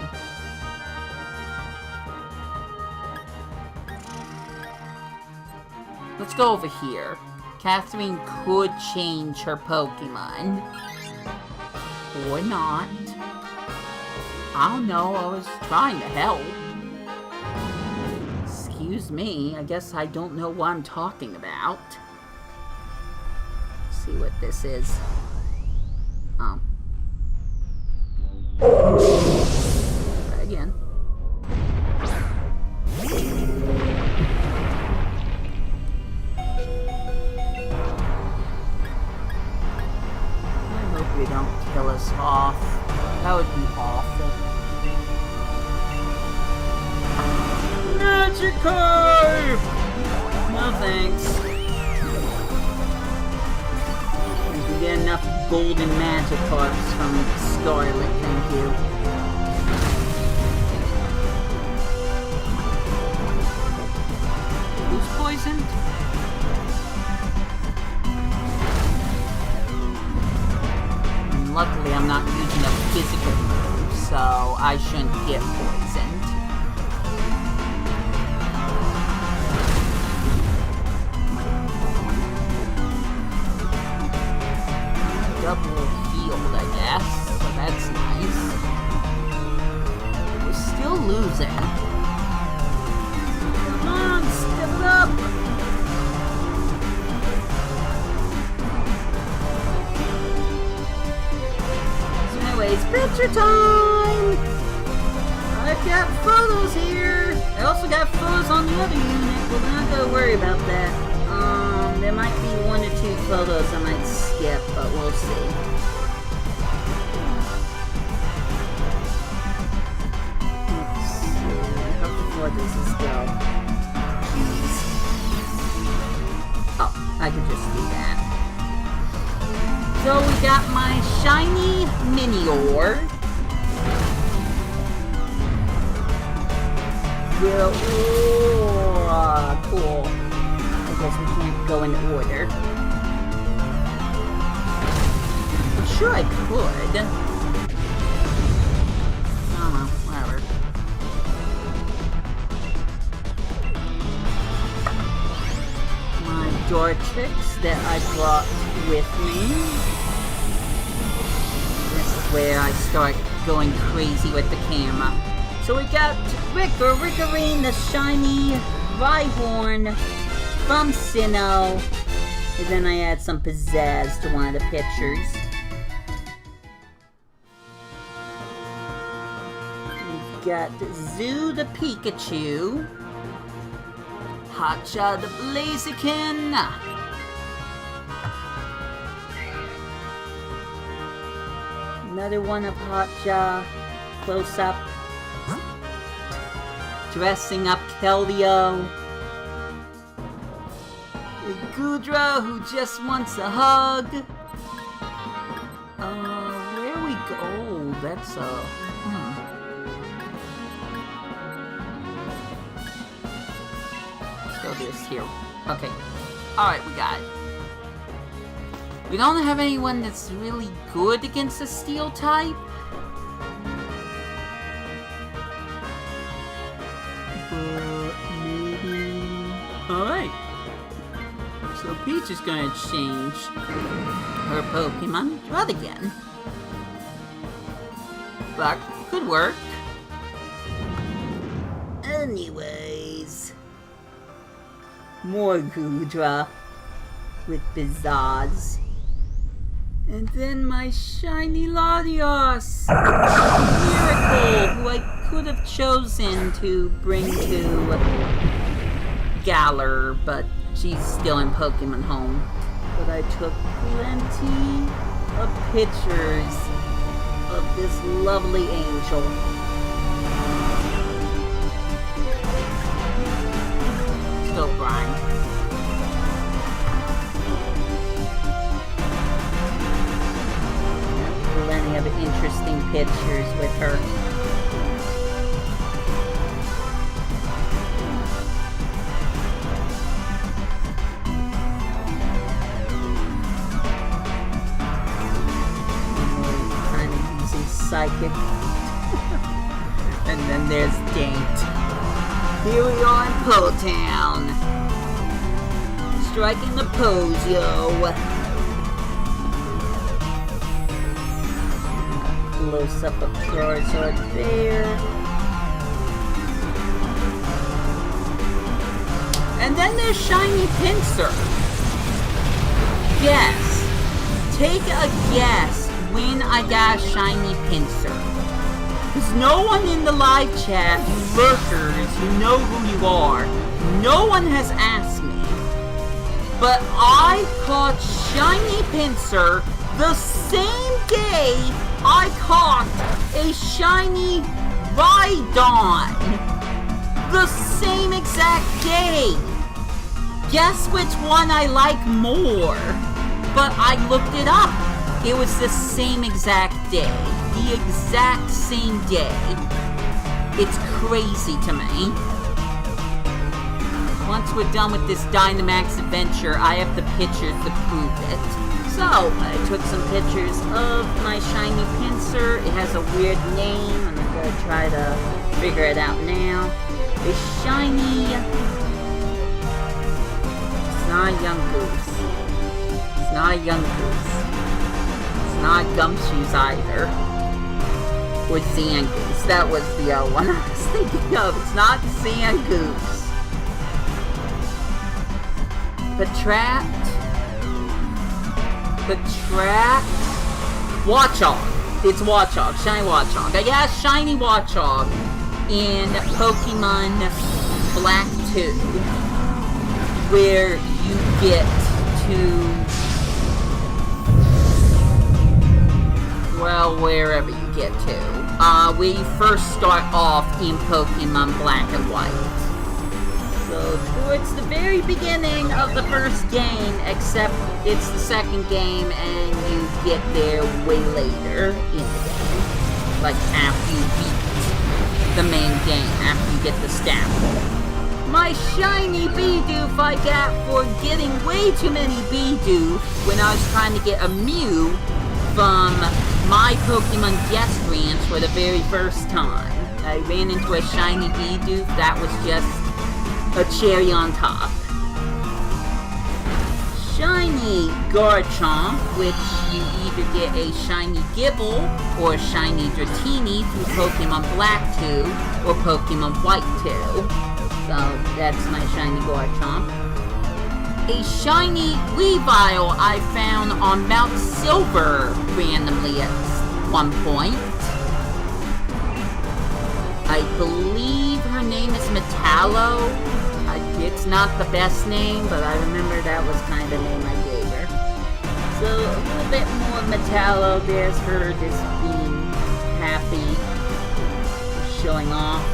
Let's go over here. Catherine could change her Pokemon. Or not. I don't know, I was trying to help. Excuse me, I guess I don't know what I'm talking about. Let's see what this is. Try again. They don't kill us off. That would be awful. Magikarp! No thanks. We can get enough golden Magikarps from Scarlet, thank you. Who's poisoned? Luckily, I'm not using a physical move, so I shouldn't get poisoned. Double healed, I guess, so that's nice. We're still losing. Come on, step it up! Anyways, picture time! I've got photos here! I also got photos on the other unit, but we're not gonna worry about that. There might be 1 or 2 photos I might skip, but we'll see. Let's see, how far does this go? Jeez. Oh, I can just do that. So we got my shiny Minior. Cool. I guess we can't go in order. I'm sure I could. I don't know, whatever. My Dortrix that I brought with me. This is where I start going crazy with the camera. So we got Rickarine, the shiny Rhyhorn from Sinnoh. And then I add some pizzazz to one of the pictures. We've got Zoo the Pikachu. Hotcha the Blaziken. Another one of Hotja, close up, dressing up Keldeo. Goodra, who just wants a hug. Where we go? Oh, that's Let's go this here. Okay. Alright, we got it. We don't have anyone that's really good against a steel type. But maybe... Alright. So Peach is gonna change her Pokemon to Rodigan. But could work. Anyways, More Goodra with Bizarres. And then my shiny Latios! Miracle! Who I could have chosen to bring to Galar, but she's still in Pokemon Home. But I took plenty of pictures of this lovely angel. Still Brian. Plenty of interesting pictures with her. Kind of using psychic. And then there's Daint. Here we are in Po Town. Striking the pose, yo. Close up of Charizard there. And then there's Shiny Pinsir. Guess. Take a guess when I got a Shiny Pinsir. Because no one in the live chat, you lurkers, you know who you are, no one has asked me. But I caught Shiny Pinsir the same day I caught a shiny Rhydon! The same exact day! Guess which one I like more? But I looked it up. It was the same exact day. The exact same day. It's crazy to me. Once we're done with this Dynamax adventure, I have the pictures to prove it. So, I took some pictures of my shiny Pinsir. It has a weird name, and I'm gonna try to figure it out now. A shiny... It's not a young goose. It's not a young goose. It's not Gumshoes either. Or Zangoose. That was the other one I was thinking of. It's not Zangoose. Patrapped. Watchog. It's Watchog. Shiny Watchog. I got a shiny Watchog in Pokemon Black 2, where you get to, well, wherever you get to. Where you first start off in Pokemon Black and White. So, towards the very beginning of the first game, except it's the second game and you get there way later in the game. Like after you beat the main game, after you get the stamp. My shiny Bidoof I got for getting way too many Bidoof when I was trying to get a Mew from my Pokemon guest ranch for the very first time. I ran into a shiny Bidoof that was just a cherry on top. Shiny Garchomp, which you either get a shiny Gibble or a shiny Dratini through Pokemon Black 2 or Pokemon White 2. So that's my shiny Garchomp. A shiny Weavile I found on Mount Silver randomly at one point. I believe her name is Metallo. It's not the best name, but I remember that was kind of the name I gave her. So, a little bit more Metallo. There's her just being happy, showing off.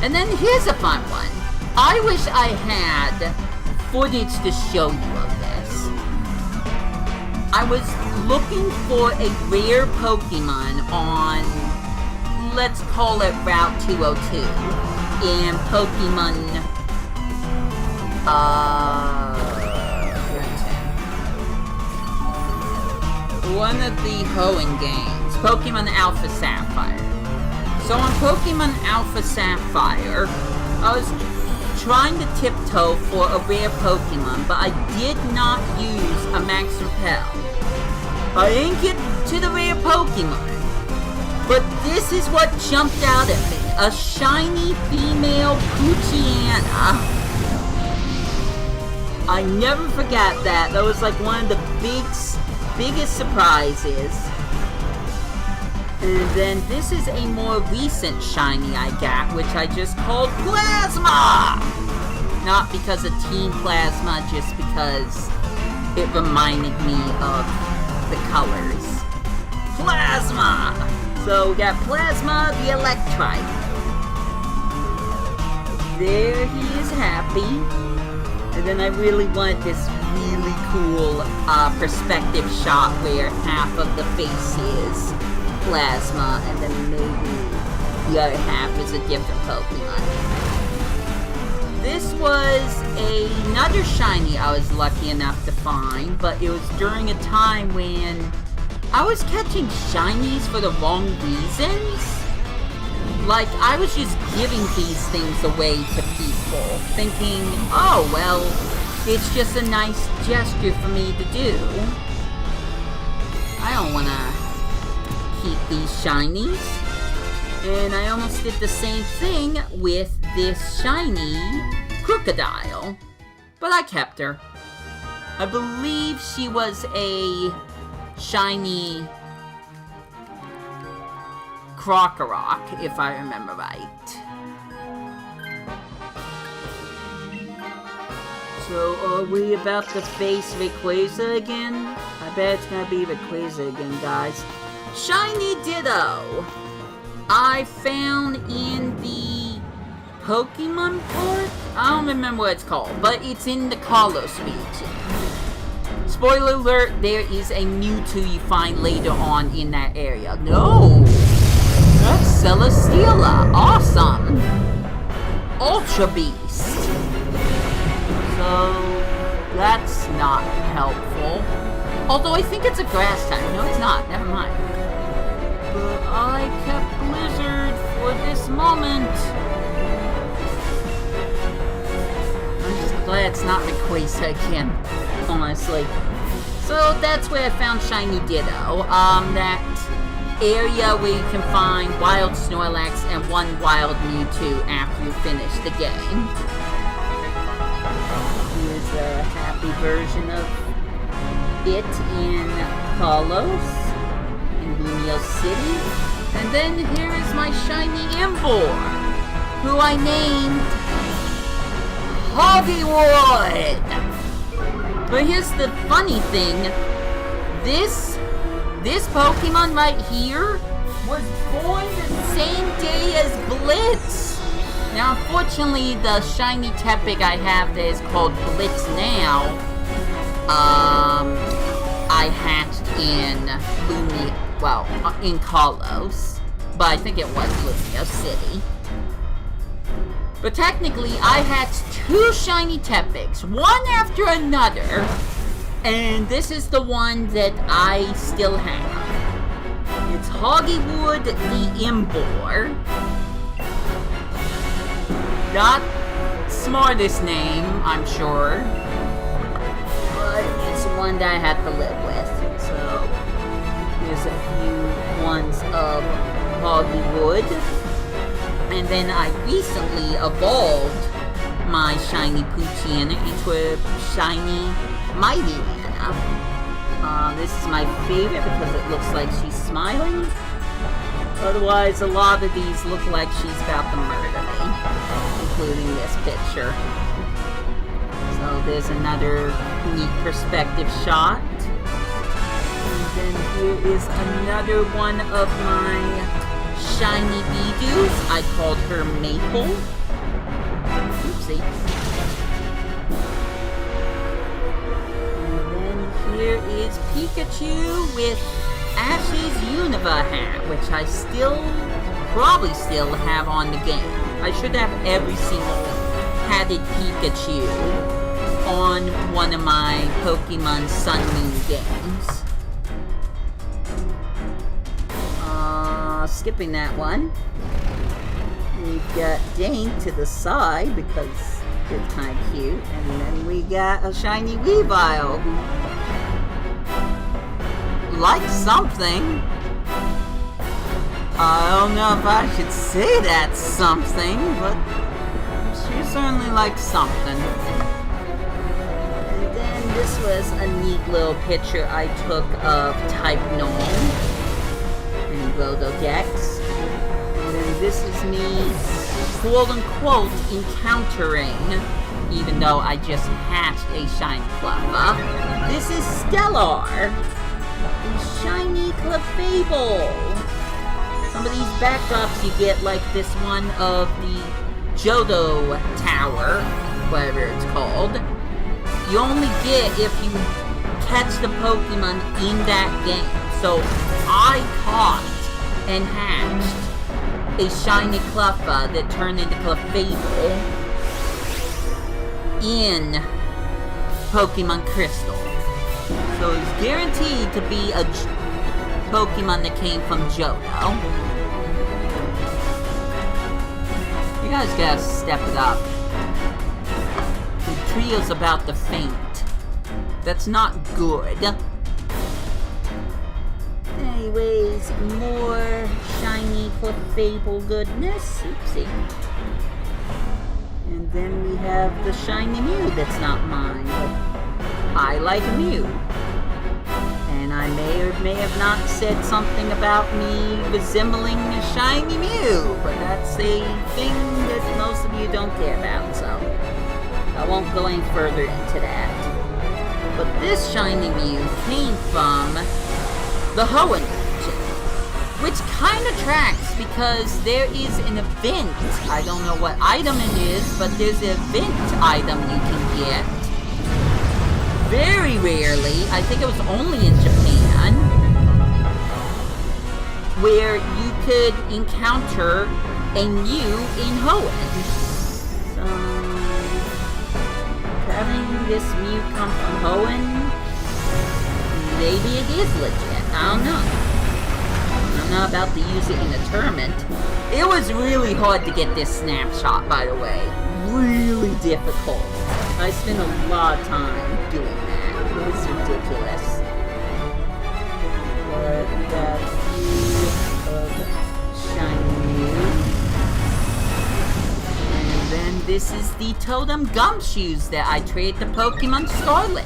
And then here's a fun one. I wish I had footage to show you of this. I was looking for a rare Pokemon on, let's call it Route 202, in Pokemon... one of the Hoenn games, Pokemon Alpha Sapphire. So on Pokemon Alpha Sapphire, I was trying to tiptoe for a rare Pokemon, but I did not use a Max Repel. I didn't get to the rare Pokemon, but this is what jumped out at me. A shiny female Poochyena. I never forgot that. That was like one of the biggest surprises. And then this is a more recent shiny I got, which I just called Plasma! Not because of Team Plasma, just because it reminded me of the colors. Plasma! So we got Plasma the Electrike. There he is happy. And then I really want this really cool perspective shot where half of the face is Plasma and then maybe the other half is a different Pokemon. This was another shiny I was lucky enough to find, but it was during a time when I was catching shinies for the wrong reasons. Like, I was just giving these things away to people, thinking, oh, well, it's just a nice gesture for me to do. I don't want to keep these shinies. And I almost did the same thing with this shiny Crocodile. But I kept her. I believe she was a shiny Crocorock, if I remember right. So, are we about to face Rayquaza again? I bet it's gonna be Rayquaza again, guys. Shiny Ditto! I found in the Pokemon Park? I don't remember what it's called, but it's in the Kalos region. Spoiler alert, there is a Mewtwo you find later on in that area. No! That's Celesteela! Awesome! Ultra Beast! So, that's not helpful. Although I think it's a grass type. No, it's not. Never mind. But I kept Blizzard for this moment. I'm just glad it's not Rayquaza again, honestly. So that's where I found Shiny Ditto. That area where you can find wild Snorlax and one wild Mewtwo after you finish the game. Here's a happy version of it in Kalos, in Lunio City. And then here is my shiny Emboar, who I named Hollywood! But here's the funny thing, this Pokemon right here was born the same day as Blitz! Now unfortunately the shiny Tepig I have that is called Blitz now, I hatched in in Kalos, but I think it was Lunio City. But technically, I hatched two shiny Tepigs, one after another, and this is the one that I still have. It's Hollywood the Emboar. Not smartest name, I'm sure, but it's one that I had to live with. So, here's a few ones of Hollywood. And then I recently evolved my shiny Poochyena into a shiny Mightyena. This is my favorite because it looks like she's smiling. Otherwise, a lot of these look like she's about to murder me, including this picture. So there's another neat perspective shot. And then here is another one of my shiny Beedus. I called her Maple. Oopsie. And then here is Pikachu with Ash's Unova hat, which I probably still have on the game. I should have every single hatted Pikachu on one of my Pokemon Sun Moon games. Skipping that one. We've got Dane to the side because it's kind of cute. And then we got a shiny Weavile who likes something. I don't know if I should say that's something, but she certainly likes something. This was a neat little picture I took of Type Gnome and Rotodex. And then this is me, quote-unquote, encountering, even though I just hatched a shiny Cleffa. This is Stellar, a shiny Clefable. Some of these backups you get, like this one of the Johto Tower, whatever it's called. You only get if you catch the Pokemon in that game. So I caught and hatched a shiny Cleffa that turned into Clefable in Pokemon Crystal. So it's guaranteed to be a Pokemon that came from Johto. You guys gotta step it up. The trio's about to faint. That's not good. Anyways, more shiny Clefable goodness. Oopsie. And then we have the shiny Mew that's not mine. I like Mew. And I may or may have not said something about me resembling a shiny Mew, but that's a thing that most of you don't care about, so I won't go any further into that. But this shiny Mew came from the Hoenn region, which kind of tracks because there is an event. I don't know what item it is, but there's an event item you can get. Very rarely, I think it was only in Japan, where you could encounter a Mew in Hoenn. So, having this Mew come from Hoenn, maybe it is legit. I don't know. I'm not about to use it in a tournament. It was really hard to get this snapshot, by the way. Really difficult. I spent a lot of time doing that. It was ridiculous. But we got a few of shiny Mew. And then this is the Totem Gumshoes that I traded to Pokemon Scarlet.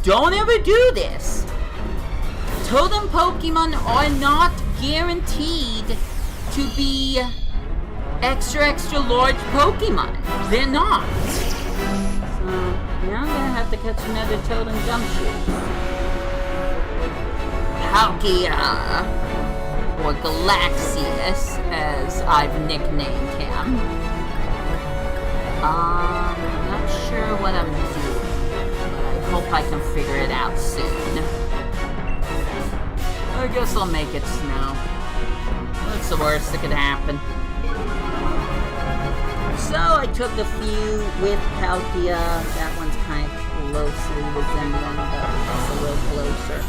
Don't ever do this! Totem Pokemon are not guaranteed to be extra large Pokemon. They're not. So, now I'm gonna have to catch another Totem Gumshoe. Palkia, or Galaxius, as I've nicknamed him. I'm not sure what I'm doing, but I hope I can figure it out soon. I guess I'll make it snow. What's the worst that could happen? So I took a few with Palkia. That one's kind of closely resembling, but it's a little closer.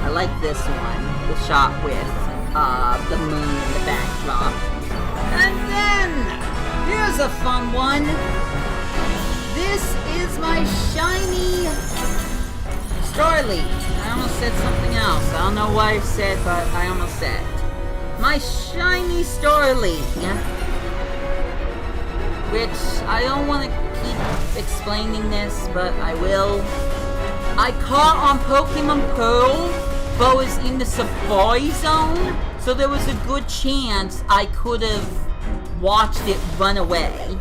I like this one, the shot with the moon in the backdrop. And then, here's a fun one. This is my shiny Starly. I almost said something else. I don't know why I said, but I almost said. My shiny Starly. Which, I don't want to keep explaining this, but I will. I caught on Pokemon Pearl, but was in the Safari Zone, so there was a good chance I could have watched it run away.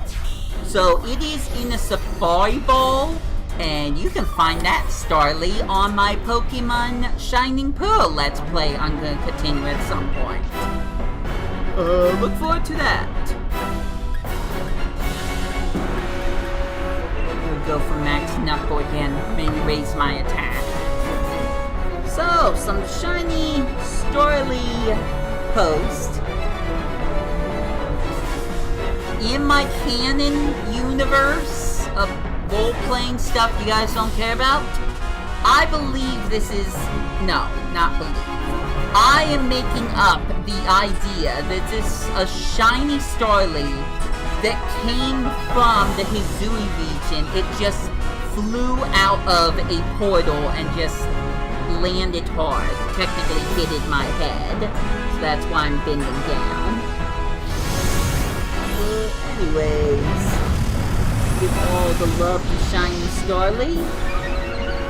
So it is in a Safari Ball, and you can find that Starly on my Pokemon Shining Pearl Let's Play. I'm going to continue at some point. Look forward to that. We'll go for Max Knuckle again, maybe raise my attack. So, some shiny Starly post. In my canon universe of role-playing stuff you guys don't care about, I believe this is... no, not believe. I am making up the idea that this is a shiny Starly that came from the Hisui region. It just flew out of a portal and just landed hard. Technically hit in my head. So that's why I'm bending down. Anyways, give all the love to Shiny Starly.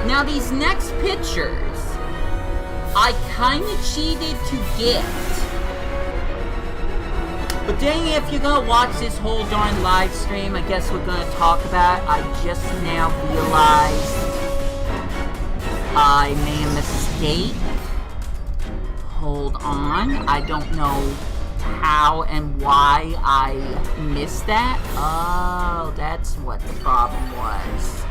Now these next pictures, I kinda cheated to get. But dang it, if you're gonna watch this whole darn live stream, I guess we're gonna talk about it. I just now realized I made a mistake. Hold on, I don't know how and why I missed that. Oh, that's what the problem was.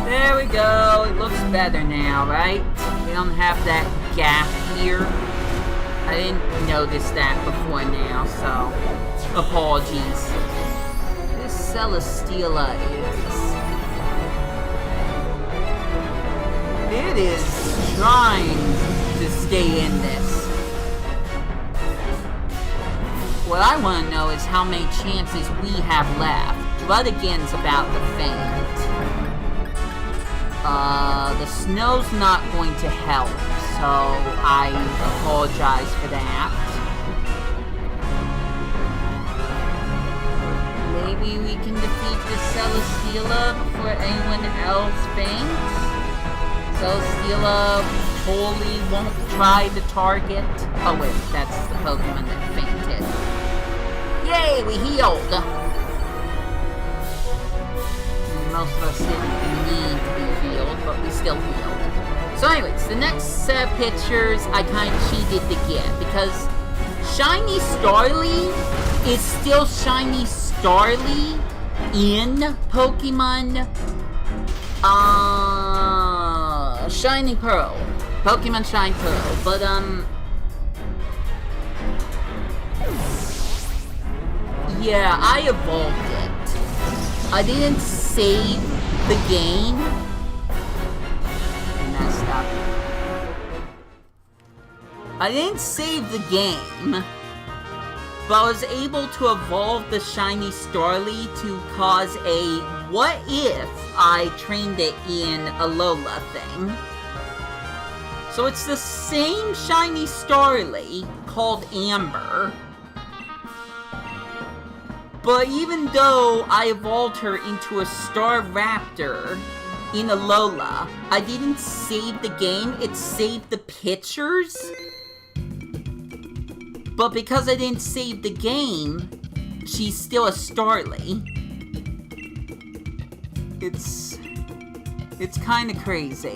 There we go, it looks better now, right? We don't have that gap here. I didn't notice that before now, so apologies. This Celesteela it is trying to stay in this. What I want to know is how many chances we have left. Druddigan's about to faint. The snow's not going to help, so I apologize for that. Maybe we can defeat the Celesteela before anyone else faints. Celesteela totally won't try to target. Oh wait, that's the Pokemon that fainted. Yay, we healed! Most of us didn't need to be healed, but we still healed. So anyways, the next set of pictures I kind of cheated to get, because Shiny Starly is still Shiny Starly in Pokemon Shiny Pearl. Pokemon Shiny Pearl. But, yeah, I evolved it. I didn't save the game. I messed up. I didn't save the game, but I was able to evolve the Shiny Starly to cause a what if I trained it in a Alola thing. So it's the same Shiny Starly called Amber. But even though I evolved her into a Staraptor in Alola, I didn't save the game, it saved the pictures. But because I didn't save the game, she's still a Starly. It's kind of crazy.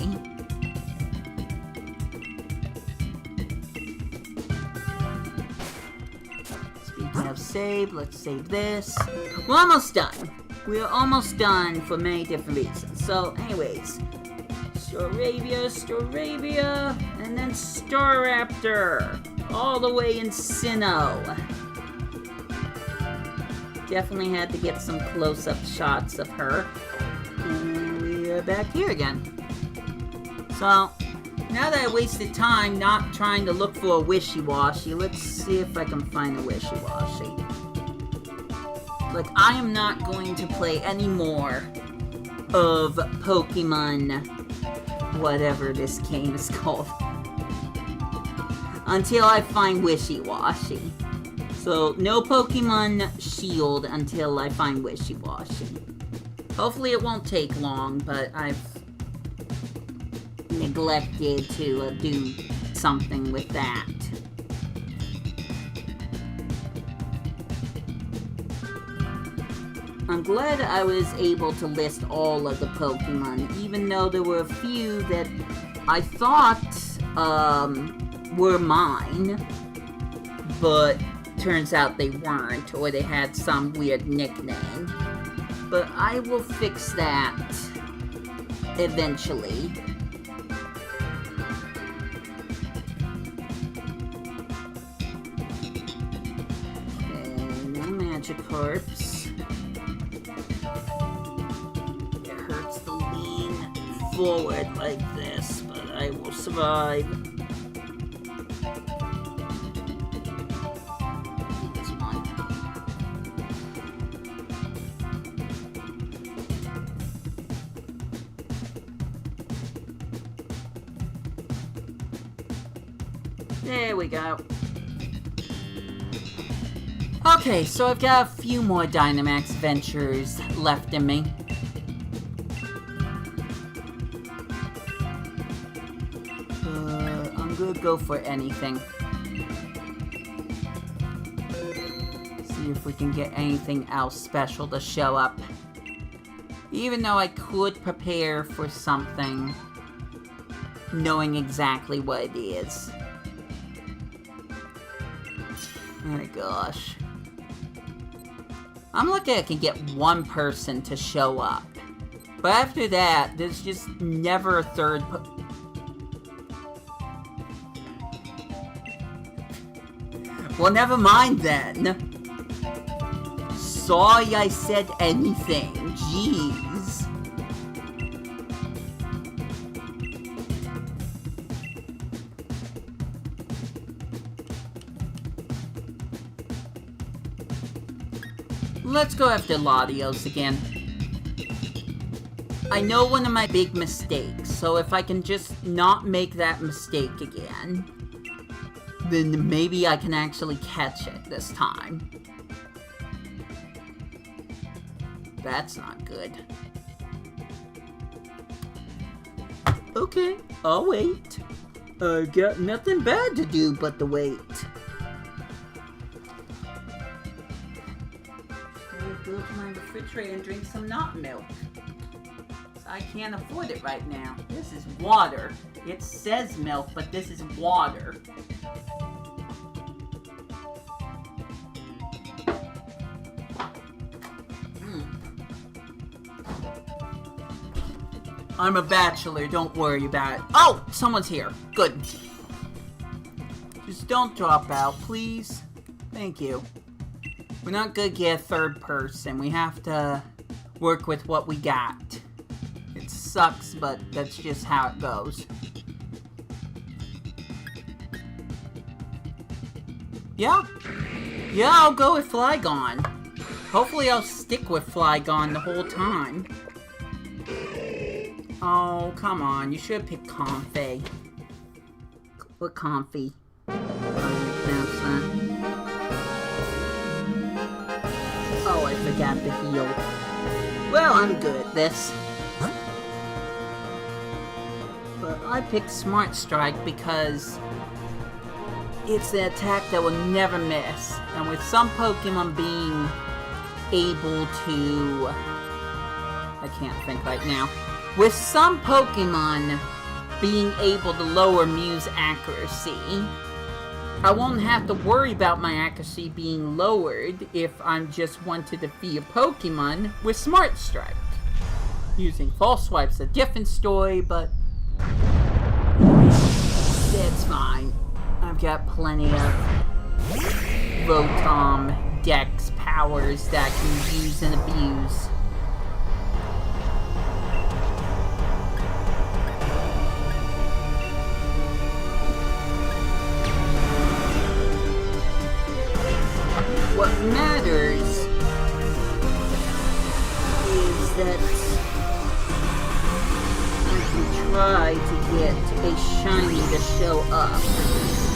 Speaking of save, let's save this. We're almost done. We're almost done for many different reasons. So, anyways, Staravia, and then Staraptor, all the way in Sinnoh. Definitely had to get some close-up shots of her. And we are back here again. So, now that I wasted time not trying to look for a Wishy-Washy, let's see if I can find a Wishy-Washy. Like, I am not going to play any more of Pokemon, whatever this game is called, until I find Wishy-Washy. So, no Pokemon Shield until I find Wishy-Washy. Hopefully it won't take long, but I've neglected to do something with that. I'm glad I was able to list all of the Pokemon, even though there were a few that I thought were mine, but turns out they weren't, or they had some weird nickname. But I will fix that eventually. Okay, no Magikarps. It hurts to lean forward like this, but I will survive. There we go. Okay, so I've got a few more Dynamax Adventures left in me. I'm gonna go for anything. See if we can get anything else special to show up. Even though I could prepare for something, knowing exactly what it is. Oh my gosh. I'm lucky I can get one person to show up. But after that, there's just never a third Well, never mind then. Sorry I said anything. Jeez. Let's go after Latios again. I know one of my big mistakes, so if I can just not make that mistake again, then maybe I can actually catch it this time. That's not good. Okay, I'll wait. I got nothing bad to do but to wait. I'll go to my refrigerator and drink some nut milk. I can't afford it right now. This is water. It says milk, but this is water. I'm a bachelor, don't worry about it. Oh, someone's here. Good. Just don't drop out, please. Thank you. We're not gonna get a third person. We have to work with what we got. It sucks, but that's just how it goes. Yeah, I'll go with Flygon. Hopefully I'll stick with Flygon the whole time. Oh, come on. You should have picked Comfey. What Comfey? Oh, I forgot to heal. Well, I'm good at this. But I picked Smart Strike because it's an attack that will never miss. And with some Pokemon being able to... I can't think right now. With some Pokemon being able to lower Mew's accuracy, I won't have to worry about my accuracy being lowered if I'm just want to defeat a Pokemon with Smart Strike. Using False Swipe's a different story, but it's fine. I've got plenty of Rotom Dex powers that I can use and abuse. What matters is that I can try to get a shiny to show up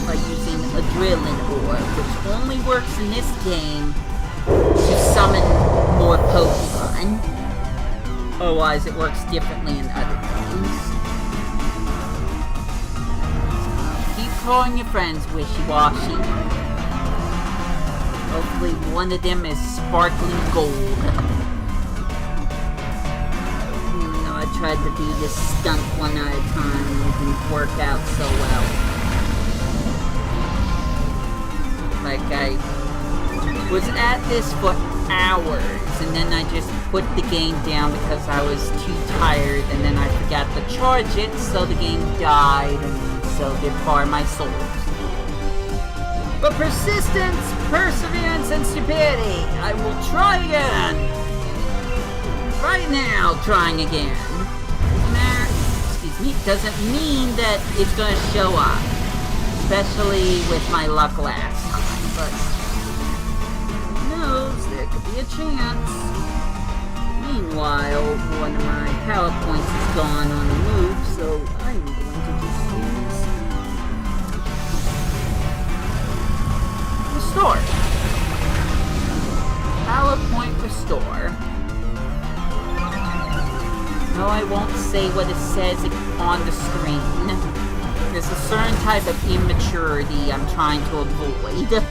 by using Adrenaline Ore, which only works in this game to summon more Pokemon. Otherwise, it works differently in other games. Keep calling your friends wishy-washy. Hopefully one of them is sparkling gold. Even though I tried to do this stunt one at a time and it didn't work out so well. Like I was at this for hours and then I just put the game down because I was too tired and then I forgot to charge it, so the game died and so did part of my soul. But persistence, perseverance, and stupidity, I will try again. Right now, trying again. Doesn't mean that it's gonna show up. Especially with my luck last time, but who knows, there could be a chance. Meanwhile, one of my power points is gone on the move, so I'm going to just use Restore. say what it says on the screen. There's a certain type of immaturity I'm trying to avoid.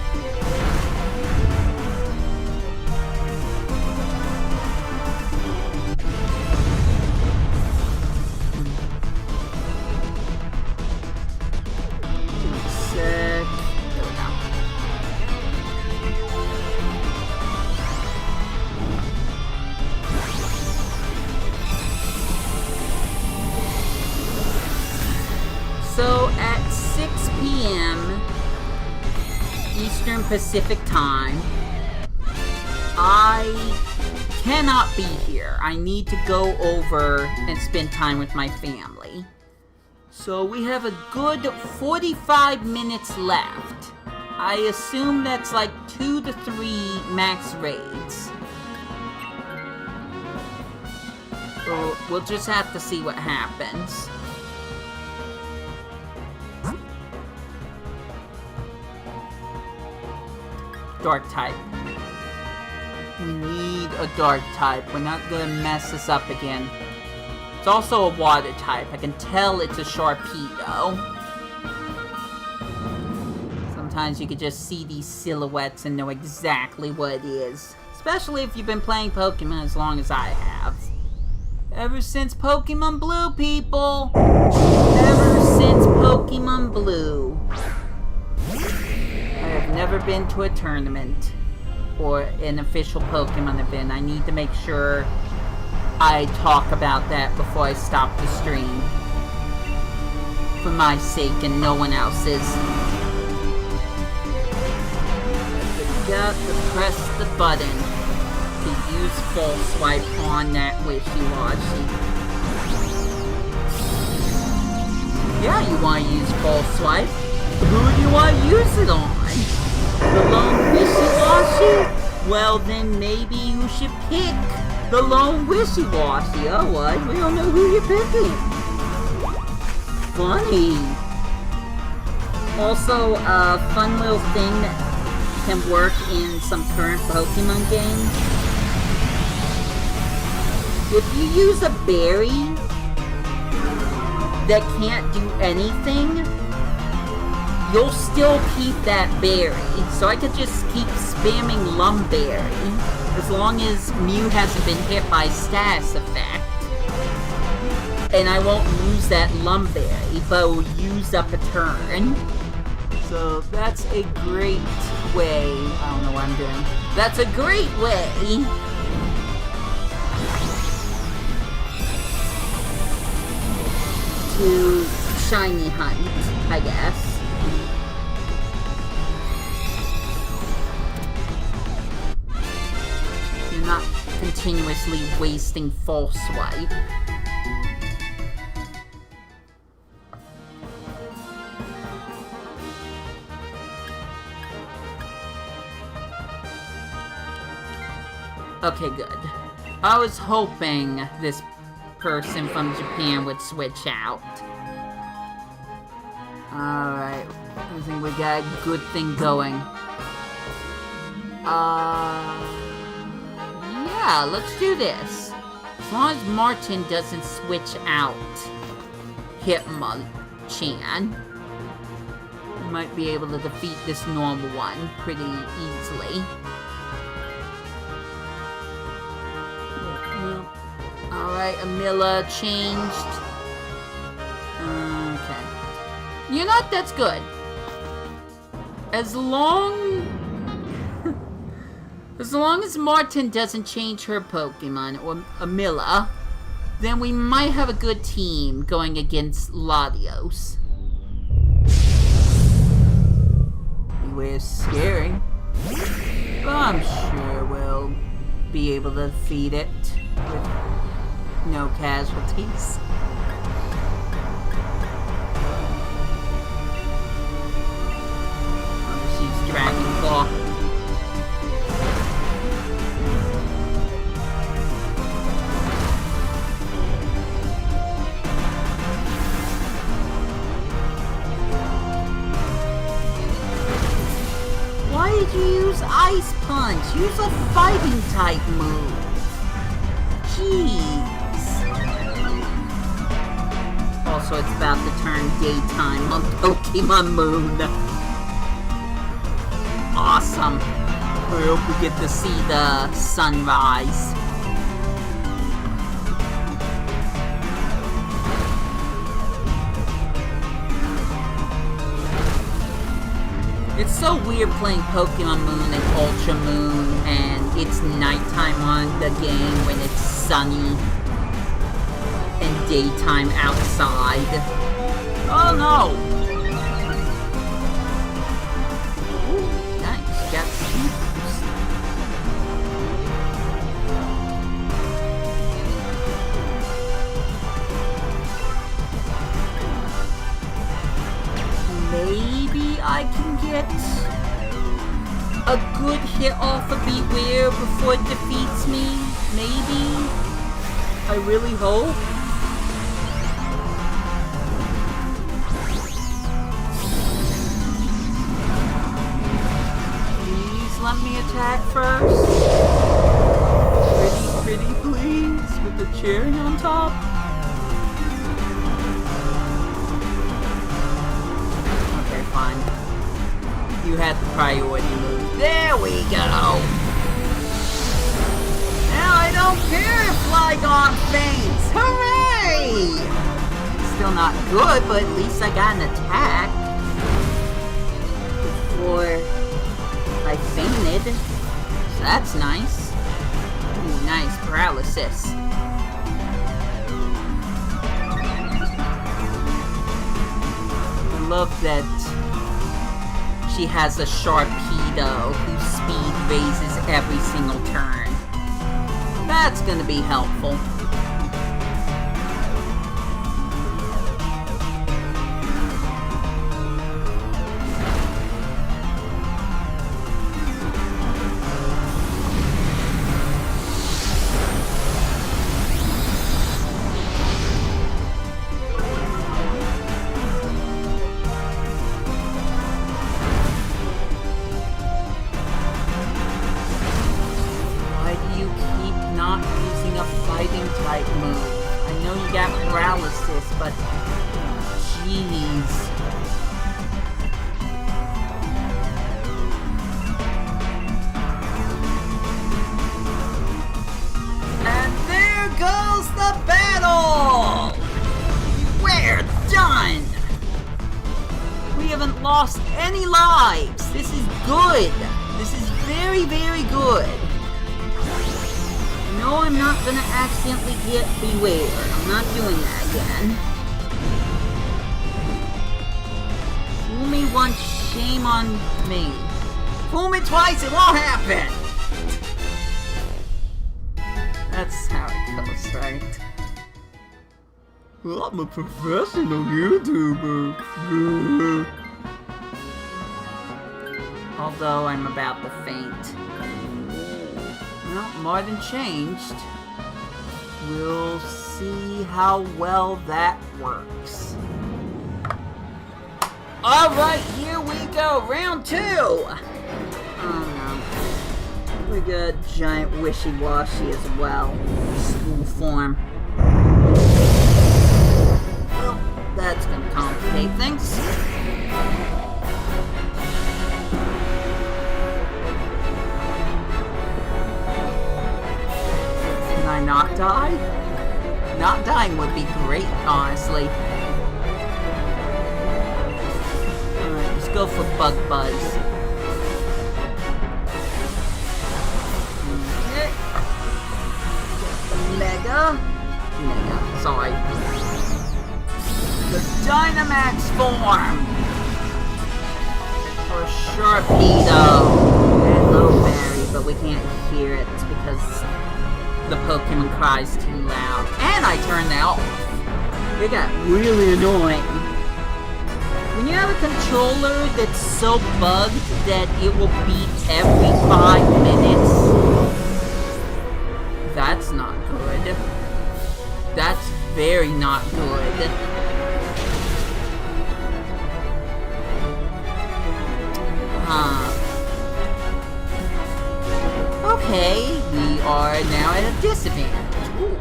So at 6 p.m. Eastern Pacific Time, I cannot be here. I need to go over and spend time with my family. So we have a good 45 minutes left. I assume that's like 2 to 3 max raids. So we'll just have to see what happens. Dark type. We need a dark type. We're not gonna mess this up again. It's also a water type. I can tell it's a Sharpedo. Sometimes you can just see these silhouettes and know exactly what it is. Especially if you've been playing Pokemon as long as I have. Ever since Pokemon Blue, people! Ever since Pokemon Blue. I have never been to a tournament or an official Pokemon event. I need to make sure I talk about that before I stop the stream. For my sake and no one else's. I forgot to press the button to use Full Swipe on that Wishy-Washy. Yeah, you want to use Full Swipe? Who do you want to use it on? The lone Wishy-Washy? Well, then maybe you should pick the lone Wishy-Washy. Oh, what? We don't know who you're picking. Funny. Also, a fun little thing that can work in some current Pokemon games. If you use a berry that can't do anything, you'll still keep that berry. So I could just keep spamming Lumberry as long as Mew hasn't been hit by status effect. And I won't lose that Lumberry, but will use up a turn. So that's a great way. I don't know what I'm doing. That's a great way to shiny hunt, I guess. You're not continuously wasting Full Swipe. Okay, good. I was hoping this person from Japan would switch out. Alright, I think we got a good thing going. Yeah, let's do this. As long as Martin doesn't switch out Hitmonchan, we might be able to defeat this normal one pretty easily. Alright, Amila changed. Okay. You know what? That's good. As long as Martin doesn't change her Pokemon, or Amila, then we might have a good team going against Latios. Beware scaring. But I'm sure we'll be able to defeat it with no casualties. Oh, she's Dragon Claw. Why did you use Ice Punch? Use a fighting type move. Jeez. Also, it's about to turn daytime on Pokemon Moon. Awesome. I hope we get to see the sunrise. It's so weird playing Pokemon Moon and Ultra Moon, and it's nighttime on the game when it's sunny and daytime outside. Oh no! Ooh, nice, got sneakers. Maybe I can get a good hit off of Beware before it defeats me. Maybe. I really hope. Please let me attack first. Pretty please, with the cherry on top. Fine. You had the priority move. There we go! Now I don't care if Flygon faints! Hooray! Still not good, but at least I got an attack before I fainted. So that's nice. Ooh, nice paralysis. I love that she has a Sharpedo whose speed raises every single turn. That's gonna be helpful. But jeez. And there goes the battle! We're done! We haven't lost any lives. This is good. This is very, very good. No, I'm not gonna accidentally get Beware. I'm not doing that again. Fool me once, shame on me. Fool me twice, it won't happen! That's how it goes, right? Well, I'm a professional YouTuber. Although I'm about to faint. Well, more than changed. We'll see how well that works. Alright, here we go. Round 2! Oh no. We got giant wishy-washy as well. School form. Well, that's gonna complicate things. Can I not die? Not dying would be great, honestly. Alright, let's go for Bug Buzz. Okay. Mega, sorry. The Dynamax form! Or Sharpedo! Hello, Barry, but we can't hear it because the Pokemon cries too loud. And I turned that off. It got really annoying. When you have a controller that's so bugged that it will beep every 5 minutes, that's not good. That's very not good. Okay, we are now at a disadvantage. Ooh.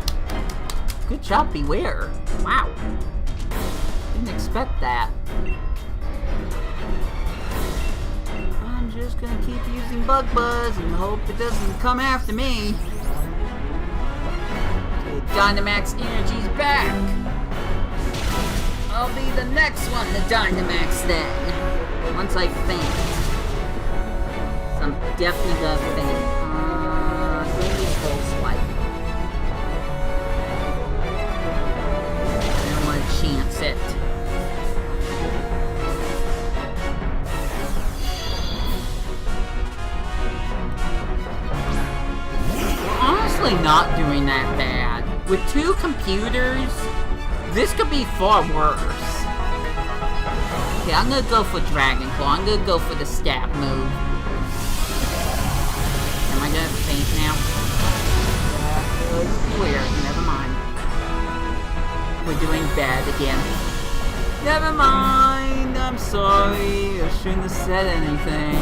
Good job, Beware. Wow. expect that. I'm just gonna keep using Bug Buzz and hope it doesn't come after me. Okay, Dynamax Energy's back. I'll be the next one to Dynamax then. Once I faint. So I'm definitely gonna faint. Maybe Full Swipe. I don't want to chance it. We're honestly not doing that bad. With 2 computers, this could be far worse. Okay, I'm gonna go for Dragon Claw. I'm gonna go for the stab move. Am I gonna faint now? That was weird. Never mind. We're doing bad again. Never mind. I'm sorry. I shouldn't have said anything.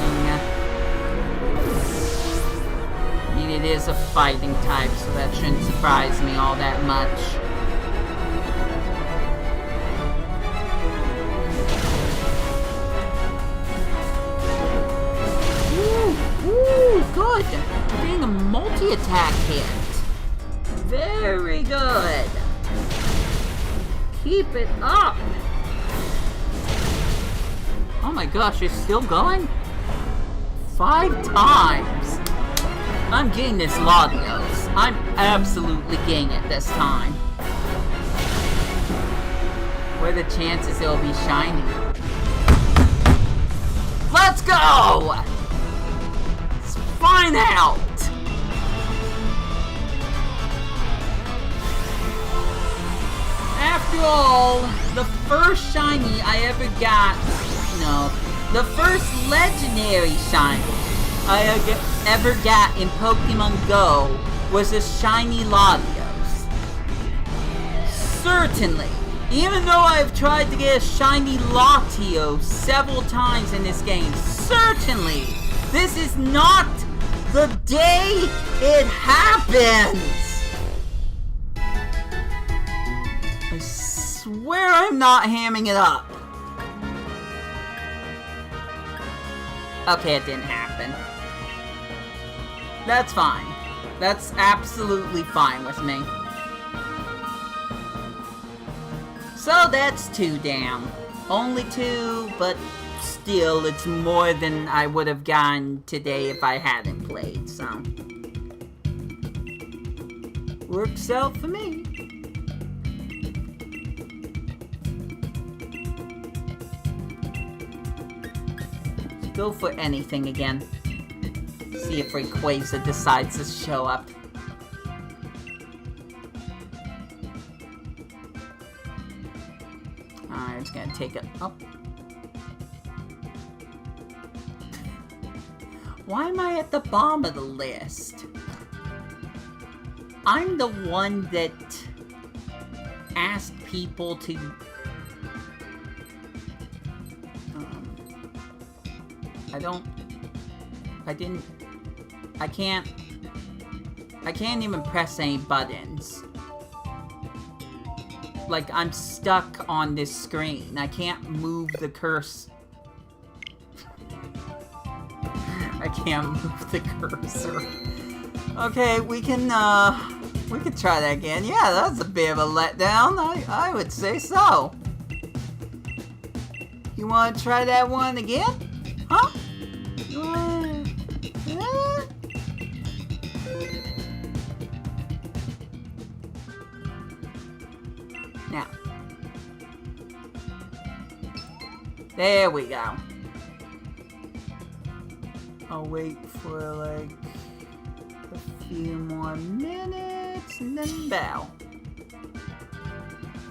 I mean, it is a fighting type, so that shouldn't surprise me all that much. Ooh, good. I'm getting a multi-attack hit. Very good. Keep it up. Oh my gosh, it's still going? 5 times. I'm getting this Latios. I'm absolutely getting it this time. What are the chances it'll be shiny? Let's go! Find out! After all, the first shiny I ever got, the first legendary shiny I ever got in Pokemon Go was a shiny Latios. Certainly, even though I've tried to get a shiny Latios several times in this game, certainly, this is not the day it happens! I swear I'm not hamming it up. Okay, it didn't happen. That's fine. That's absolutely fine with me. So that's 2 down. Only 2, but still, it's more than I would have gotten today if I hadn't played, so. Works out for me. Let's go for anything again. See if Rayquaza decides to show up. Alright, it's gonna take it up. Why am I at the bottom of the list? I'm the one that asked people to... I can't even press any buttons. Like, I'm stuck on this screen. I can't move the cursor. I can't move the cursor. Okay, we can try that again. Yeah, that's a bit of a letdown. I would say so. You want to try that one again? Huh? Now. There we go. I'll wait for like a few more minutes and then bow.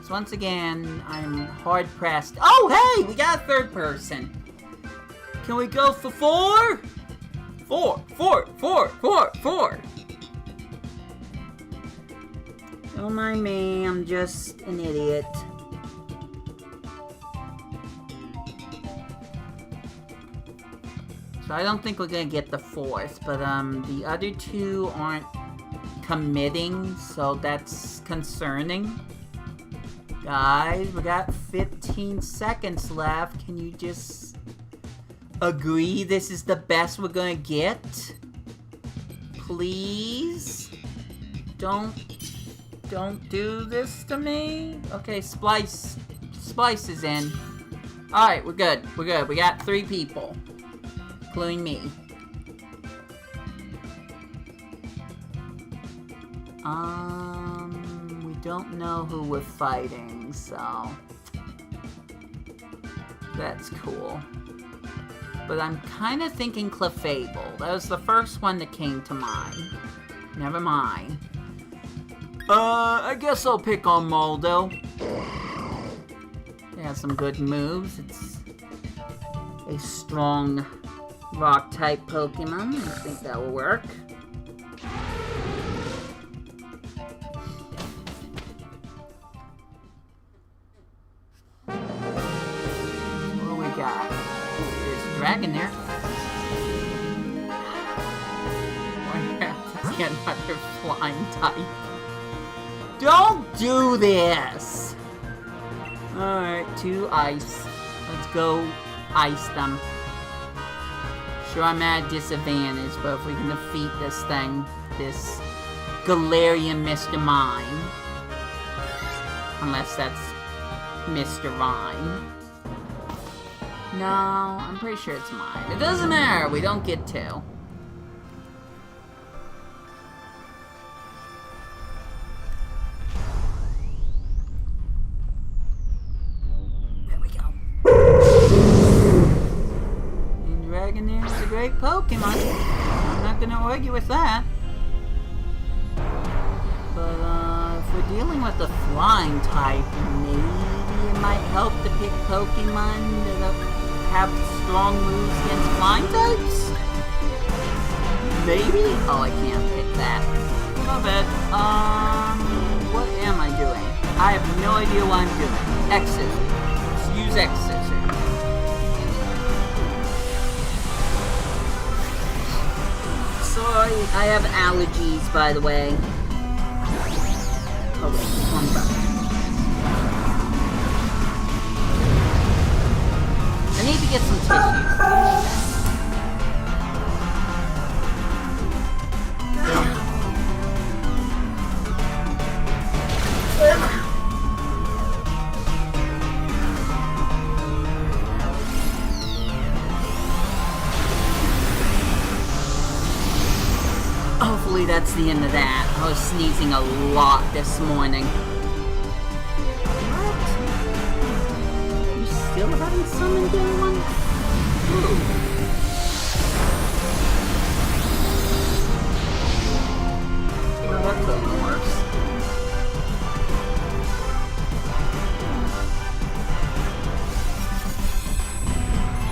So once again, I'm hard pressed. Oh hey, we got a 3rd person. Can we go for 4? 4. Don't mind me, I'm just an idiot. So I don't think we're gonna get the 4th, but the other 2 aren't committing, so that's concerning. Guys, we got 15 seconds left. Can you just agree this is the best we're gonna get? Please? Don't do this to me. Okay, Splice is in. Alright, we're good. We're good. We got 3 people, including me. We don't know who we're fighting, so that's cool. But I'm kind of thinking Clefable. That was the first one that came to mind. Never mind. I guess I'll pick on Moldo. It has some good moves. It's a strong rock-type Pokemon. I think that will work. What do we got? There's a dragon there. We're gonna have to get another flying type. Don't do this! Alright, 2 ice. Let's go ice them. Sure, I'm at a disadvantage, but if we can defeat this thing, this Galarian Mr. Mime. Unless that's Mr. Rhyme. No, I'm pretty sure it's mine. It doesn't matter, we don't get to. Dragonair is a great Pokemon. I'm not gonna argue with that. But, if we're dealing with a flying type, maybe it might help to pick Pokemon that have strong moves against flying types? Maybe? Oh, I can't pick that. Not bad. What am I doing? I have no idea what I'm doing. X-Scissor. Let's use X-Scissor. Sorry, I have allergies, by the way. Oh, wait, one button. I need to get some tissues. Hopefully that's the end of that. I was sneezing a lot this morning. What? You still haven't summoned anyone? Ooh. Well, that could be worse.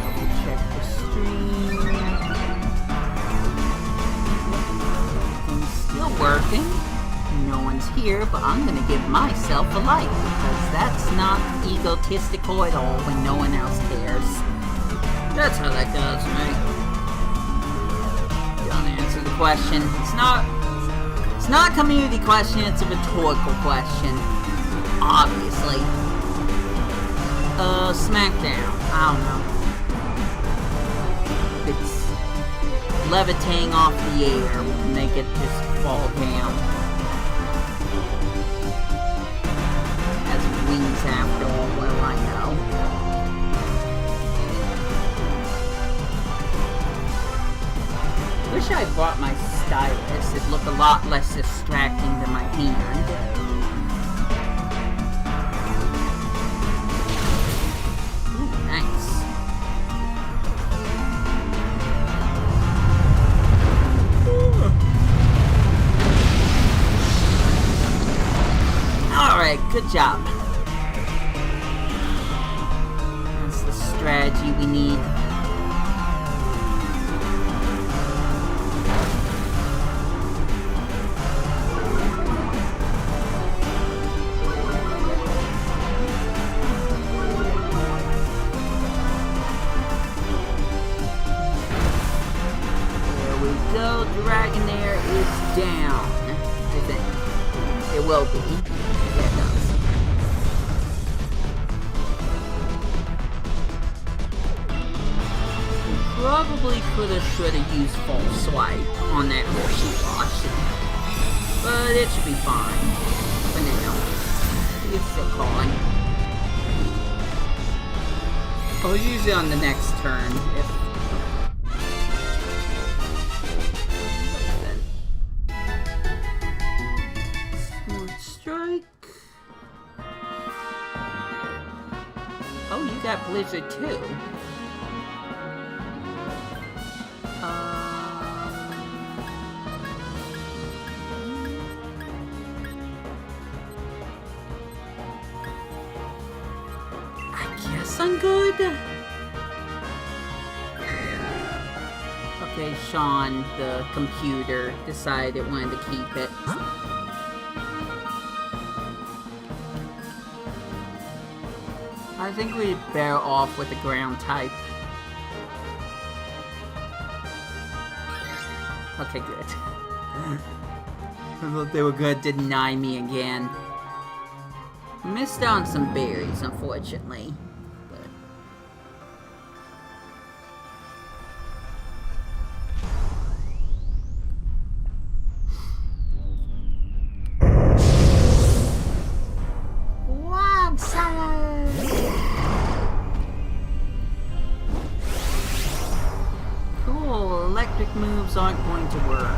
Double check the stream. Working. No one's here, but I'm gonna give myself a like, because that's not egotistical at all when no one else cares. That's how that goes, right? Don't answer the question. It's not a community question, it's a rhetorical question. Obviously. Smackdown. I don't know. It's levitating off the air. We can make it just fall down. Has wings after all, what do I know? Wish I brought my stylus. It'd look a lot less distracting than my hand. Ooh, nice. Alright, good job. That's the strategy we need. There we go, Dragonair is down, I think. It will be. Yeah, it does. probably shoulda used False Swipe on that Wishy-Wash. But it should be fine. For now. It's still calling. I'll use it on the next turn. Sword Strike. Oh, you got Blizzard too. I'm good. Okay, Sean, the computer, decided it wanted to keep it. I think we'd better off with the ground type. Okay, good. I thought they were gonna deny me again. Missed out on some berries, unfortunately. Cool, electric moves aren't going to work.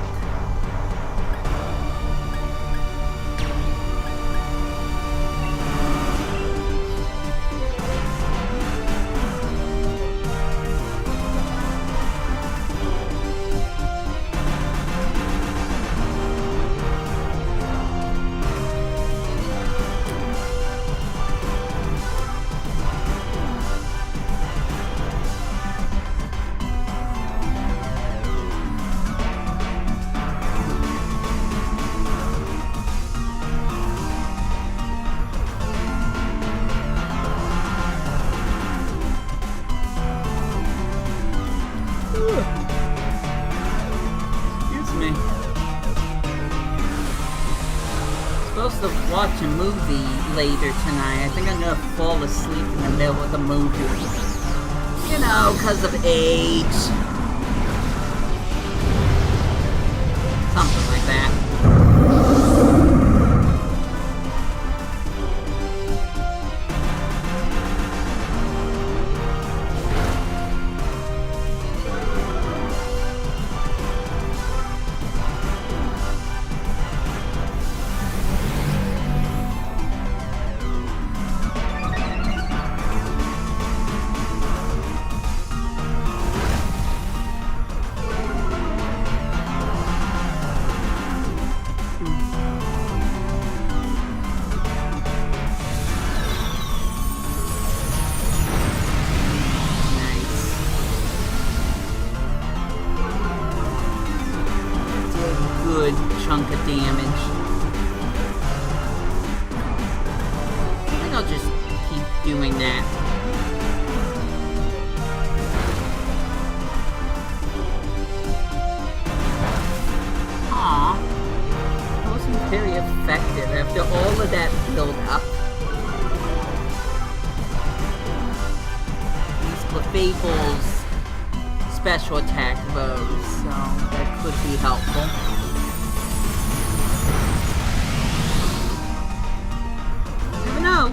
Supposed to watch a movie later tonight. I think I'm gonna fall asleep in the middle of the movie. You know, because of age. Something like that. Chunk of damage. I think I'll just keep doing that. Aww. That wasn't very effective after all of that build-up. These Clefable's special attack rose, so that could be helpful. No.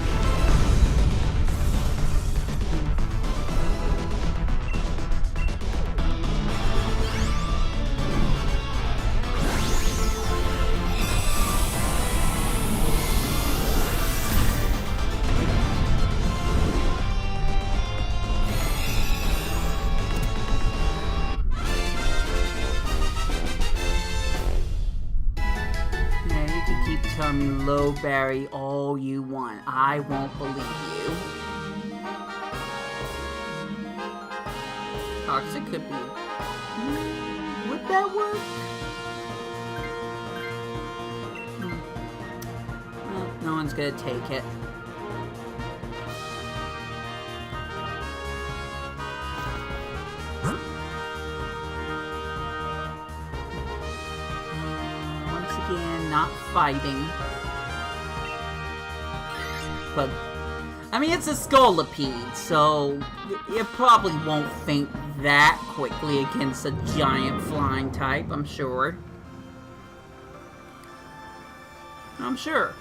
Tell me low berry all you want. I won't believe you. Toxic could be. Would that work? Well, no one's gonna take it. Not fighting. But, I mean, it's a Scolipede, so it probably won't faint that quickly against a giant flying type, I'm sure. I'm sure.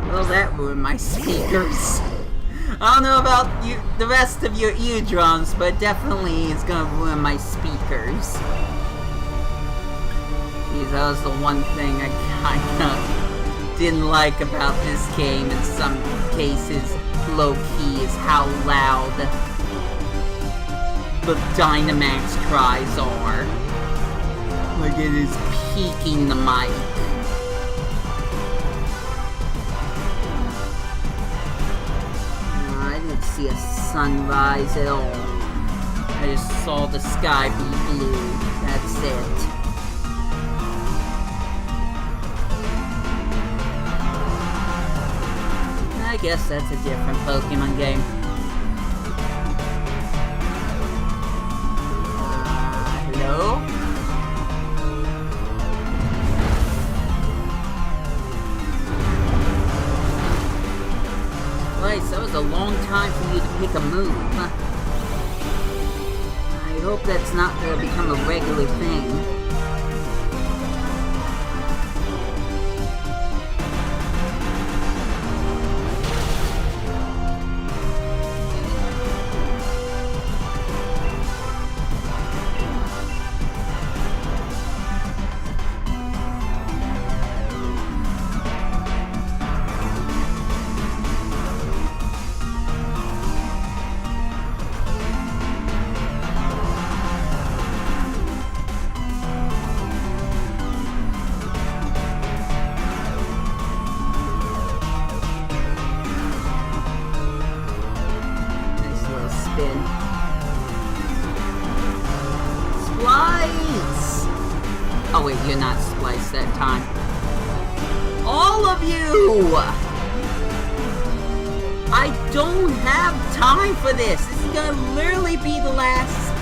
Well, that ruined my speakers. I don't know about you, the rest of your eardrums, but definitely it's gonna ruin my speakers. Geez, that was the one thing I kinda didn't like about this game in some cases, low-key, is how loud the Dynamax cries are. Like it is peaking the mic. I didn't see a sunrise at all. I just saw the sky be blue. That's it. I guess that's a different Pokemon game. Hello? Christ, that was a long time for you to pick a move. I hope that's not going to become a regular thing. Splice! Oh wait, you're not Splice that time. All of you! I don't have time for this. This is gonna literally be the last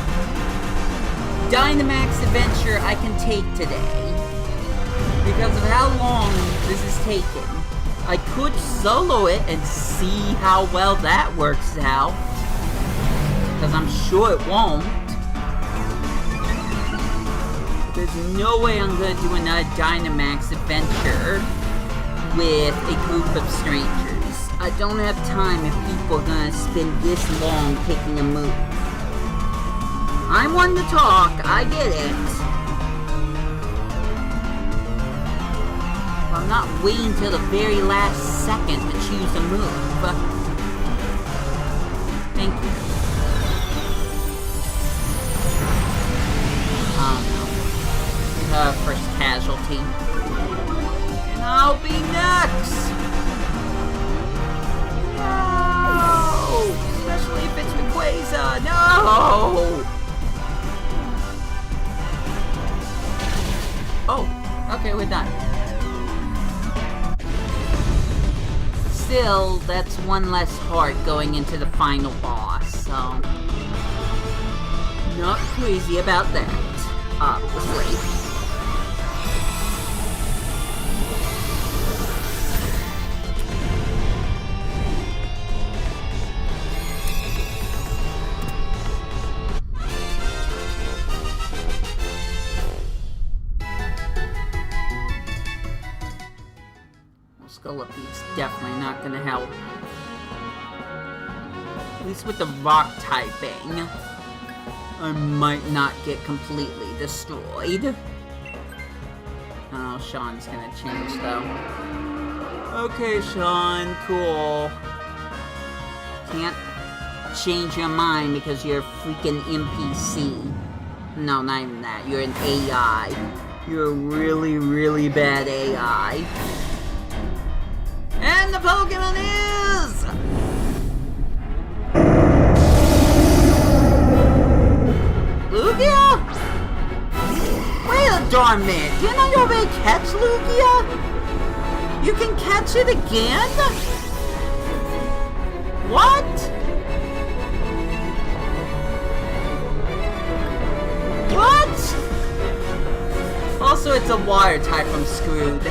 Dynamax adventure I can take today. Because of how long this is taking. I could solo it and see how well that works out. Because I'm sure it won't. There's no way I'm gonna do another Dynamax adventure with a group of strangers. I don't have time if people are gonna spend this long picking a move. I'm one to talk, I get it. But I'm not waiting till the very last second to choose a move. Thank you. First casualty. And I'll be next! No! Especially if it's Rayquaza! No! Oh, okay, we're done. Still, that's one less heart going into the final boss, so... Not crazy about that, obviously. Scoliped's definitely not gonna help. At least with the rock typing, I might not get completely destroyed. Oh, Sean's gonna change though. Okay, Sean, cool. Can't change your mind because you're a freaking NPC. No, not even that. You're an AI. You're a really, really bad AI. And the Pokemon is... Lugia? Wait a darn minute. Didn't I already catch Lugia? You can catch it again? What? What? Well, Also, it's a water type, I'm screwed.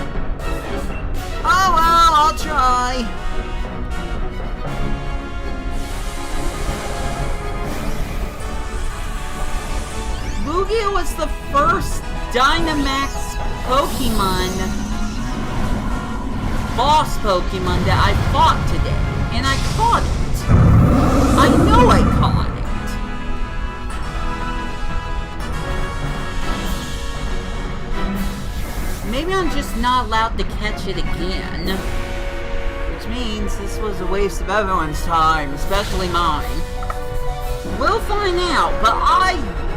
Oh well, I'll try. Lugia was the first Dynamax Pokemon, boss Pokemon that I fought today. And I caught it. I know I caught it. Maybe I'm just not allowed to catch it again. Which means this was a waste of everyone's time, especially mine. We'll find out, but I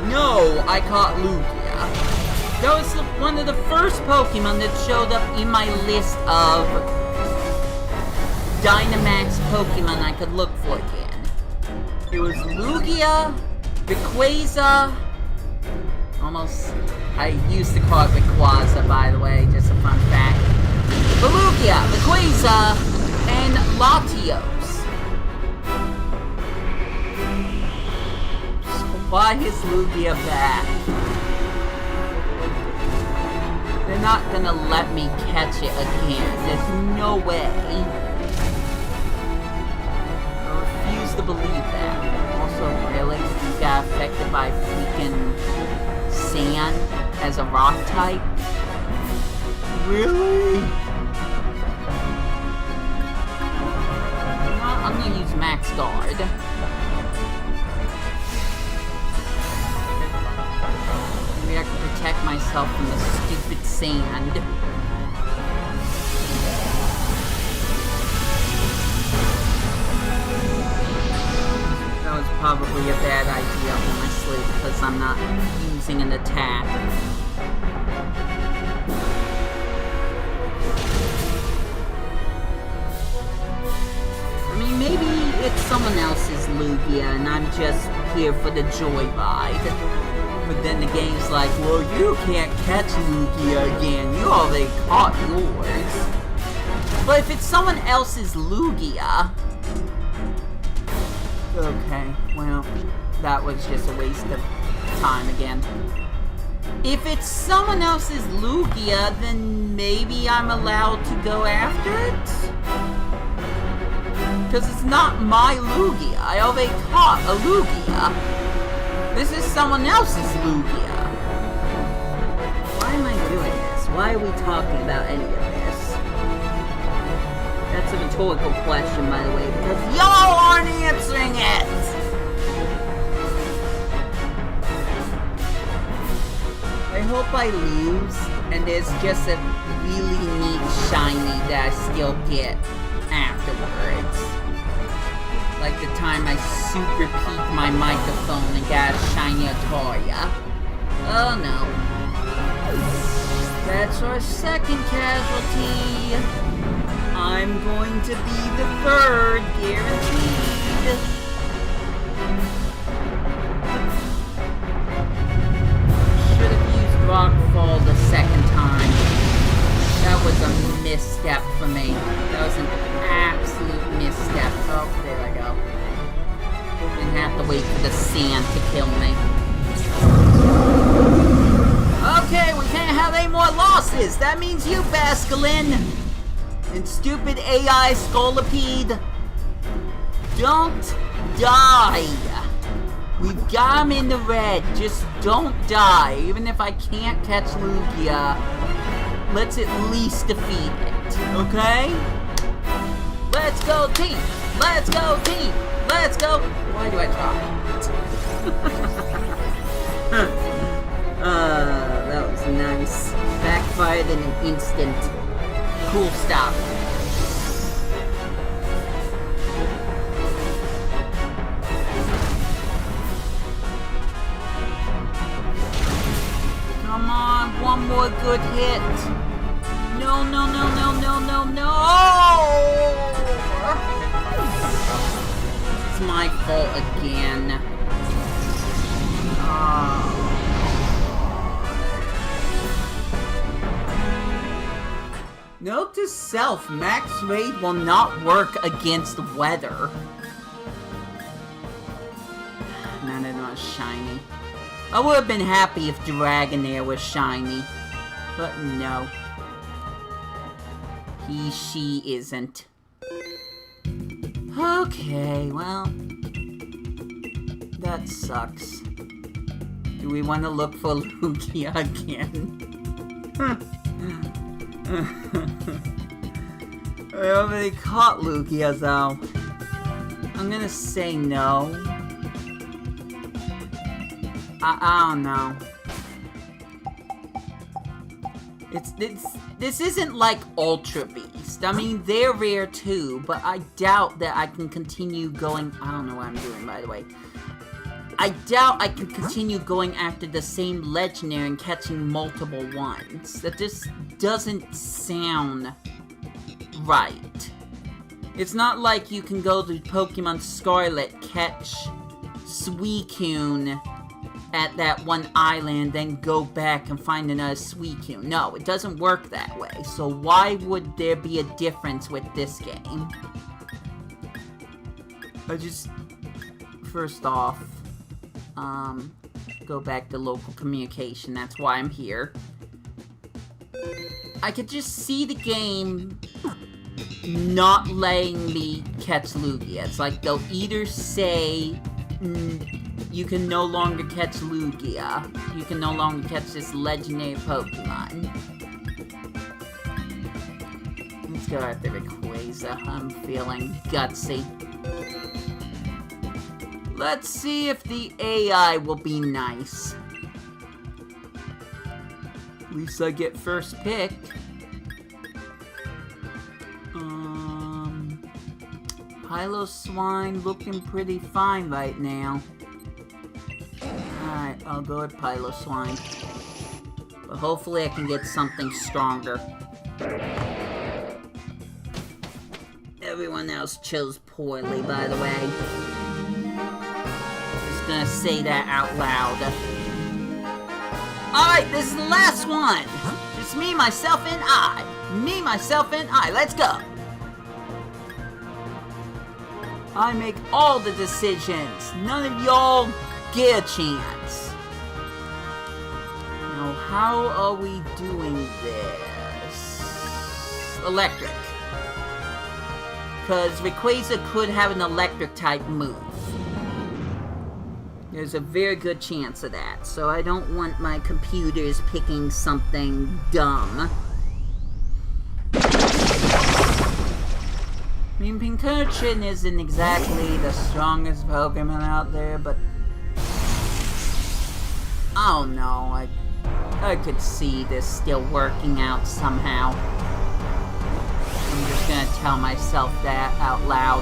know I caught Lugia. That was one of the first Pokemon that showed up in my list of Dynamax Pokemon I could look for again. It was Lugia, Rayquaza, almost, I used to call it Rayquaza, by the way, just a fun fact. But Lugia, Rayquaza, and Latios. So why is Lugia back? They're not gonna let me catch it again. There's no way. I refuse to believe that. Also, really? You got affected by freaking sand as a rock type? Really? I'm gonna use Max Guard. Maybe I can protect myself from the stupid sand. That was probably a bad idea, honestly, because I'm not using an attack. I mean, maybe it's someone else's Lugia, and I'm just here for the joyride. But then the game's like, well, you can't catch Lugia again. You already caught yours. But if it's someone else's Lugia... Okay, well, that was just a waste of time again. If it's someone else's Lugia, then maybe I'm allowed to go after it? Because it's not my Lugia. I already caught a Lugia. This is someone else's Lugia. Why am I doing this? Why are we talking about any of this? That's a rhetorical question, by the way, because y'all aren't answering it! I hope I lose, and there's just a really neat shiny that I still get afterwards. Like the time I super peaked my microphone and got a shiny Atoria. Oh no. That's our second casualty. I'm going to be the third, guaranteed. Should have used Rockfall the second time. That was a misstep for me. That was an absolute misstep. Oh, there I go. Didn't have to wait for the sand to kill me. Okay, we can't have any more losses. That means you, Basculin, and stupid AI Scolipede, don't die. We've got him in the red. Just don't die. Even if I can't catch Lugia, let's at least defeat it, okay? Let's go, team! Let's go, team! Let's go! Why do I try? That was nice. Backfired in an instant. Cool stuff. Come on, one more good hit. No, no, no, no, no, no, no! It's my fault again. Oh. Note to self, Max Raid will not work against weather. None of them was shiny. I would have been happy if Dragonair was shiny. But no. He, she isn't. Okay, well... that sucks. Do we want to look for Lugia again? I already caught Lugia, though. I'm gonna say no. I don't know. This isn't like Ultra Beast. I mean, they're rare too, but I doubt that I can continue going... I don't know what I'm doing, by the way. I doubt I can continue going after the same legendary and catching multiple ones. That just doesn't sound right. It's not like you can go to Pokemon Scarlet, catch Suicune at that one island, then go back and find another Suicune. No, it doesn't work that way. So why would there be a difference with this game? First off, go back to local communication. That's why I'm here. I could just see the game not letting me catch Lugia. It's like they'll either say, you can no longer catch Lugia. You can no longer catch this legendary Pokemon. Let's go after Rayquaza. I'm feeling gutsy. Let's see if the AI will be nice. At least I get first pick. Piloswine looking pretty fine right now. Alright, I'll go with Piloswine. But hopefully I can get something stronger. Everyone else chose poorly, by the way. Just gonna say that out loud. Alright, this is the last one! It's me, myself, and I. Me, myself, and I. Let's go! I make all the decisions. None of y'all get a chance. Now, how are we doing this? Electric. Because Rayquaza could have an electric type move. There's a very good chance of that. So I don't want my computers picking something dumb. I mean, Pkmn isn't exactly the strongest Pokemon out there, but... I don't know, I could see this still working out somehow. I'm just gonna tell myself that out loud.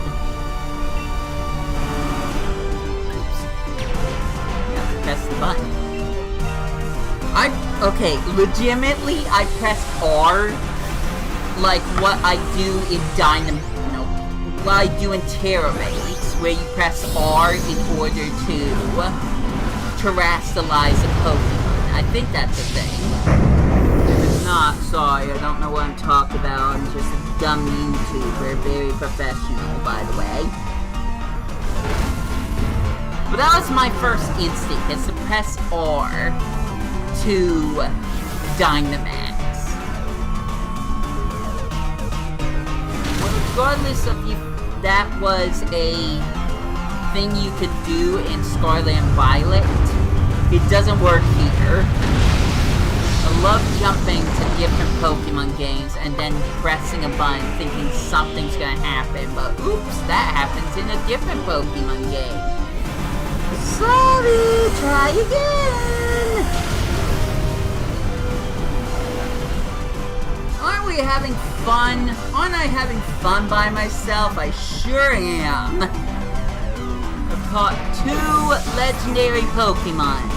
Oops. Yeah, press the button. Okay, legitimately, I pressed R like what I do in what I do in Terra Race, where you press R in order to terrestrialize a Pokemon. I think that's a thing. If it's not, sorry, I don't know what I'm talking about. I'm just a dumb YouTuber, very professional, by the way. But that was my first instinct, is to press R to Dynamax. Regardless of if that was a thing you could do in Scarlet and Violet, it doesn't work here. I love jumping to different Pokemon games and then pressing a button thinking something's gonna happen, but oops, that happens in a different Pokemon game. Sorry, try again! Aren't we having fun? Aren't I having fun by myself? I sure am. I've caught 2 legendary Pokemon.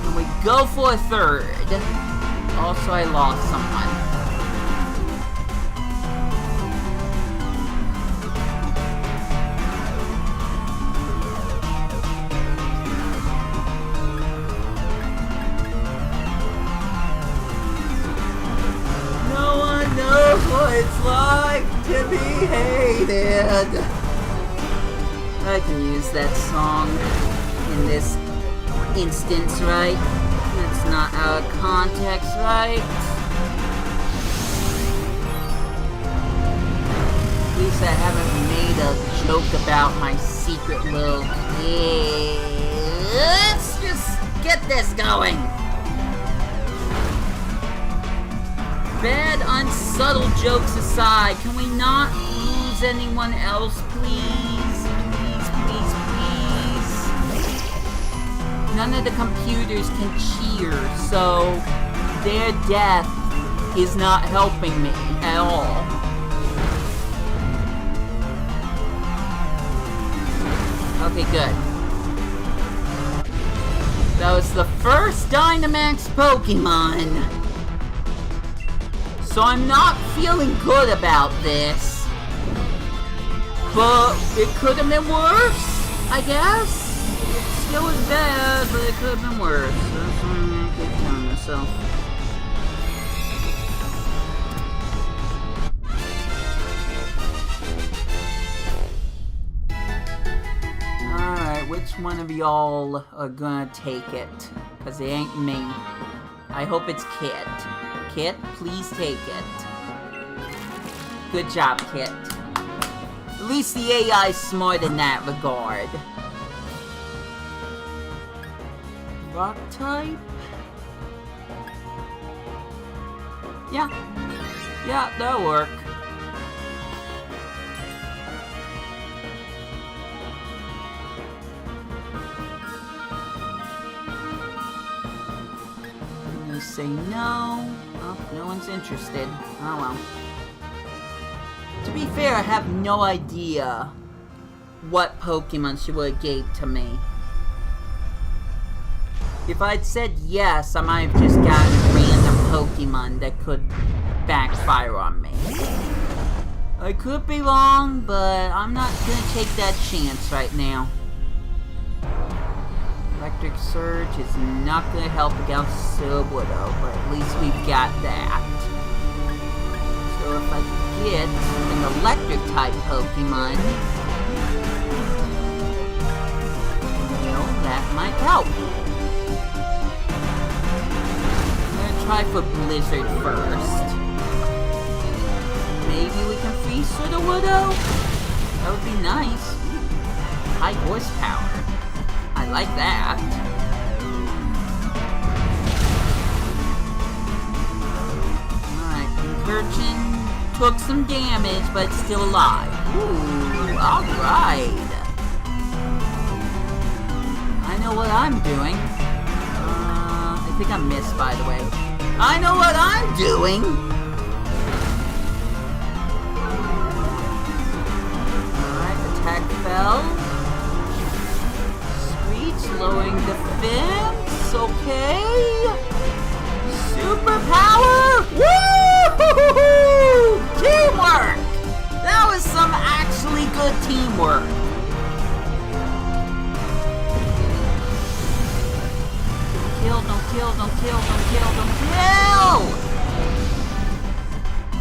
And we go for a 3rd. Also, I lost someone. What it's like to be hated. I can use that song in this instance, right? It's not out of context, right? At least I haven't made a joke about my secret little... Yeah. Let's just get this going. Bad, unsubtle jokes aside, can we not lose anyone else, please? Please, please, please. None of the computers can cheer, so their death is not helping me at all. Okay, good. That was the first Dynamax Pokemon. So I'm not feeling good about this. But it could have been worse, I guess. It still was bad, but it could have been worse. That's why I'm gonna keep telling myself. Alright, which one of y'all are gonna take it? Because it ain't me. I hope it's Kit. Kit, please take it. Good job, Kit. At least the AI's smart in that regard. Rock type? Yeah. Yeah, that'll work. You say no. Oh, no one's interested. Oh well. To be fair, I have no idea what Pokemon she would have gave to me. If I'd said yes, I might have just gotten a random Pokemon that could backfire on me. I could be wrong, but I'm not gonna take that chance right now. Electric Surge is not gonna help against Silbudo, but at least we've got that. So if I get an electric type Pokemon, well, that might help. I'm gonna try for Blizzard first. Maybe we can freeze Silbudo? That would be nice. High horsepower. I like that. Alright, Urchin took some damage, but it's still alive. Ooh, alright. I know what I'm doing. I think I missed, by the way. I know what I'm doing! Alright, attack fell. Lowering defense, okay. Superpower! Woo! Teamwork! That was some actually good teamwork. Kill, don't kill, don't kill, don't kill, don't kill!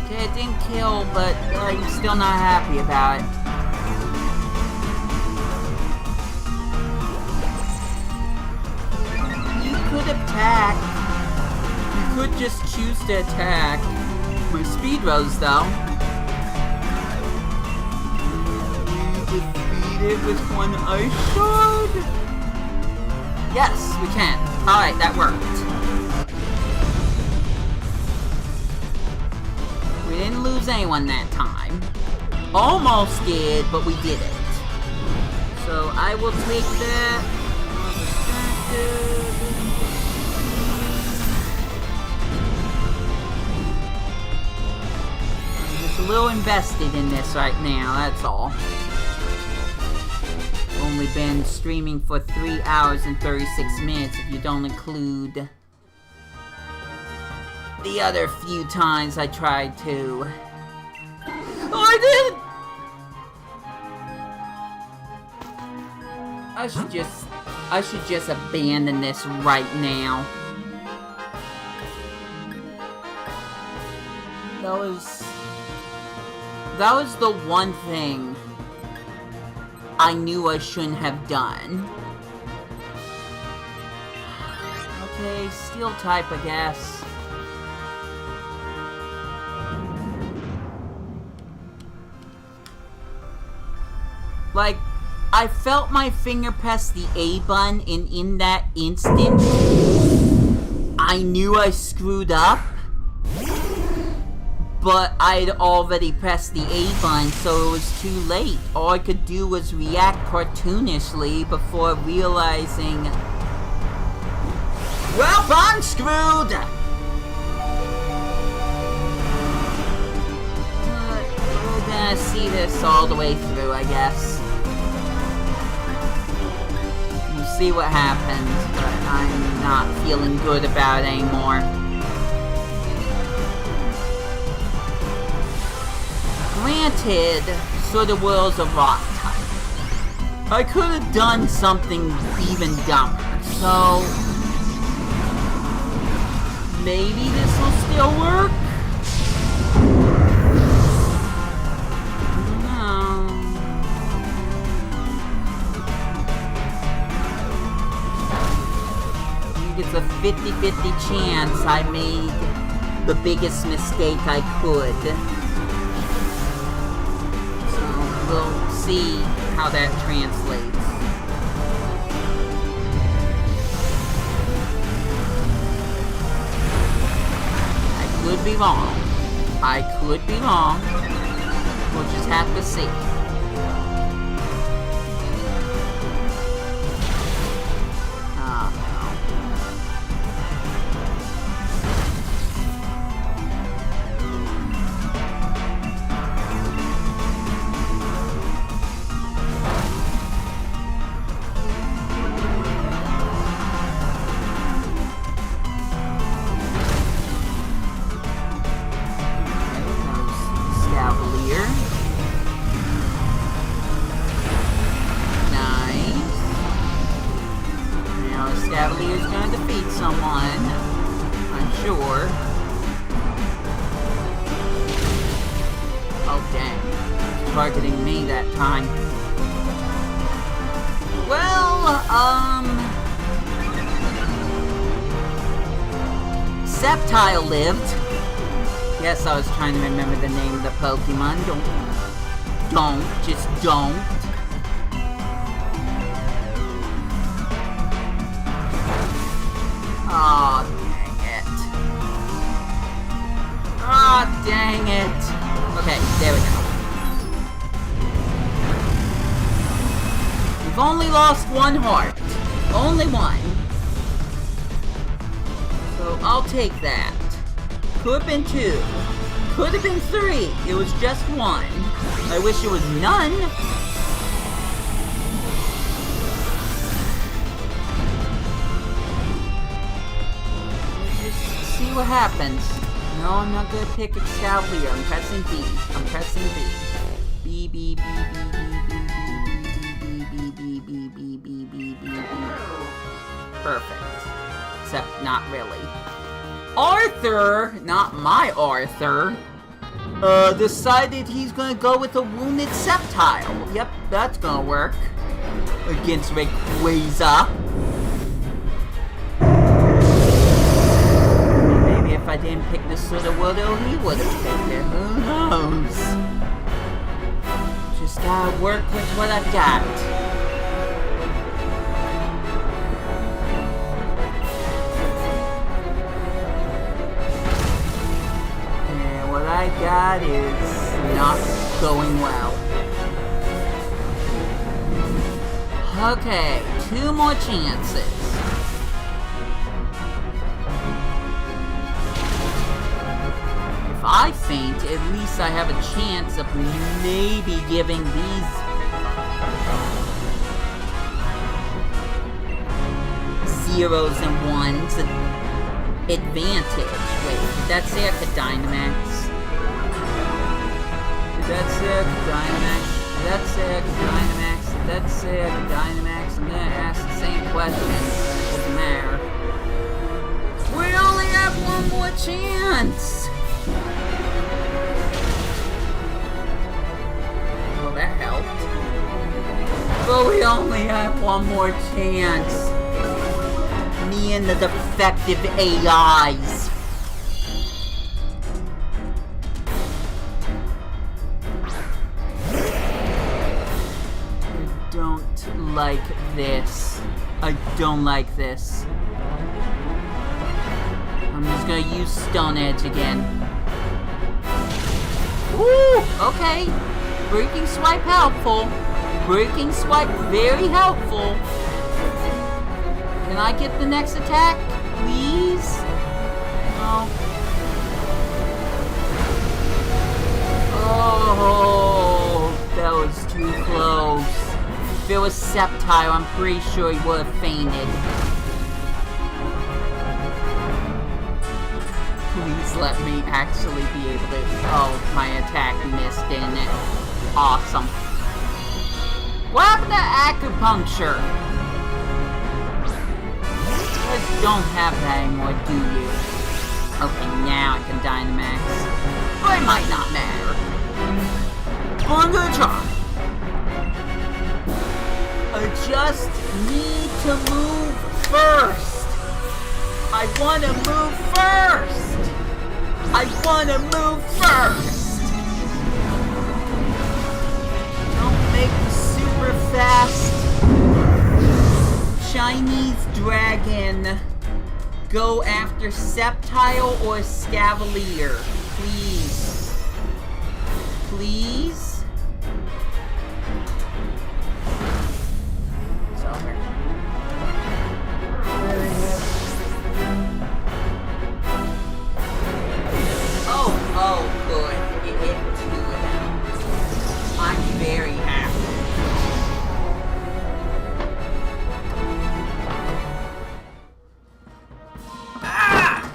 Okay, it didn't kill, but I'm still not happy about it. Attack. You could just choose to attack. My speed rose though. We defeat it with one ice shard? Yes, we can. Alright, that worked. We didn't lose anyone that time. Almost did, but we did it. So I will take that. A little invested in this right now, that's all. Only been streaming for 3 hours and 36 minutes if you don't include the other few times I tried to. Oh, I did! I should just abandon this right now. That was the one thing I knew I shouldn't have done. Okay, steel type, I guess. Like, I felt my finger press the A button, and in that instant, I knew I screwed up. But I'd already pressed the A button, so it was too late. All I could do was react cartoonishly before realizing, well, I'm screwed! We're gonna see this all the way through, I guess. We'll see what happens, but I'm not feeling good about it anymore. Granted, Sword of Will's a rock type. I could have done something even dumber, so maybe this will still work? No. I think it's a 50-50 chance I made the biggest mistake I could. We'll see how that translates. I could be wrong. I could be wrong. We'll just have to see. Cavalier's gonna defeat someone, I'm sure. Oh dang, targeting me that time. Well, Sceptile lived. Yes, I was trying to remember the name of the Pokemon. Just don't. Aw, dang it. Okay, there we go. We've only lost one heart. Only one. So I'll take that. Could have been 2. Could have been 3. It was just 1. I wish it was none. See what happens. No, I'm not gonna pick Excalibur. I'm pressing B. I'm pressing B. B, B, B, B, B, B, B, B, B, B, B, B, B, B. Perfect. Except not really. Arthur, not my Arthur, decided he's gonna go with a wounded Sceptile. Yep, that's gonna work. Against Rayquaza. If I didn't pick the Sudowoodo, he would have picked it. Who knows? Just gotta work with what I've got. And what I got is not going well. Okay, 2 more chances. If I faint, at least I have a chance of maybe giving these zeros and ones an advantage. Wait, did that say I could Dynamax? Did that say I could Dynamax? Did that say I could Dynamax? Did that say I could Dynamax? I'm gonna ask the same question. It doesn't matter. We only have 1 more chance! Well, that helped. But we only have 1 more chance. Me in the defective AIs. I don't like this. I don't like this. I'm just gonna use Stone Edge again. Woo! Okay. Breaking Swipe helpful. Breaking Swipe very helpful. Can I get the next attack, please? No. Oh, that was too close. If it was Sceptile, I'm pretty sure he would have fainted. Please let me actually be able to... Oh, my attack missed, didn't it? Awesome. What happened to acupuncture? You guys don't have that anymore, do you? Okay, now I can Dynamax. But it might not matter. But I'm gonna try. I just need to move first. I wanna move first. I wanna move first. Don't make the super fast Chinese dragon go after Sceptile or Scavalier. Please. Please? It's over. Oh, good. It hit 2 of them. I'm very happy. Ah!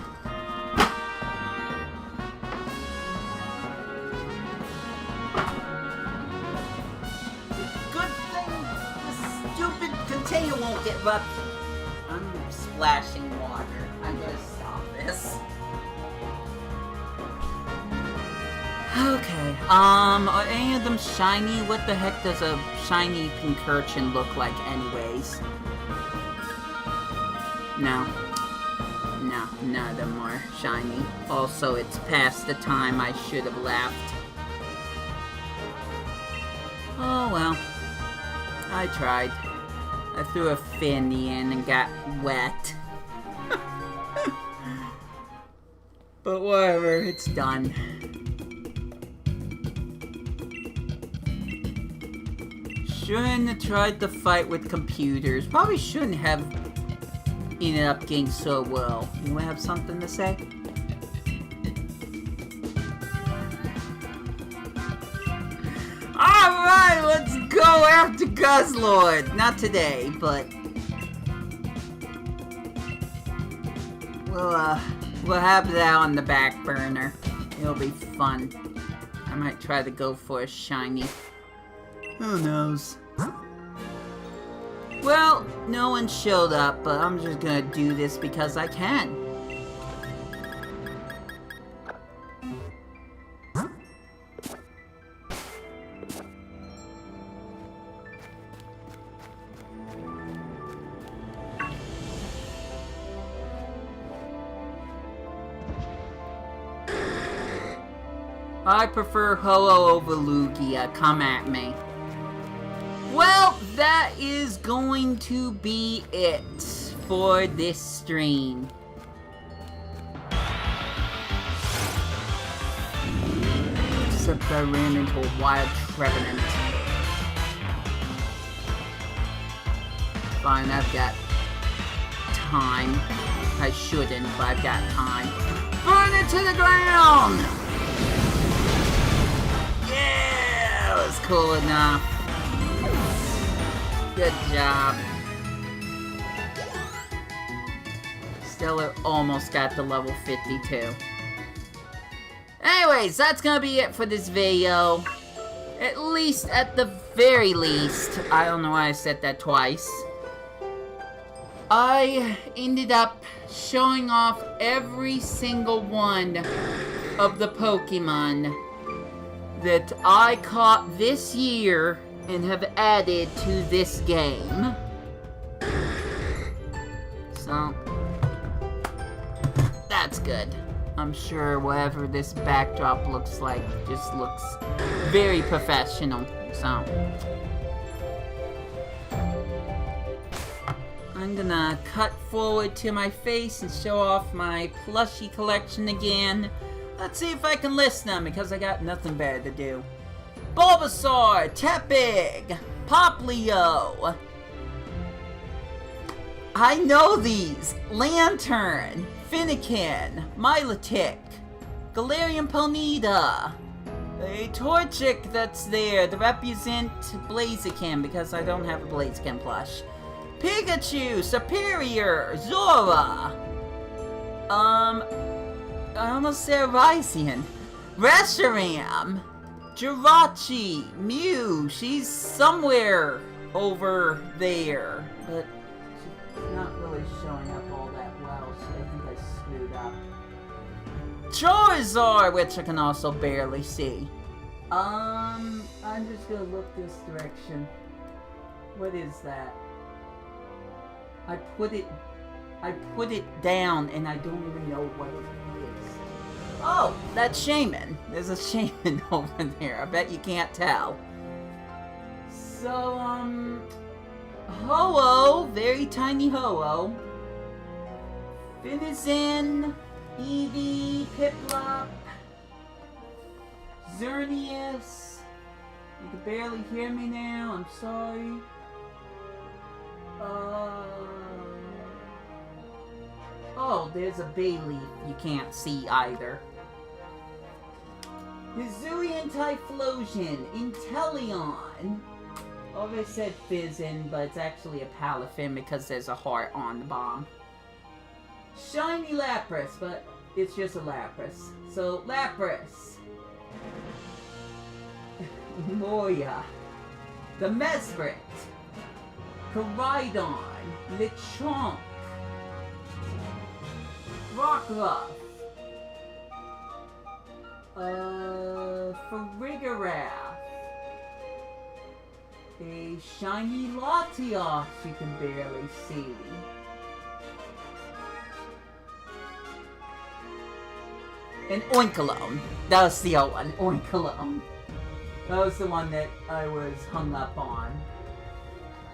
Good thing the stupid container won't get ruptured. I'm splashing water. I'm gonna stop this. Okay, are any of them shiny? What the heck does a shiny Pincurchin look like anyways? No. No, none of them are shiny. Also, it's past the time I should have left. Oh well. I tried. I threw a Finny in and got wet. But whatever, it's done. Shouldn't have tried to fight with computers. Probably shouldn't have ended up getting so well. You have something to say? Alright, let's go after Guzzlord. Not today, but we'll have that on the back burner. It'll be fun. I might try to go for a shiny. Who knows? Well, no one showed up, but I'm just gonna do this because I can. I prefer Ho-Oh over Lugia. Come at me. Well, that is going to be it for this stream. Except I ran into a wild Trevenant. Fine, I've got time. I shouldn't, but I've got time. Burn it to the ground! Yeah, that was cool enough. Good job. Stellar almost got to level 52. Anyways, that's gonna be it for this video. At least, at the very least, I don't know why I said that twice. I ended up showing off every single one of the Pokemon that I caught this year and have added to this game. So, That's good. I'm sure whatever this backdrop looks like just looks very professional. So I'm gonna cut forward to my face and show off my plushie collection again. Let's see if I can list them because I got nothing better to do. Bulbasaur, Tepig, Poplio. I know these. Lantern, Finnegan, Milotic, Galarian Ponyta, a Torchic that's there to represent Blaziken because I don't have a Blaziken plush. Pikachu, Superior, Zora. I almost said Ryzian. Reshiram, Jirachi, Mew. She's somewhere over there, but she's not really showing up all that well, so I think I screwed up. Charizard, which I can also barely see. I'm just gonna look this direction. What is that? I put it down and I don't even know what it is. Oh, that's Shaman. There's a Shaman over there. I bet you can't tell. So, Ho-Oh, very tiny Ho-Oh. Finizen, Eevee, Piplup, Xerneas. You can barely hear me now, I'm sorry. Oh, there's a Bayleaf you can't see either. Hisuian Typhlosion, Inteleon. Oh, they said Fizzin, but it's actually a Palafin because there's a heart on the bomb. Shiny Lapras, but it's just a Lapras. So, Lapras. Moya. The Mesrit. Koraidon. Lechonk. Rockruff. Farigiraf. A shiny Latios you can barely see. And Oinkalone. That was the old one, Oinkalone. That was the one that I was hung up on.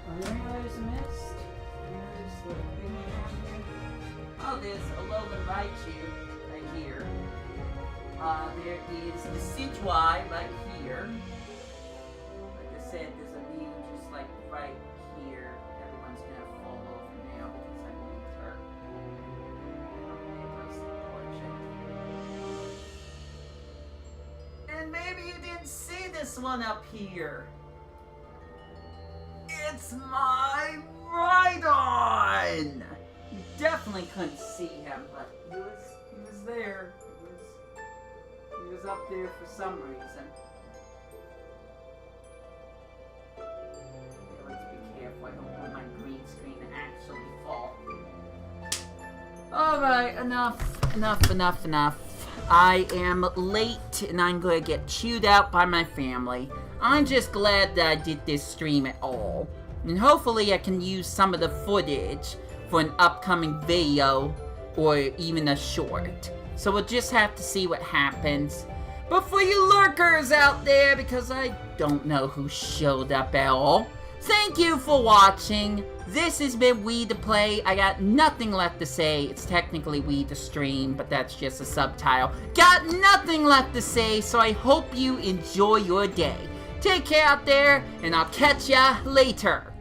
Are there any others missed? Oh, there's Alolan Raichu right here. There is the Sidgewai right here. Like I said, there's a Mew just like right here. Everyone's gonna fall over now because I moved her. And maybe you didn't see this one up here. It's my Rhydon! You definitely couldn't see him, but he was there. He was up there for some reason. Okay, let's be careful. I don't want my green screen to actually fall. Alright, enough. I am late and I'm gonna get chewed out by my family. I'm just glad that I did this stream at all. And hopefully I can use some of the footage for an upcoming video or even a short. So we'll just have to see what happens. But for you lurkers out there, because I don't know who showed up at all, thank you for watching. This has been Wii2Play. I got nothing left to say. It's technically Wii2Stream, but that's just a subtitle. Got nothing left to say, so I hope you enjoy your day. Take care out there, and I'll catch ya later.